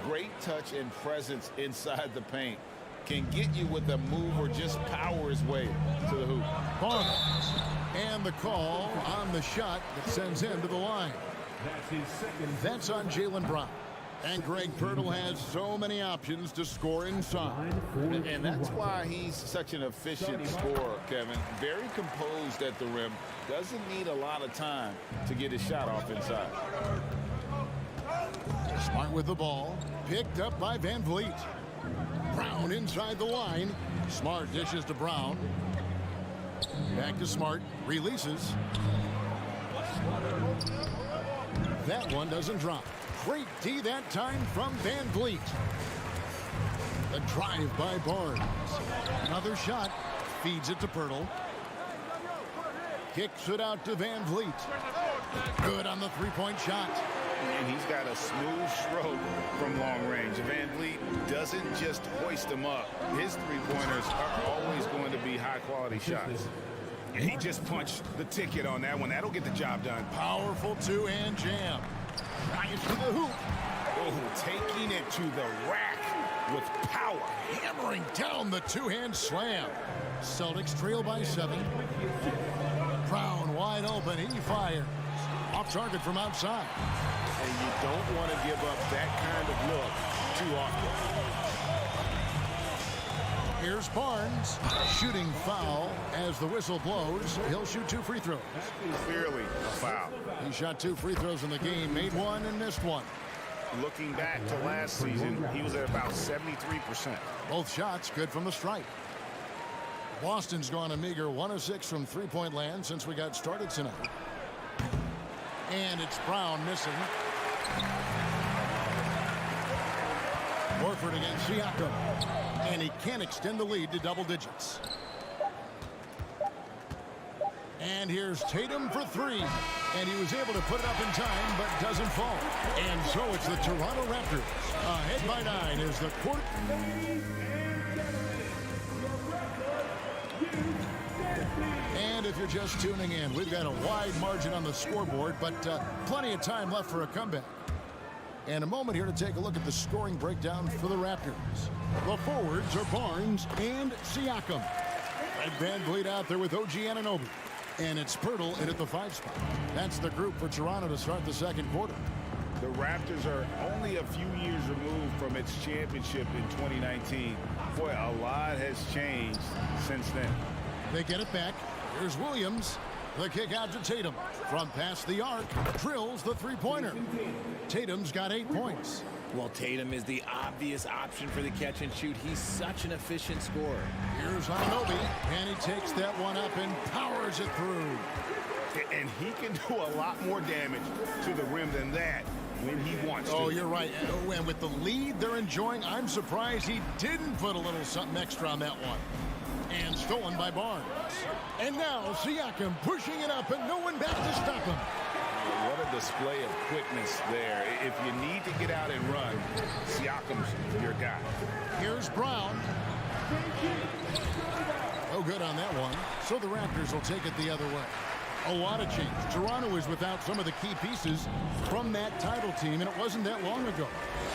great touch and presence inside the paint. Can get you with a move or just power his way to the hoop. Barnes. And the call on the shot that sends him to the line. That's on Jaylen Brown. And Greg Pirtle has so many options to score inside. And that's why he's such an efficient scorer, Kevin. Very composed at the rim. Doesn't need a lot of time to get his shot off inside. Smart with the ball. Picked up by Van Vliet. Brown inside the line. Smart dishes to Brown. Back to Smart. Releases. That one doesn't drop. Great D that time from Van Vliet. The drive by Barnes. Another shot. Feeds it to Pirtle. Kicks it out to Van Vliet. Good on the three-point shot. And he's got a smooth stroke from long range. Van Vliet doesn't just hoist them up. His three-pointers are always going to be high-quality shots. And he just punched the ticket on that one. That'll get the job done. Powerful two-hand jam. Right to the hoop. Oh, taking it to the rack with power. Hammering down the two-hand slam. Celtics trail by 7. Brown wide open. He fires. Off target from outside. And you don't want to give up that kind of look too often. Here's Barnes. Shooting foul as the whistle blows. He'll shoot 2 free throws. Clearly a foul. He shot 2 free throws in the game, made 1 and missed 1. Looking back to last season, he was at about 73%. Both shots good from the stripe. Boston's gone a meager 1 of 6 from three-point land since we got started tonight. And it's Brown missing. Horford against Siakam. And he can't extend the lead to double digits. And here's Tatum for 3. And he was able to put it up in time, but doesn't fall. And so it's the Toronto Raptors. Ahead by 9 is the court. And if you're just tuning in, we've got a wide margin on the scoreboard, but plenty of time left for a comeback. And a moment here to take a look at the scoring breakdown for the Raptors. The forwards are Barnes and Siakam. And Van Vliet out there with OG Anunoby. And it's Pirtle in at the 5 spot. That's the group for Toronto to start the second quarter. The Raptors are only a few years removed from its championship in 2019. Boy, a lot has changed since then. They get it back. Here's Williams. The kick out to Tatum. From past the arc, drills the three-pointer. Tatum's got 8 points. Well, Tatum is the obvious option for the catch and shoot. He's such an efficient scorer. Here's Anunoby, and he takes that one up and powers it through. And he can do a lot more damage to the rim than that when he wants to. Oh, you're right. And with the lead they're enjoying, I'm surprised he didn't put a little something extra on that one. And stolen by Barnes. And now Siakam pushing it up and no one back to stop him. What a display of quickness there. If you need to get out and run, Siakam's your guy. Here's Brown. Oh, good on that one. So the Raptors will take it the other way. A lot of change. Toronto is without some of the key pieces from that title team, and it wasn't that long ago.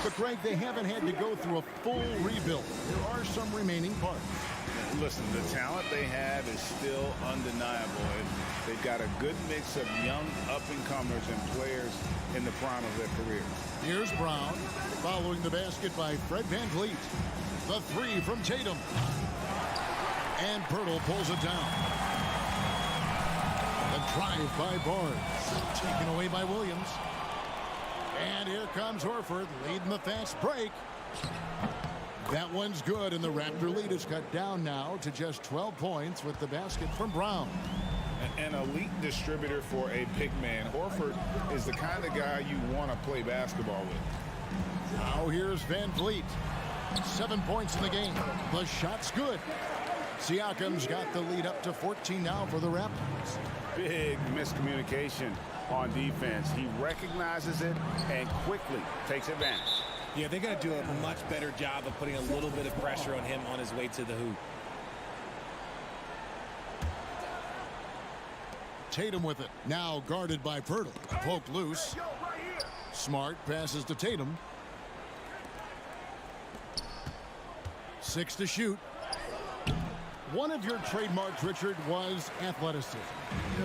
But, Greg, they haven't had to go through a full rebuild. There are some remaining parts. Listen, the talent they have is still undeniable. They've got a good mix of young up-and-comers and players in the prime of their career. Here's Brown, following the basket by Fred Van Vliet. The 3 from Tatum. And Pirtle pulls it down. The drive by Barnes, taken away by Williams. And here comes Horford, leading the fast break. That one's good, and the Raptor lead is cut down now to just 12 points with the basket from Brown. An elite distributor for a big man. Horford is the kind of guy you want to play basketball with. Now here's Van Vliet. 7 points in the game. The shot's good. Siakam's got the lead up to 14 now for the Raptors. Big miscommunication on defense. He recognizes it and quickly takes advantage. Yeah, they got to do a much better job of putting a little bit of pressure on him on his way to the hoop. Tatum with it. Now guarded by Pirtle. Poked loose. Smart passes to Tatum. 6 to shoot. One of your trademarks, Richard, was athleticism.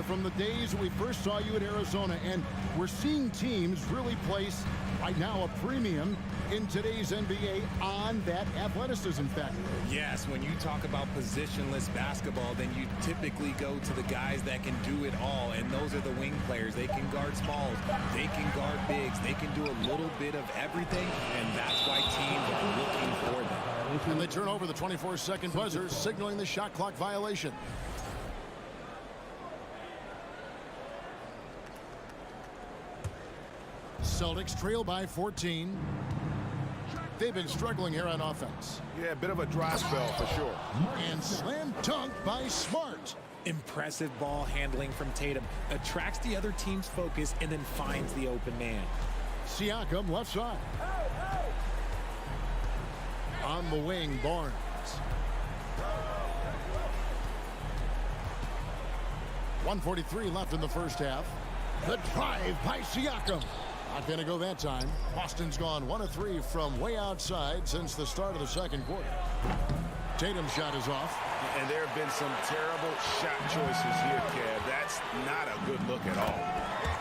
From the days we first saw you at Arizona, and we're seeing teams really place, right now, a premium in today's NBA on that athleticism factor. Yes, when you talk about positionless basketball, then you typically go to the guys that can do it all, and those are the wing players. They can guard smalls, they can guard bigs, they can do a little bit of everything, and that's why teams are looking for them. And they turn over the 24-second buzzer, signaling the shot clock violation. Celtics trail by 14. They've been struggling here on offense. Yeah, a bit of a dry spell for sure. And slam dunk by Smart. Impressive ball handling from Tatum. Attracts the other team's focus and then finds the open man. Siakam left side. On the wing, Barnes. .143 left in the first half. The drive by Siakam. Not going to go that time. Boston's gone 1 of 3 from way outside since the start of the second quarter. Tatum's shot is off. And there have been some terrible shot choices here, Kev. That's not a good look at all.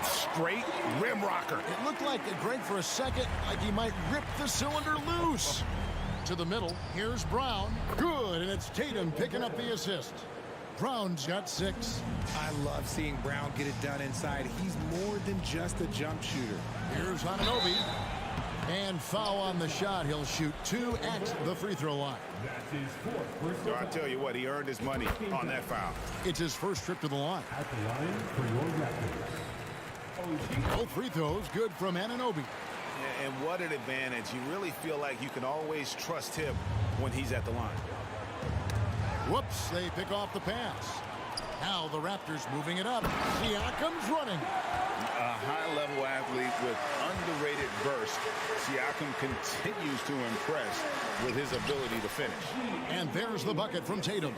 Straight rim rocker. It looked like Greg for a second, like he might rip the cylinder loose. To the middle, here's Brown. Good, and it's Tatum picking up the assist. Brown's got 6. I love seeing Brown get it done inside. He's more than just a jump shooter. Here's Anunoby. And foul on the shot. He'll shoot 2 at the free throw line. That's his 4th. So I tell you what, he earned his money on that foul. It's his first trip to the line. At the line for your Raptors. Both free throws good from Anunoby. And what an advantage. You really feel like you can always trust him when he's at the line. Whoops, they pick off the pass. Now the Raptors moving it up. Siakam's running. A high-level athlete with underrated burst. Siakam continues to impress with his ability to finish. And there's the bucket from Tatum.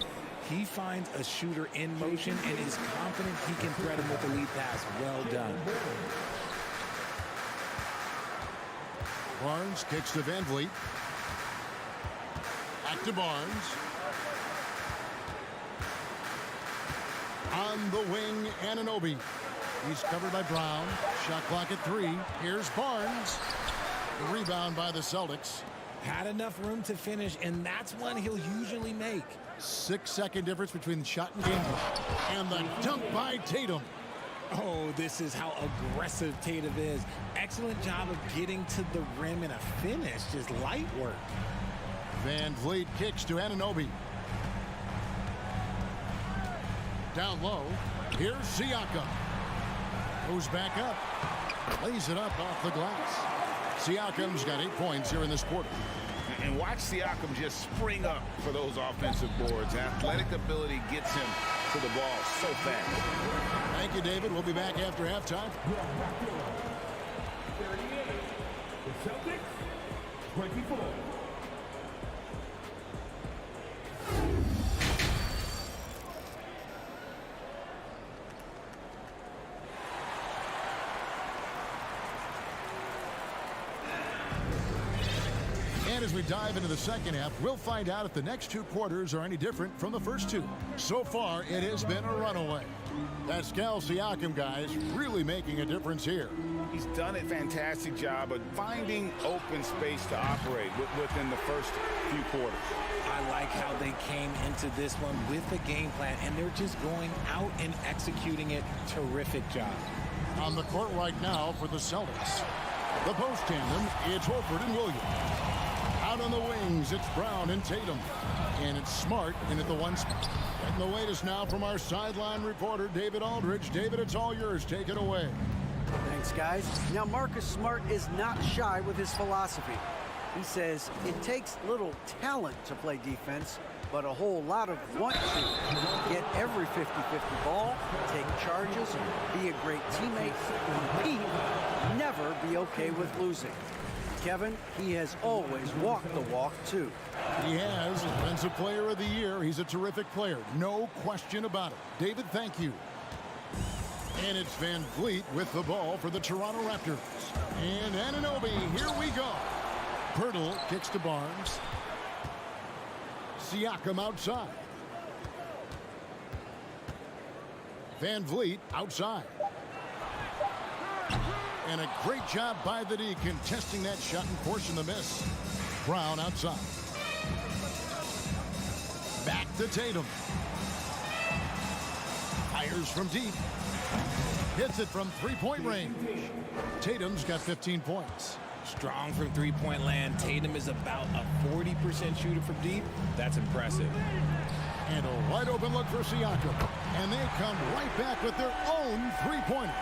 He finds a shooter in motion and is confident he can thread him with the lead pass. Well done. Barnes kicks to Van Vliet. Back to Barnes. On the wing, Anunoby. He's covered by Brown. Shot clock at 3. Here's Barnes. The rebound by the Celtics. Had enough room to finish, and that's one he'll usually make. 6-second difference between the shot and game. And the dunk by Tatum. Oh, this is how aggressive Tatum is. Excellent job of getting to the rim in a finish. Just light work. Van Vliet kicks to Anunoby. Down low. Here's Siakam. Goes back up. Lays it up off the glass. Siakam's got 8 points here in this quarter. And watch Siakam just spring up for those offensive boards. Athletic ability gets him to the ball so fast. Thank you, David. We'll be back after halftime. 38. The Celtics, 24. And as we dive into the second half, we'll find out if the next 2 quarters are any different from the first 2. So far, it has been a runaway. Pascal Siakam, guys, really making a difference here. He's done a fantastic job of finding open space to operate within the first few quarters. I like how they came into this one with a game plan, and they're just going out and executing it. Terrific job. On the court right now for the Celtics. The post tandem, it's Horford and Williams. Out on the wings, it's Brown and Tatum. And it's Smart in at the 1 spot. Getting the latest now from our sideline reporter, David Aldridge. David, it's all yours. Take it away. Thanks, guys. Now, Marcus Smart is not shy with his philosophy. He says it takes little talent to play defense, but a whole lot of want to. Get every 50-50 ball, take charges, be a great teammate, compete, never be okay with losing. Kevin, he has always walked the walk, too. He has. Defensive Player of the Year. He's a terrific player. No question about it. David, thank you. And it's Van Vliet with the ball for the Toronto Raptors. And Anunoby, here we go. Pirtle kicks to Barnes. Siakam outside. Van Vliet outside. And a great job by the D contesting that shot and forcing the miss. Brown outside. Back to Tatum. Fires from deep. Hits it from 3-point range. Tatum's got 15 points. Strong from 3-point land. Tatum is about a 40% shooter from deep. That's impressive. And a wide open look for Siakam. And they come right back with their own 3-pointer.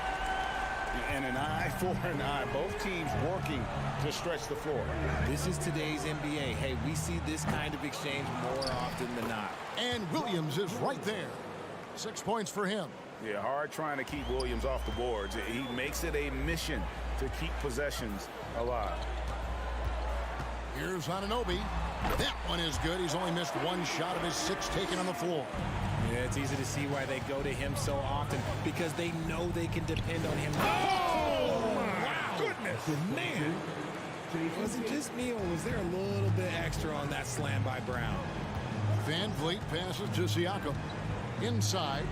And an eye for an eye. Both teams working to stretch the floor. This is today's NBA. Hey, we see this kind of exchange more often than not. And Williams is right there. 6 points for him. Yeah, hard trying to keep Williams off the boards. He makes it a mission to keep possessions alive. Here's Anunoby. That one is good. He's only missed one shot of his 6 taken on the floor. Yeah, it's easy to see why they go to him so often, because they know they can depend on him. Oh, wow. Goodness, man. Was it just me, or was there a little bit extra on that slam by Brown? Van Vliet passes to Siakam. Inside.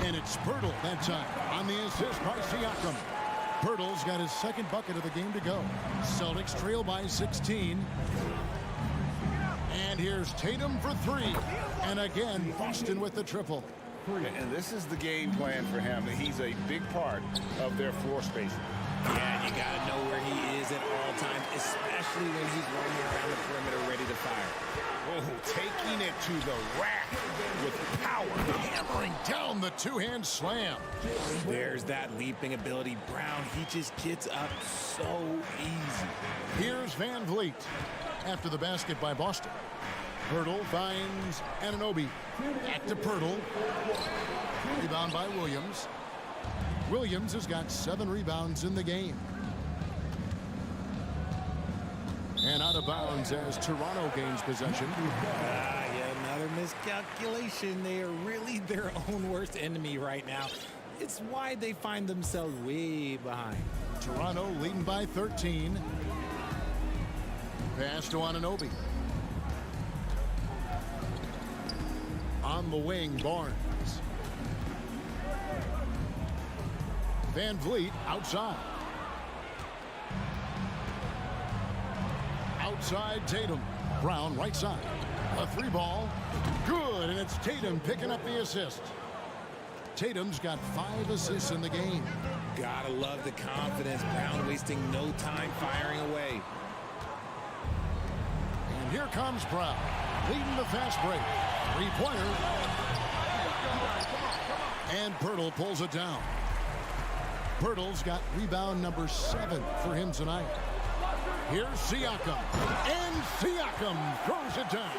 And it's Pirtle that time on the assist by Siakam. Pirtle's got his 2nd bucket of the game to go. Celtics trail by 16. And here's Tatum for 3. And again, Boston with the triple. And this is the game plan for him. He's a big part of their floor spacing. Yeah, you got to know where he is at all times, especially when he's roaming around the perimeter ready to fire. Oh, taking it to the rack with power. Hammering down the 2-hand slam. There's that leaping ability. Brown, he just gets up so easy. Here's Van Vliet after the basket by Boston. Pirtle finds Anunoby. Back to Pirtle. Rebound by Williams. Williams has got 7 rebounds in the game. And out of bounds as Toronto gains possession. Yeah, another miscalculation. They are really their own worst enemy right now. It's why they find themselves way behind. Toronto leading by 13. Pass to Anunoby. On the wing, Barnes. Van Vliet outside. Outside Tatum. Brown right side. A 3-ball. Good, and it's Tatum picking up the assist. Tatum's got 5 assists in the game. Gotta love the confidence. Brown wasting no time firing away. And here comes Brown, leading the fast break. 3-pointer. And Pirtle pulls it down. Pirtle's got rebound number 7 for him tonight. Here's Siakam. And Siakam throws it down.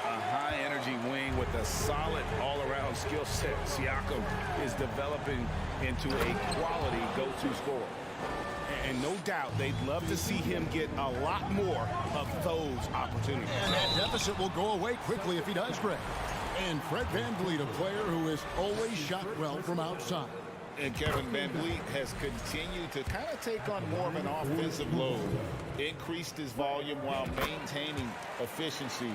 A high-energy wing with a solid all-around skill set. Siakam is developing into a quality go-to scorer. And no doubt they'd love to see him get a lot more of those opportunities. And that deficit will go away quickly if he does, Greg. And Fred VanVleet, a player who has always shot well from outside. And Kevin VanVleet has continued to kind of take on more of an offensive load. Increased his volume while maintaining efficiency.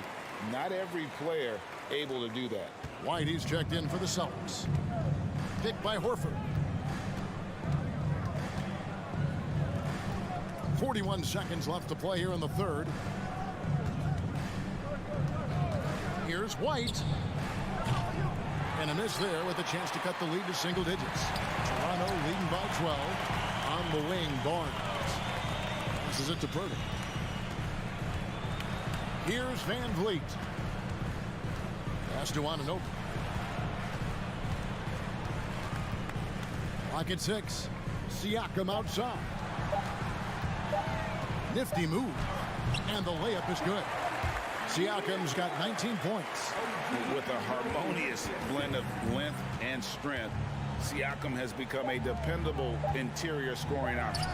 Not every player able to do that. Whitey's checked in for the Celtics. Picked by Horford. 41 seconds left to play here in the 3rd. Here's White. And a miss there with a chance to cut the lead to single digits. Toronto leading by 12. On the wing, Barnes. This is it to Pirtle. Here's Van Vliet. Pass to Anunoby. Clock at 6. Siakam outside. Nifty move. And the layup is good. Siakam's got 19 points. With a harmonious blend of length and strength, Siakam has become a dependable interior scoring option.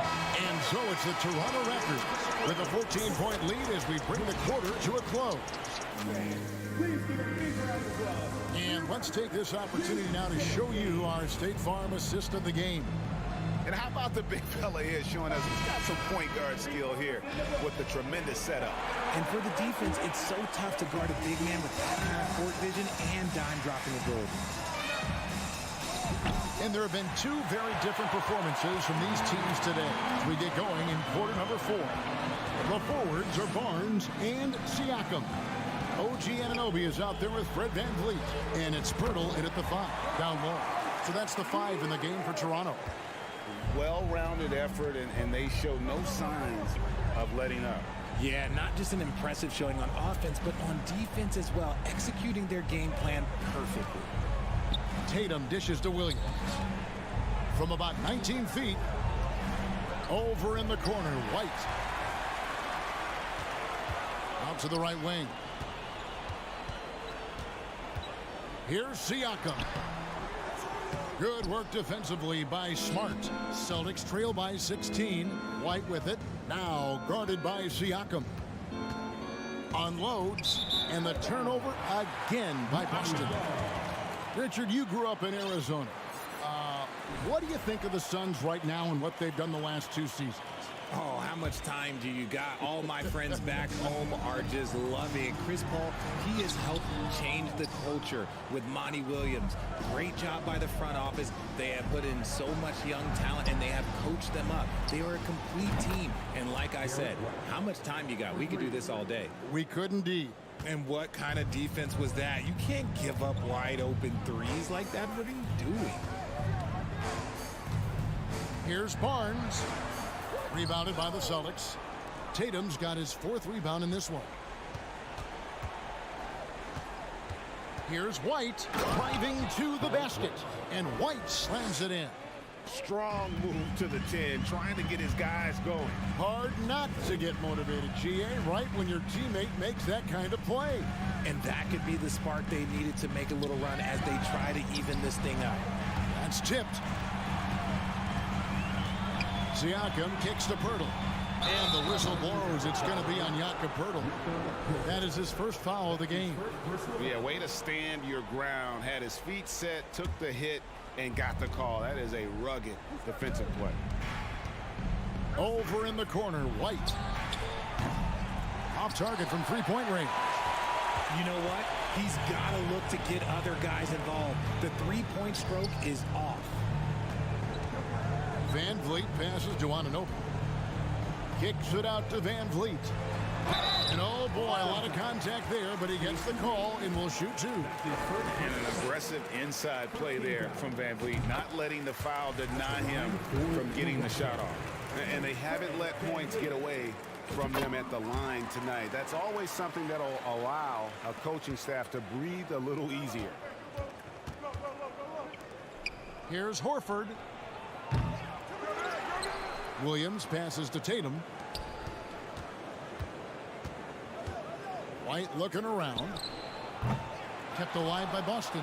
And so it's the Toronto Raptors with a 14-point lead as we bring the quarter to a close. And let's take this opportunity now to show you our State Farm assist of the game. And how about the big fella here showing us he's got some point guard skill here with the tremendous setup. And for the defense, it's so tough to guard a big man with that kind of court vision and dime-dropping ability. And there have been 2 very different performances from these teams today as we get going in quarter number 4. The forwards are Barnes and Siakam. OG Anunoby is out there with Fred VanVleet. And it's Pirtle in at the 5, down low. So that's the 5 in the game for Toronto. Well-rounded effort, and they show no signs of letting up. Yeah, not just an impressive showing on offense, but on defense as well, executing their game plan perfectly. Tatum dishes to Williams. From about 19 feet, over in the corner, White. Out to the right wing. Here's Siakam. Good work defensively by Smart. Celtics trail by 16. White with it. Now guarded by Siakam. Unloads. And the turnover again by Boston. Richard, you grew up in Arizona. What do you think of the Suns right now and what they've done the last 2 seasons? Oh, how much time do you got? All my friends back home are just loving it. Chris Paul, he has helped change the culture with Monty Williams. Great job by the front office. They have put in so much young talent, and they have coached them up. They are a complete team. And like I said, how much time you got? We could do this all day. We could indeed. And what kind of defense was that? You can't give up wide open threes like that. What are you doing? Here's Barnes. Rebounded by the Celtics. Tatum's got his 4th rebound in this one. Here's White driving to the basket. And White slams it in. Strong move to the 10, trying to get his guys going. Hard not to get motivated, GA, right when your teammate makes that kind of play. And that could be the spark they needed to make a little run as they try to even this thing up. That's tipped. Siakam kicks to Pirtle. And the whistle blows. It's going to be on Jakob Pirtle. That is his first foul of the game. Yeah, way to stand your ground. Had his feet set, took the hit, and got the call. That is a rugged defensive play. Over in the corner, White. Off target from three-point range. You know what? He's got to look to get other guys involved. The three-point stroke is off. Van Vliet passes to Anunoby. Kicks it out to Van Vliet. And oh boy, a lot of contact there, but he gets the call and will shoot 2. And an aggressive inside play there from Van Vliet, not letting the foul deny him from getting the shot off. And they haven't let points get away from them at the line tonight. That's always something that'll allow a coaching staff to breathe a little easier. Here's Horford. Williams passes to Tatum. White looking around. Kept alive by Boston.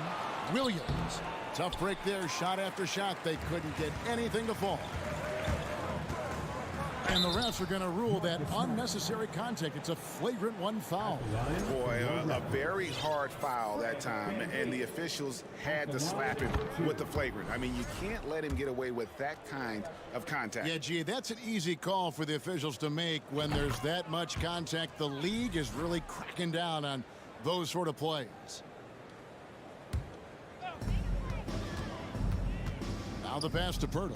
Williams. Tough break there. Shot after shot. They couldn't get anything to fall. And the refs are going to rule that unnecessary contact. It's a flagrant 1 foul. Boy, a very hard foul that time, and the officials had to slap him with the flagrant. I mean, you can't let him get away with that kind of contact. Yeah, gee, that's an easy call for the officials to make when there's that much contact. The league is really cracking down on those sort of plays. Now the pass to Pirtle.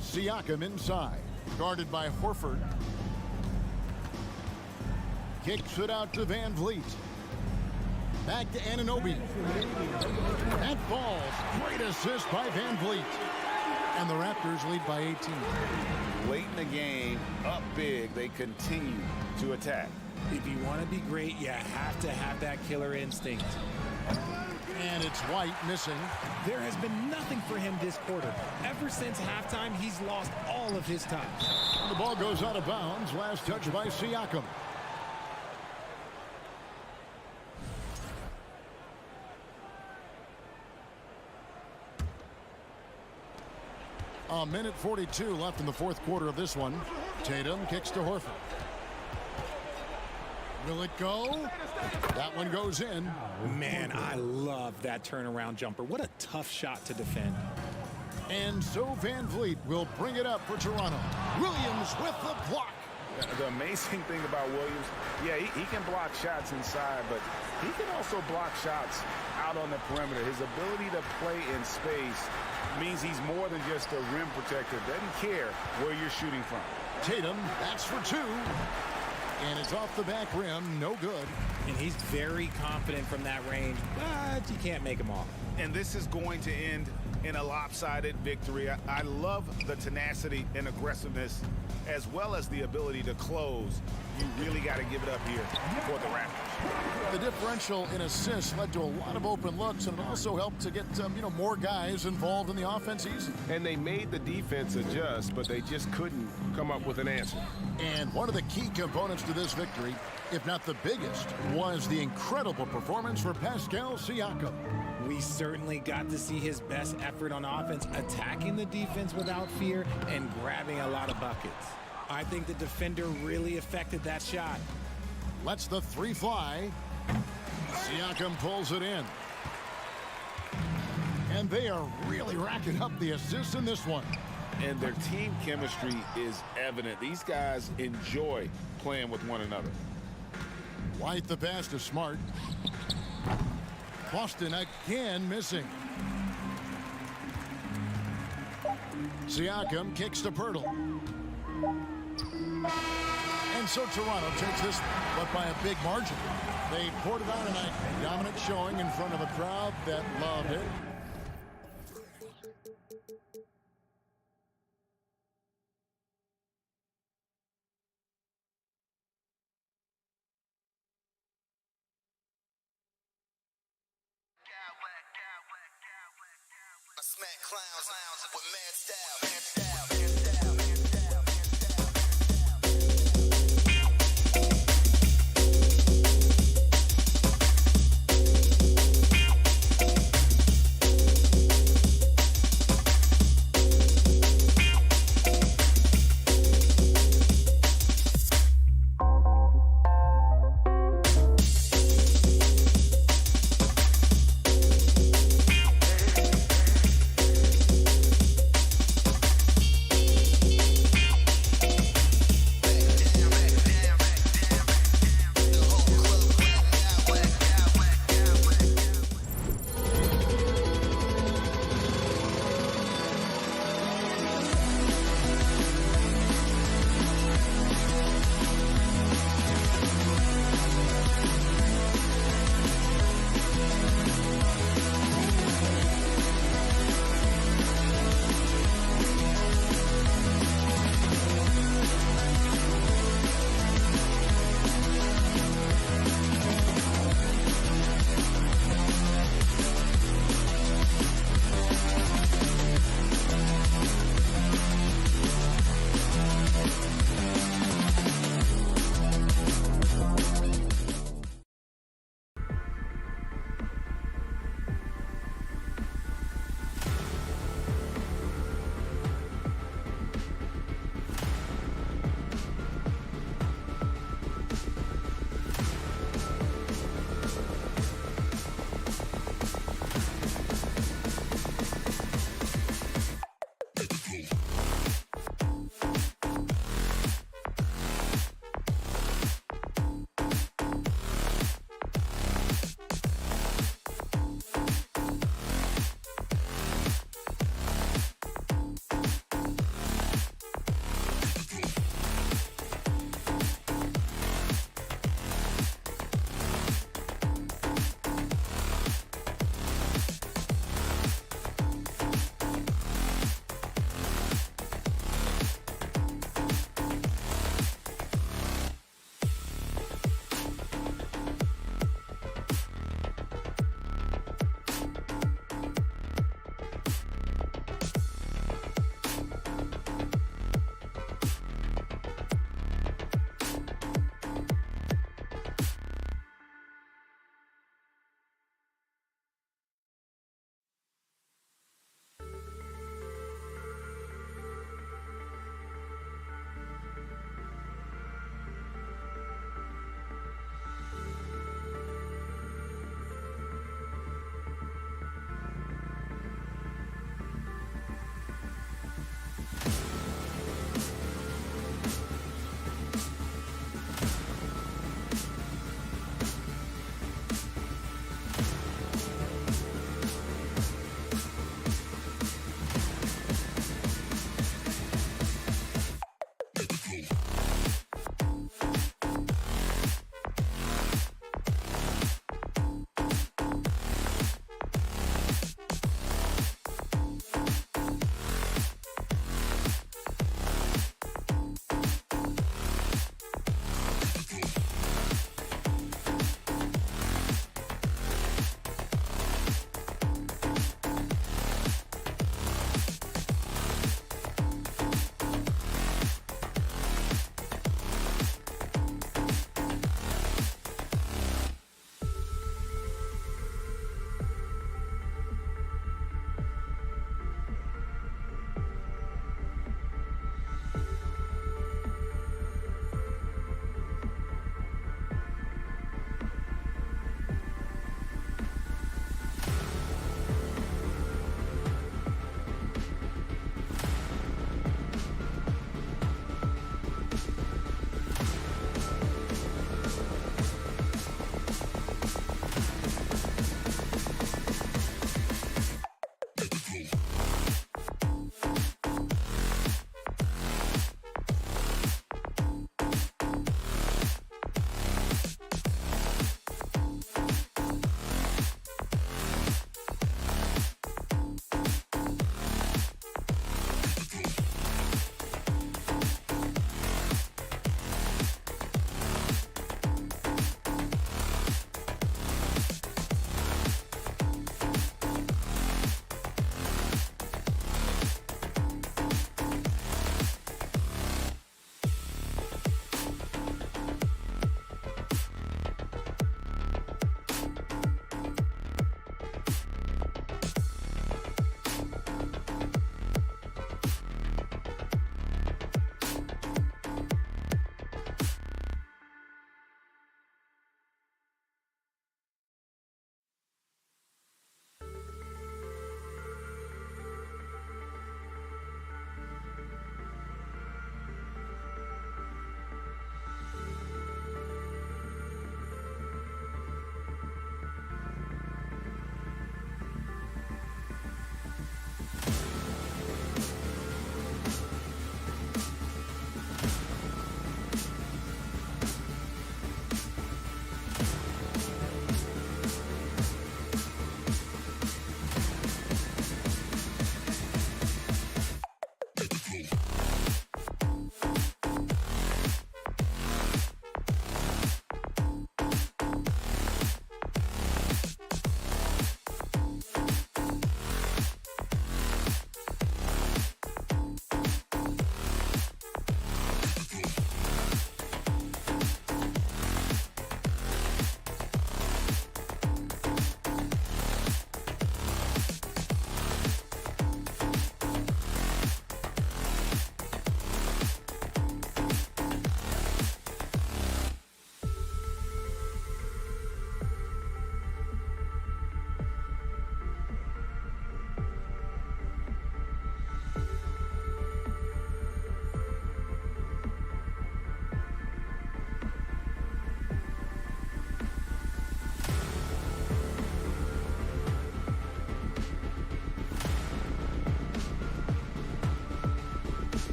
Siakam inside, guarded by Horford. Kicks it out to Van Vliet. Back to Anunoby. That falls. Great assist by Van Vliet. And the Raptors lead by 18. Late in the game, up big, they continue to attack. If you want to be great, you have to have that killer instinct. And it's White missing. There has been nothing for him this quarter. Ever since halftime, he's lost all of his touch. The ball goes out of bounds. Last touch by Siakam. A minute 42 left in the 4th quarter of this one. Tatum kicks to Horford. Will it go? That one goes in. Man, I love that turnaround jumper. What a tough shot to defend. And so Van Vliet will bring it up for Toronto. Williams with the block. The amazing thing about Williams, yeah, he can block shots inside, but he can also block shots out on the perimeter. His ability to play in space means he's more than just a rim protector. Doesn't care where you're shooting from. Tatum, that's for 2. And it's off the back rim, no good. And he's very confident from that range, but you can't make him off. And this is going to end in a lopsided victory. I love the tenacity and aggressiveness as well as the ability to close. You really got to give it up here for the Raptors. The differential in assists led to a lot of open looks, and it also helped to get more guys involved in the offense easy. And they made the defense adjust, but they just couldn't come up with an answer. And one of the key components to this victory, if not the biggest, was the incredible performance for Pascal Siakam. We certainly got to see his best effort on offense, attacking the defense without fear and grabbing a lot of buckets. I think the defender really affected that shot. Lets the three fly. Siakam pulls it in. And they are really racking up the assists in this one. And their team chemistry is evident. These guys enjoy playing with one another. White the pass to Smart. Boston again missing. Siakam kicks to Pirtle. And so Toronto takes this, but by a big margin. They poured it on tonight. Dominant showing in front of a crowd that loved it. I smack clowns with mad style.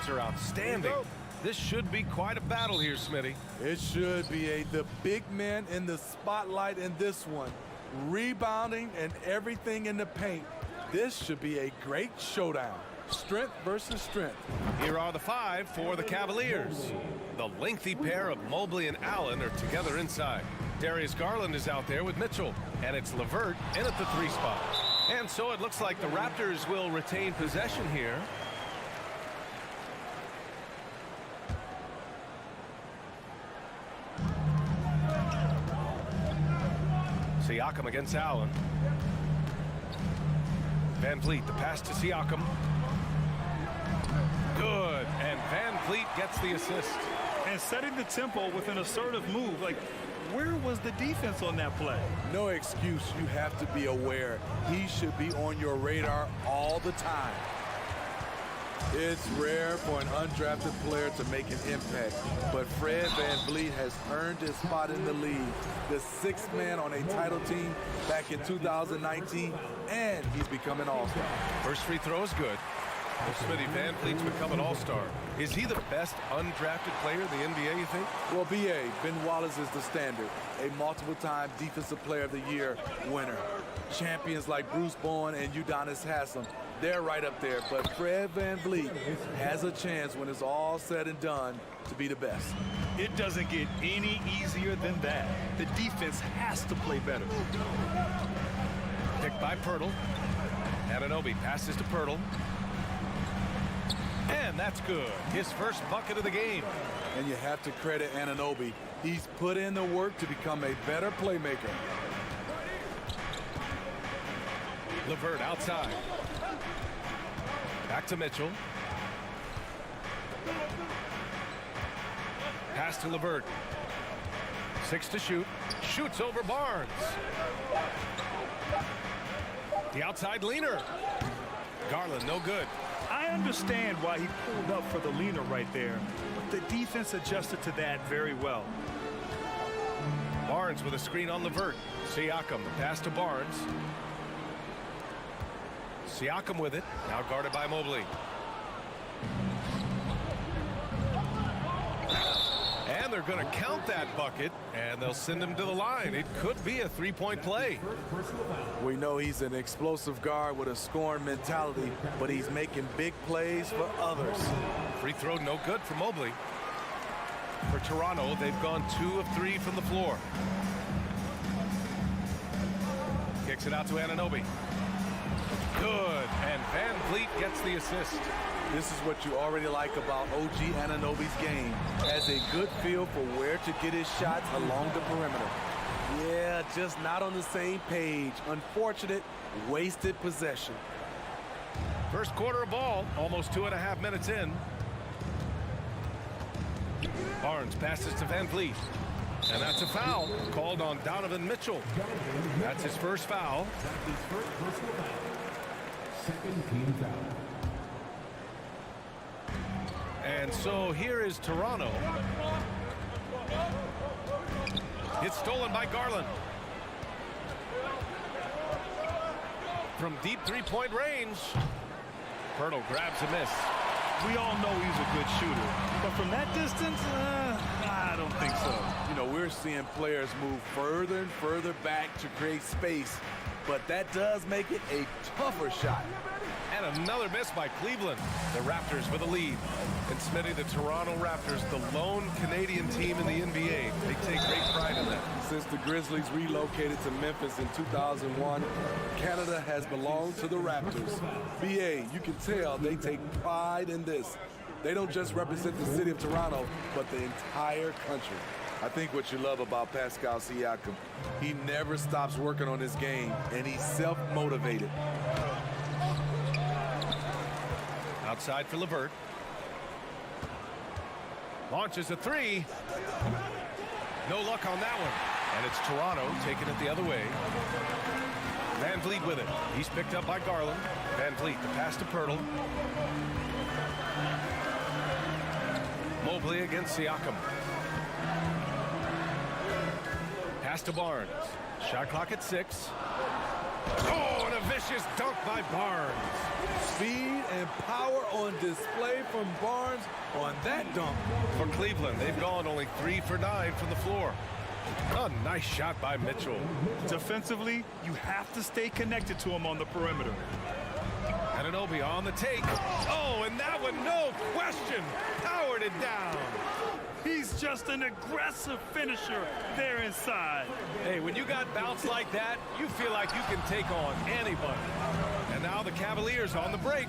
Defense are outstanding. This should be quite a battle here, Smitty. It should be. The big men in the spotlight in this one. Rebounding and everything in the paint. This should be a great showdown. Strength versus strength. Here are the 5 for the Cavaliers. The lengthy pair of Mobley and Allen are together inside. Darius Garland is out there with Mitchell, and it's LeVert in at the 3 spot. And so it looks like the Raptors will retain possession here. Siakam against Allen. Van Vliet, the pass to Siakam. Good, and Van Vliet gets the assist. And setting the tempo with an assertive move. Like, where was the defense on that play? No excuse. You have to be aware. He should be on your radar all the time. It's rare for an undrafted player to make an impact, but Fred Van Vliet has earned his spot in the league. The 6th man on a title team back in 2019, and he's become an all-star. First free throw is good. Well, Smitty, Van Vliet's become an all-star. Is he the best undrafted player in the NBA, you think? Well, Ben Wallace is the standard. A multiple-time Defensive Player of the Year winner. Champions like Bruce Bowen and Udonis Haslem, they're right up there. But Fred Van Vliet has a chance when it's all said and done to be the best. It doesn't get any easier than that. The defense has to play better. Picked by Pirtle. Anunoby passes to Pirtle. And that's good. His first bucket of the game. And you have to credit Anunoby. He's put in the work to become a better playmaker. LeVert outside. Back to Mitchell. Pass to LeVert. 6 to shoot. Shoots over Barnes. The outside leaner. Garland, no good. I understand why he pulled up for the leaner right there, but the defense adjusted to that very well. Barnes with a screen on LeVert. Siakam, the pass to Barnes. Siakam with it, now guarded by Mobley. And they're going to count that bucket, and they'll send him to the line. It could be a 3-point play. We know he's an explosive guard with a scoring mentality, but he's making big plays for others. Free throw no good for Mobley. For Toronto, they've gone 2 of 3 from the floor. Kicks it out to Anunoby. Good, and Van Vliet gets the assist. This is what you already like about OG Anunoby's game. Has a good feel for where to get his shots along the perimeter. Yeah, just not on the same page. Unfortunate, wasted possession. First quarter of ball, almost 2.5 minutes in. Barnes passes to Van Vliet. And that's a foul called on Donovan Mitchell. That's his first foul. Second team foul. And so here is Toronto. It's stolen by Garland. From deep 3-point range. Pirtle grabs a miss. We all know he's a good shooter, but from that distance, I don't think so. You know, we're seeing players move further and further back to create space, but that does make it a tougher shot. And another miss by Cleveland. The Raptors with a lead. And Smitty, the Toronto Raptors, the lone Canadian team in the NBA. They take great pride in that. Since the Grizzlies relocated to Memphis in 2001, Canada has belonged to the Raptors. BA, you can tell they take pride in this. They don't just represent the city of Toronto, but the entire country. I think what you love about Pascal Siakam, he never stops working on his game, and he's self-motivated. Outside for LeVert. Launches a 3. No luck on that one. And it's Toronto taking it the other way. Van Vliet with it. He's picked up by Garland. Van Vliet, the pass to Pirtle. Mobley against Siakam. Pass to Barnes. Shot clock at 6. Oh, and a vicious dunk by Barnes. Speed and power on display from Barnes on that dunk. For Cleveland, they've gone only 3 for 9 from the floor. A nice shot by Mitchell. Defensively, you have to stay connected to him on the perimeter. Anunoby on the take. Oh, and that one, no question, powered it down. He's just an aggressive finisher there inside. Hey, when you got bounce like that, you feel like you can take on anybody. And now the Cavaliers on the break.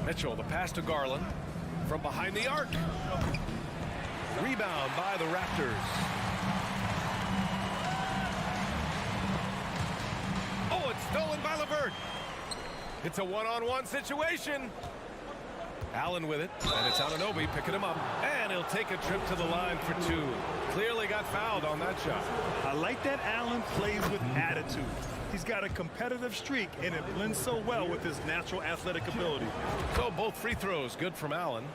Mitchell, the pass to Garland from behind the arc. Rebound by the Raptors. Oh, it's stolen by LeVert. It's a one-on-one situation. Allen with it, and it's Anunoby picking him up, and he'll take a trip to the line for 2. Clearly got fouled on that shot. I like that Allen plays with attitude. He's got a competitive streak, and it blends so well with his natural athletic ability. So both free throws good from Allen.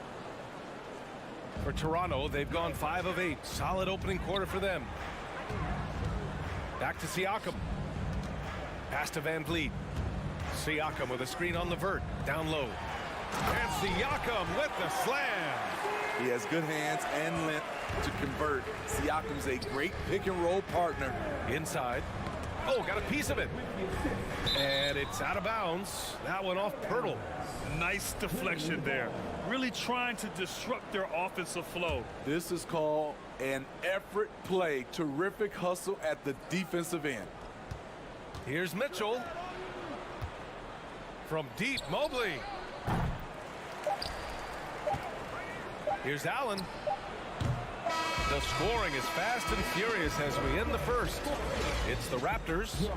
For Toronto, they've gone 5 of 8. Solid opening quarter for them. Back to Siakam. Pass to Van Vliet. Siakam with a screen on LeVert. Down low. And Siakam with the slam. He has good hands and length to convert. Siakam's a great pick-and-roll partner. Inside. Oh, got a piece of it. And it's out of bounds. That one off Pirtle. Nice deflection there. Really trying to disrupt their offensive flow. This is called an effort play. Terrific hustle at the defensive end. Here's Mitchell. From deep, Mobley. Here's Allen. The scoring is fast and furious as we end the first. It's the Raptors.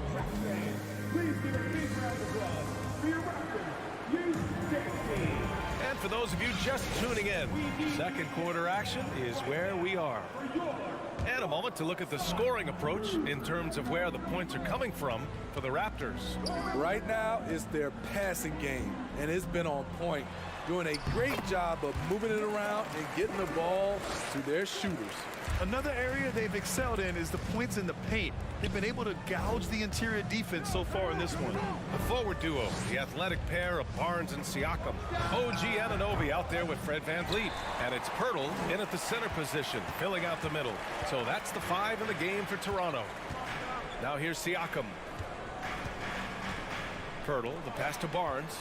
Please give a big round of applause for your Raptors. And for those of you just tuning in, second quarter action is where we are. And a moment to look at the scoring approach in terms of where the points are coming from for the Raptors. Right now, it's their passing game, and it's been on point. Doing a great job of moving it around and getting the ball to their shooters. Another area they've excelled in is the points in the paint. They've been able to gouge the interior defense so far in this one. The forward duo, the athletic pair of Barnes and Siakam. OG Anunoby out there with Fred VanVleet. And it's Pirtle in at the center position, filling out the middle. So that's the 5 in the game for Toronto. Now here's Siakam. Pirtle, the pass to Barnes.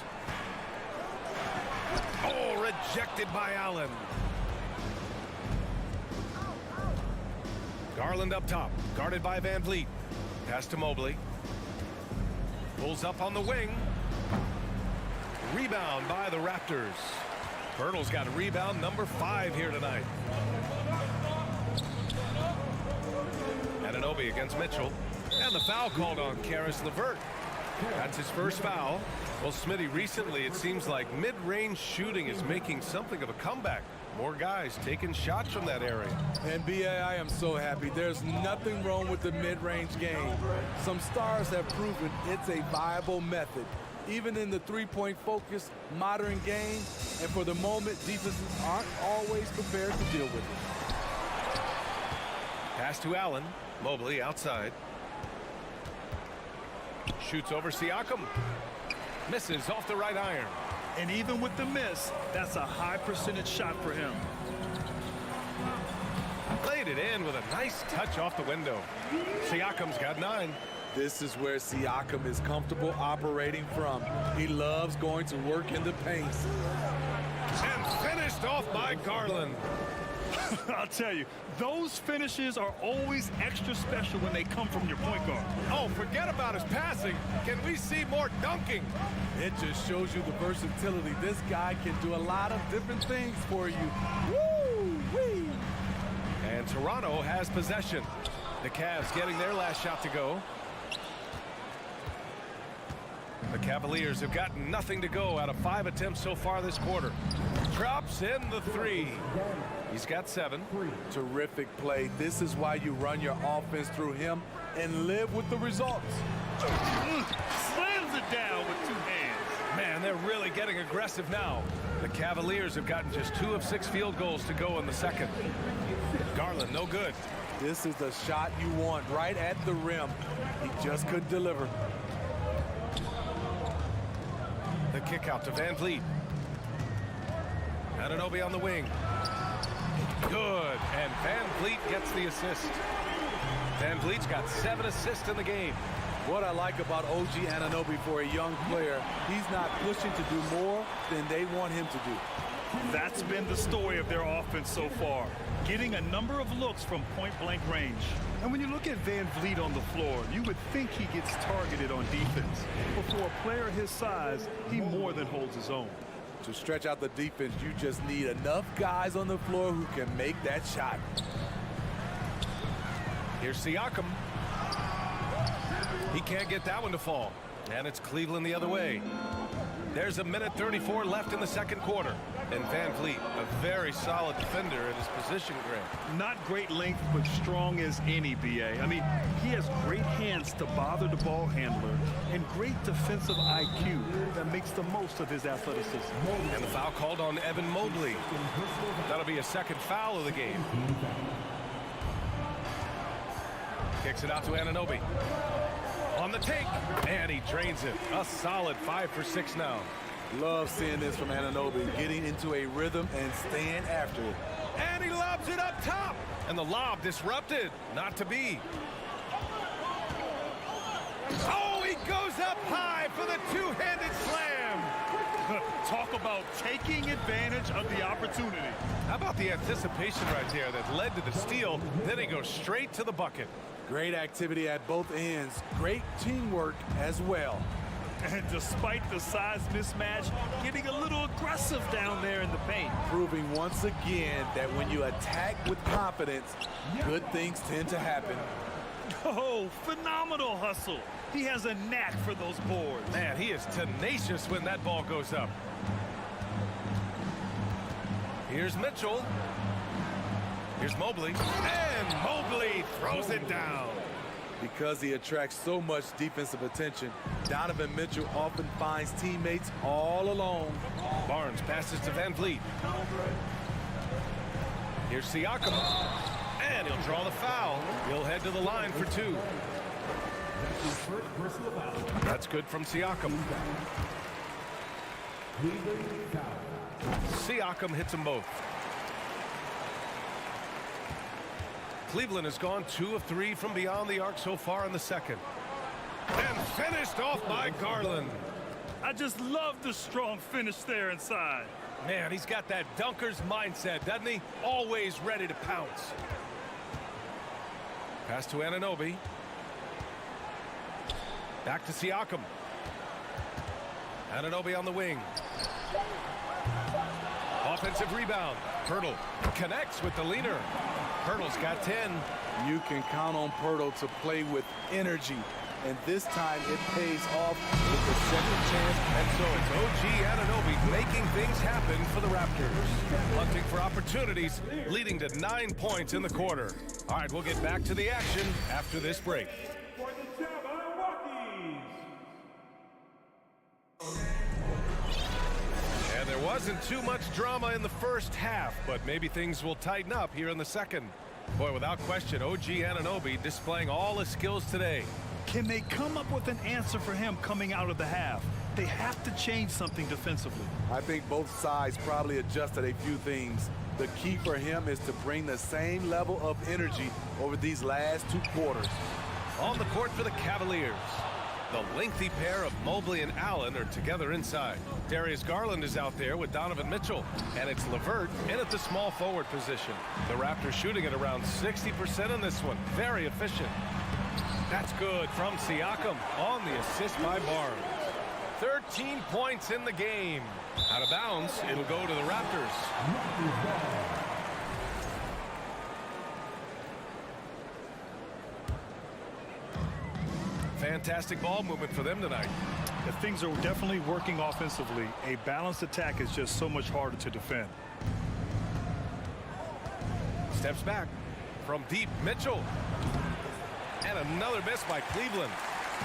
Oh, rejected by Allen. Garland up top, guarded by VanVleet. Pass to Mobley. Pulls up on the wing. Rebound by the Raptors. Pirtle's got a rebound number 5 here tonight. Anunoby against Mitchell. And the foul called on Caris LeVert. That's his first foul. Well, Smitty, recently it seems like mid-range shooting is making something of a comeback. More guys taking shots from that area. And B.A., I am so happy. There's nothing wrong with the mid-range game. Some stars have proven it's a viable method, even in the three-point focused modern game. And for the moment, defenses aren't always prepared to deal with it. Pass to Allen. Mobley outside. Shoots over Siakam. Misses off the right iron. And even with the miss, that's a high percentage shot for him. Played it in with a nice touch off the window. Siakam's got 9. This is where Siakam is comfortable operating from. He loves going to work in the paint. And finished off by Garland. I'll tell you, those finishes are always extra special when they come from your point guard. Oh, forget about his passing. Can we see more dunking? It just shows you the versatility. This guy can do a lot of different things for you. Woo-wee! And Toronto has possession. The Cavs getting their last shot to go. The Cavaliers have gotten nothing to go out of 5 attempts so far this quarter. Drops in the 3. He's got 7. Terrific play. This is why you run your offense through him and live with the results. Slams it down with 2 hands. Man, they're really getting aggressive now. The Cavaliers have gotten just 2 of 6 field goals to go in the second. Garland, no good. This is the shot you want, right at the rim. He just couldn't deliver. The kick out to Van Vliet. Anunoby on the wing. Good, and Van Vliet gets the assist. Van Vliet's got 7 assists in the game. What I like about OG Anunoby for a young player, he's not pushing to do more than they want him to do. That's been the story of their offense so far, getting a number of looks from point-blank range. And when you look at Van Vliet on the floor, you would think he gets targeted on defense. But for a player his size, he more than holds his own. To stretch out the defense, you just need enough guys on the floor who can make that shot. Here's Siakam. He can't get that one to fall. And it's Cleveland the other way. There's a minute 34 left in the second quarter. And Van Vliet, a very solid defender at his position, Greg. Not great length, but strong as any, BA. I mean, he has great hands to bother the ball handler and great defensive IQ that makes the most of his athleticism. And the foul called on Evan Mobley. That'll be a second foul of the game. Kicks it out to Anunoby. On the take, and he drains it. A solid 5 for 6 now. Love seeing this from Anunoby, getting into a rhythm and staying after it. And he lobs it up top. And the lob disrupted. Not to be. Oh, he goes up high for the two-handed slam. Talk about taking advantage of the opportunity. How about the anticipation right there that led to the steal? Then he goes straight to the bucket. Great activity at both ends. Great teamwork as well. And despite the size mismatch, getting a little aggressive down there in the paint. Proving once again that when you attack with confidence, good things tend to happen. Oh, phenomenal hustle. He has a knack for those boards. Man, he is tenacious when that ball goes up. Here's Mitchell. Here's Mobley. And Mobley throws it down. Because he attracts so much defensive attention, Donovan Mitchell often finds teammates all alone. Barnes passes to Van Vliet. Here's Siakam. And he'll draw the foul. He'll head to the line for 2. That's good from Siakam. Siakam hits them both. Cleveland has gone 2 of 3 from beyond the arc so far in the second. And finished off by Garland. I just love the strong finish there inside. Man, he's got that dunker's mindset, doesn't he? Always ready to pounce. Pass to Anunoby. Back to Siakam. Anunoby on the wing. Offensive rebound. Pirtle connects with the leaner. Pirtle's got 10. You can count on Pirtle to play with energy. And this time it pays off with the second chance. And so it's OG Anunoby making things happen for the Raptors. Hunting for opportunities, leading to 9 points in the quarter. All right, we'll get back to the action after this break. And there wasn't too much drama in the first half, but maybe things will tighten up here in the second. Boy, without question, OG Anunoby displaying all his skills today. Can they come up with an answer for him coming out of the half? They have to change something defensively. I think both sides probably adjusted a few things. The key for him is to bring the same level of energy over these last 2 quarters. On the court for the Cavaliers. The lengthy pair of Mobley and Allen are together inside. Darius Garland is out there with Donovan Mitchell. And it's LeVert in at the small forward position. The Raptors shooting at around 60% in this one. Very efficient. That's good from Siakam on the assist by Barnes. 13 points in the game. Out of bounds, it'll go to the Raptors. Fantastic ball movement for them tonight. If things are definitely working offensively, a balanced attack is just so much harder to defend. Steps back from deep, Mitchell. And another miss by Cleveland.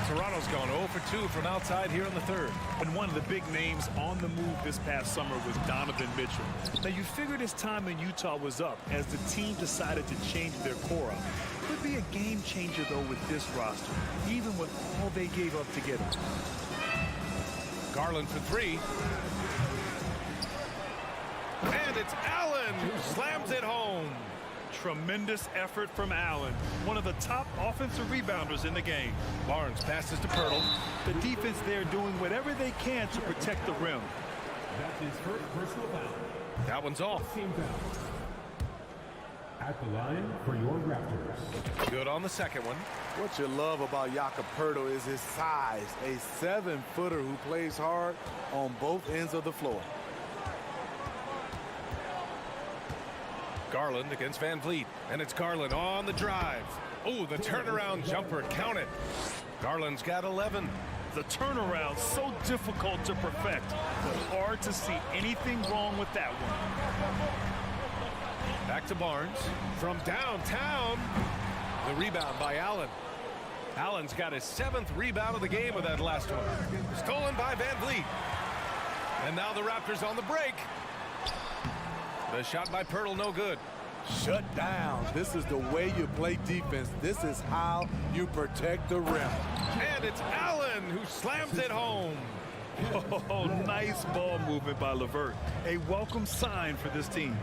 Toronto's gone 0 for 2 from outside here in the third. And one of the big names on the move this past summer was Donovan Mitchell. Now, you figured his time in Utah was up as the team decided to change their core up. Could be a game changer, though, with this roster, even with all they gave up to get him. Garland for three. And it's Allen who slams it home. Tremendous effort from Allen, one of the top offensive rebounders in the game. Barnes passes to Pirtle. The defense there doing whatever they can to protect the rim. That's his first personal foul. That one's off. Team foul. At the line for your Raptors. Good on the second one. What you love about Jakob Poeltl is his size, a 7-footer who plays hard on both ends of the floor. Garland against Van Vliet, and it's Garland on the drive. Oh, the turnaround jumper, count it. Garland's got 11. The turnaround so difficult to perfect, but hard to see anything wrong with that one. Back to Barnes from downtown. The rebound by Allen. Allen's got his 7th rebound of the game with that last one. Stolen by Van Vliet. And now the Raptors on the break. The shot by Pirtle, no good. Shut down. This is the way you play defense. This is how you protect the rim. And it's Allen who slams it home. Oh, nice ball movement by LeVert. A welcome sign for this team.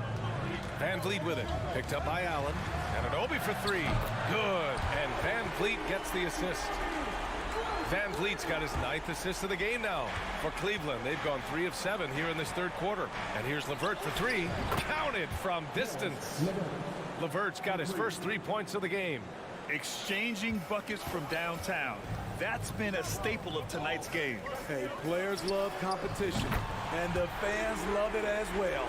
Van Vliet with it. Picked up by Allen. And an Obi for three. Good. And Van Vliet gets the assist. Van Vliet's got his 9th assist of the game now for Cleveland. They've gone 3 of 7 here in this third quarter. And here's LeVert for three. Counted from distance. LeVert's got his first 3 points of the game. Exchanging buckets from downtown. That's been a staple of tonight's game. Hey, players love competition, and the fans love it as well.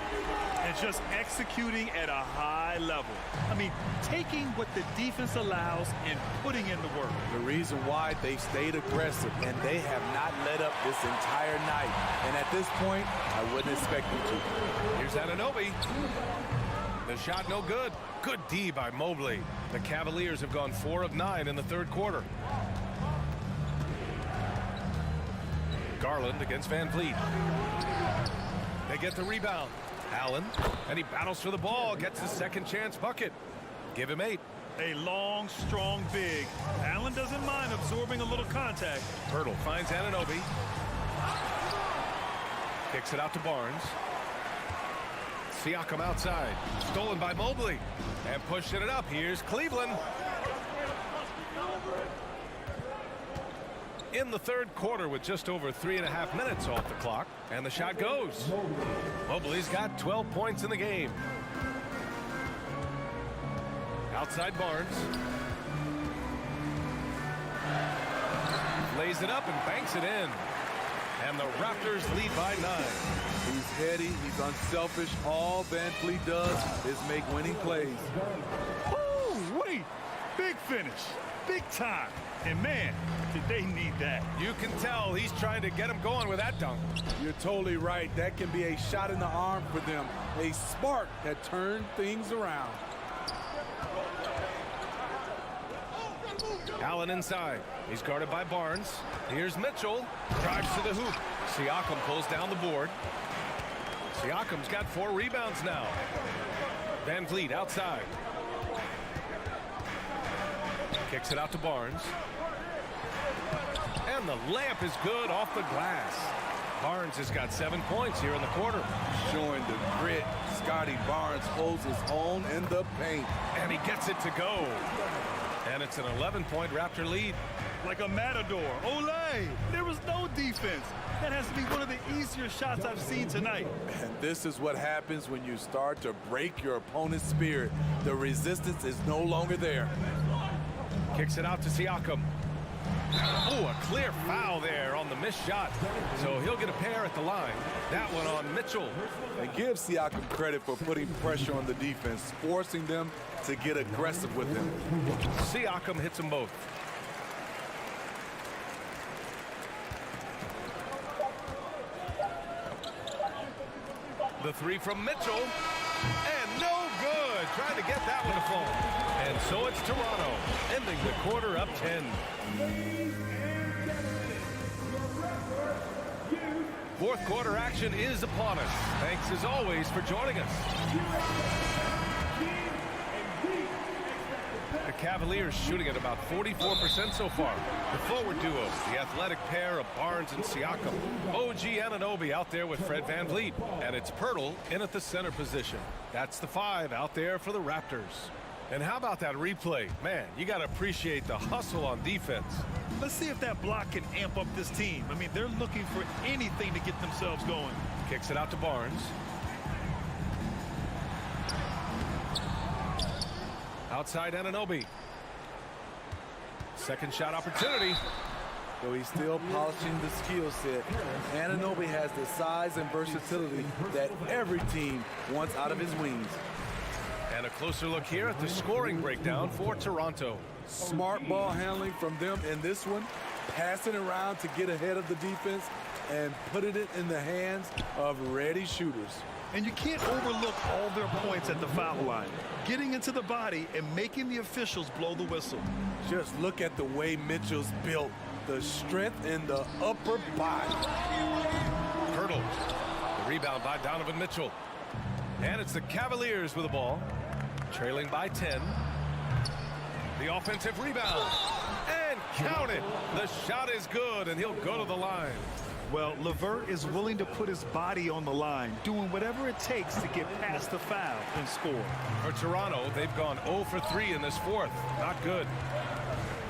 And just executing at a high level. I mean, taking what the defense allows and putting in the work. The reason why they stayed aggressive, and they have not let up this entire night. And at this point, I wouldn't expect them to. Here's Anunoby. The shot no good. Good D by Mobley. The Cavaliers have gone 4 of 9 in the third quarter. Garland against Van Vliet. They get the rebound. Allen, and he battles for the ball, gets his second chance bucket. Give him 8. A long, strong big. Allen doesn't mind absorbing a little contact. Pirtle finds Anunoby. Kicks it out to Barnes. Siakam outside. Stolen by Mobley. And pushing it up. Here's Cleveland. In the third quarter with just over 3.5 minutes off the clock. And the shot goes. Mobley's got 12 points in the game. Outside Barnes. Lays it up and banks it in. And the Raptors lead by 9. He's heady, he's unselfish. All Van Vliet does is make winning plays. Oh, wait. Big finish. Big time. And man, did they need that. You can tell he's trying to get him going with that dunk. You're totally right. That can be a shot in the arm for them. A spark that turned things around. Allen inside. He's guarded by Barnes. Here's Mitchell. Drives to the hoop. Siakam pulls down the board. Siakam's got 4 rebounds now. Van Vliet outside. Kicks it out to Barnes. And the layup is good off the glass. Barnes has got 7 points here in the quarter. Showing the grit. Scotty Barnes holds his own in the paint. And he gets it to go. And it's an 11-point Raptor lead. Like a matador. Olay! There was no defense. That has to be one of the easier shots I've seen tonight. And this is what happens when you start to break your opponent's spirit. The resistance is no longer there. Kicks it out to Siakam. Oh, a clear foul there on the missed shot. So he'll get a pair at the line. That one on Mitchell. And give Siakam credit for putting pressure on the defense, forcing them to get aggressive with him. Siakam hits them both. The three from Mitchell. And no good. Trying to get that one to fall. And So it's Toronto, ending the quarter up 10. Fourth quarter action is upon us. Thanks as always for joining us. The Cavaliers shooting at about 44% so far. The forward duo, the athletic pair of Barnes and Siakam. OG Anunoby out there with Fred VanVleet. And it's Pirtle in at the center position. That's the 5 out there for the Raptors. And how about that replay? Man, you got to appreciate the hustle on defense. Let's see if that block can amp up this team. I mean, they're looking for anything to get themselves going. Kicks it out to Barnes. Outside Anunoby. Second shot opportunity. So he's still polishing the skill set. Anunoby has the size and versatility that every team wants out of his wings. And a closer look here at the scoring breakdown for Toronto. Smart ball handling from them in this one. Passing around to get ahead of the defense and putting it in the hands of ready shooters. And you can't overlook all their points at the foul line. Getting into the body and making the officials blow the whistle. Just look at the way Mitchell's built. The strength in the upper body. Pirtle. The rebound by Donovan Mitchell. And it's the Cavaliers with the ball. Trailing by 10. The offensive rebound. And count it. The shot is good, and he'll go to the line. Well, LeVert is willing to put his body on the line, doing whatever it takes to get past the foul and score. For Toronto, they've gone 0 for 3 in this fourth. Not good.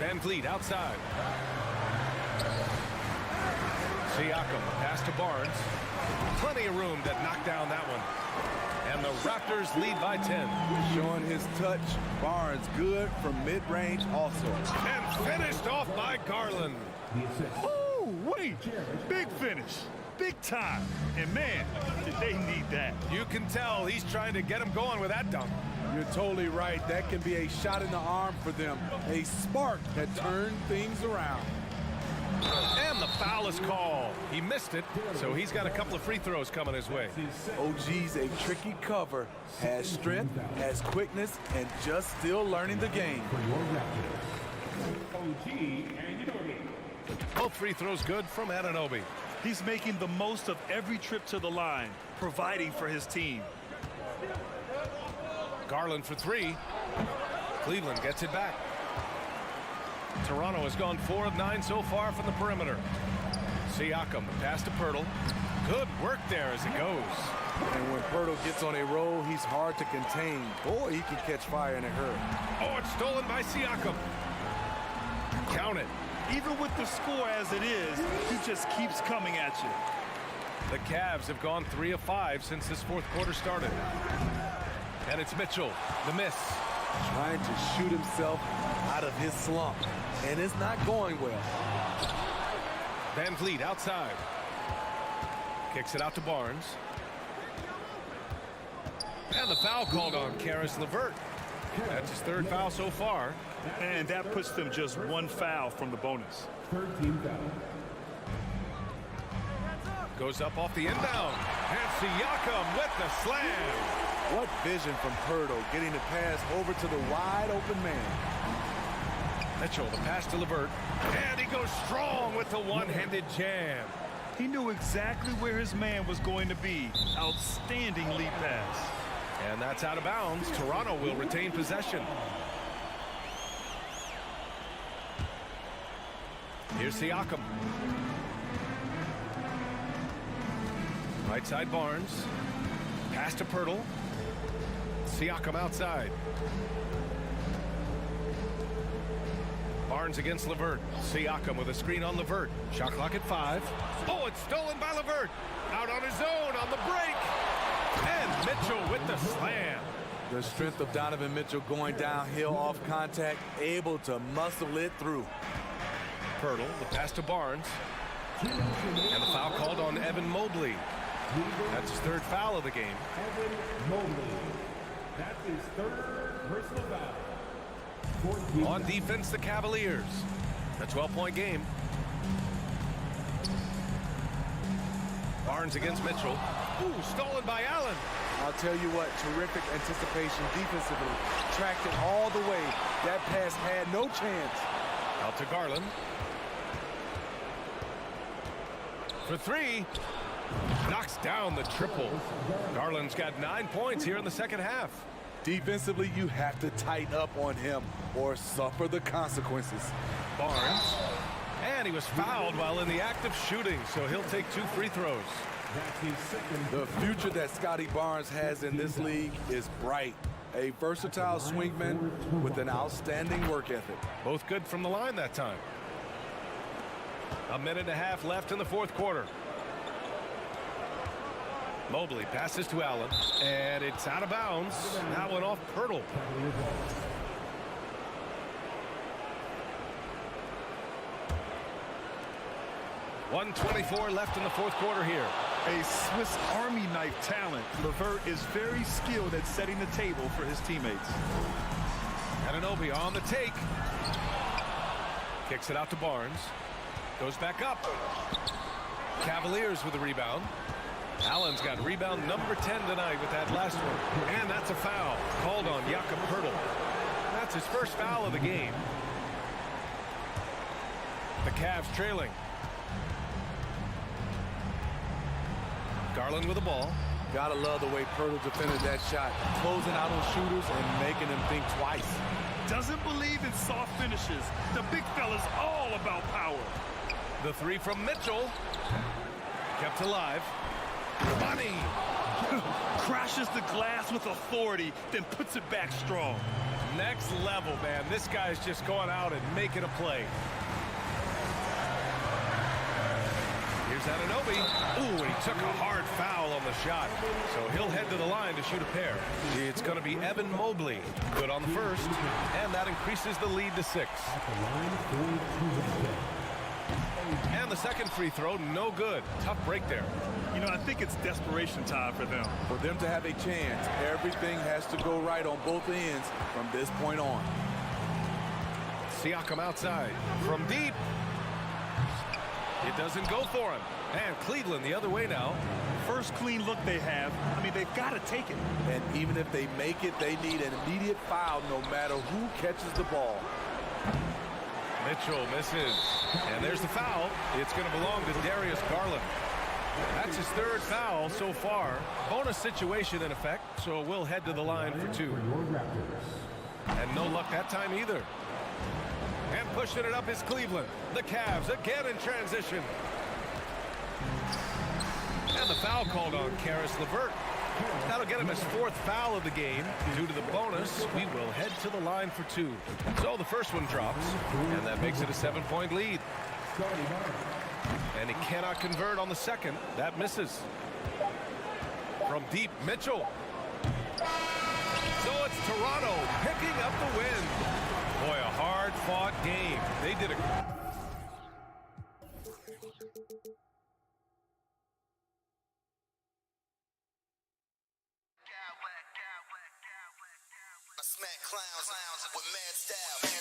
VanVleet outside. Siakam, pass to Barnes. Plenty of room to knock down that one. And the Raptors lead by 10. Showing his touch. Barnes good from mid-range also. And finished off by Garland. Oh, wait. Big finish. Big time. And, man, did they need that. You can tell he's trying to get him going with that dunk. You're totally right. That can be a shot in the arm for them. A spark that turned things around. And the foul is called. He missed it, so he's got a couple of free throws coming his way. OG's a tricky cover. Has strength, has quickness, and just still learning the game. Both free throws good from Anunoby. He's making the most of every trip to the line, providing for his team. Garland for 3. Cleveland gets it back. Toronto has gone 4 of 9 so far from the perimeter. Siakam, pass to Pirtle. Good work there as it goes. And when Pirtle gets on a roll, he's hard to contain. Boy, he can catch fire in a hurry. Oh, it's stolen by Siakam. Count it. Even with the score as it is, he just keeps coming at you. The Cavs have gone 3 of 5 since this fourth quarter started. And it's Mitchell, the miss. Trying to shoot himself out of his slump. And it's not going well. VanVleet outside. Kicks it out to Barnes. And the foul called on Caris LeVert. That's his 3rd foul so far. And that puts them just 1 foul from the bonus. 13 foul. Goes up off the inbound. And Siakam with the slam. What vision from Pirtle, getting the pass over to the wide open man. Mitchell, the pass to LeVert. And he goes strong with the one-handed jam. He knew exactly where his man was going to be. Outstanding lead pass. And that's out of bounds. Toronto will retain possession. Here's Siakam. Right side Barnes. Pass to Pirtle. Siakam outside. Barnes against LeVert. Siakam with a screen on LeVert. Shot clock at 5. Oh, it's stolen by LeVert. Out on his own on the break. And Mitchell with the slam. The strength of Donovan Mitchell going downhill off contact, able to muscle it through. Pirtle, the pass to Barnes. And the foul called on Evan Mobley. That's his 3rd foul of the game. Evan Mobley. That's his 3rd personal foul. On defense, the Cavaliers. A 12-point game. Barnes against Mitchell. Ooh, stolen by Allen. I'll tell you what, terrific anticipation defensively. Tracked it all the way. That pass had no chance. Out to Garland. For three. Knocks down the triple. Garland's got 9 points here in the second half. Defensively, you have to tighten up on him or suffer the consequences. Barnes. And he was fouled while in the act of shooting, so he'll take 2 free throws. The future that Scotty Barnes has in this league is bright. A versatile swingman with an outstanding work ethic. Both good from the line that time. A minute and a half left in the fourth quarter. Mobley passes to Allen, and it's out of bounds. That one off Pirtle. 1:24 left in the fourth quarter here. A Swiss Army knife talent. LeVert is very skilled at setting the table for his teammates. Anunoby on the take. Kicks it out to Barnes. Goes back up. Cavaliers with the rebound. Allen's got rebound number 10 tonight with that last one. And that's a foul called on Jakob Pirtle. That's his first foul of the game. The Cavs trailing. Garland with the ball. Gotta love the way Pirtle defended that shot. Closing out on shooters and making them think twice. Doesn't believe in soft finishes. The big fella's all about power. The three from Mitchell. Kept alive. Money. Crashes the glass with authority, then puts it back strong. Next level, man. This guy's just going out and making a play. Here's Anunoby. Ooh, he took a hard foul on the shot. So he'll head to the line to shoot a pair. It's going to be Evan Mobley. Good on the first. And that increases the lead to 6. And the second free throw, no good. Tough break there. You know, I think it's desperation time for them. For them to have a chance, everything has to go right on both ends from this point on. Siakam outside. From deep. It doesn't go for him. And Cleveland the other way now. First clean look they have. I mean, they've got to take it. And even if they make it, they need an immediate foul no matter who catches the ball. Mitchell misses. And there's the foul. It's going to belong to Darius Garland. That's his third foul so far. Bonus situation in effect, so we'll head to the line for 2. And no luck that time either. And pushing it up is Cleveland. The Cavs again in transition. And the foul called on Caris LeVert. That'll get him his 4th foul of the game. Due to the bonus, we will head to the line for 2. So the first one drops, and that makes it a 7-point lead. And he cannot convert on the second. That misses. From deep, Mitchell. So it's Toronto picking up the win. Boy, a hard-fought game. They did a... I smack clowns with mad style.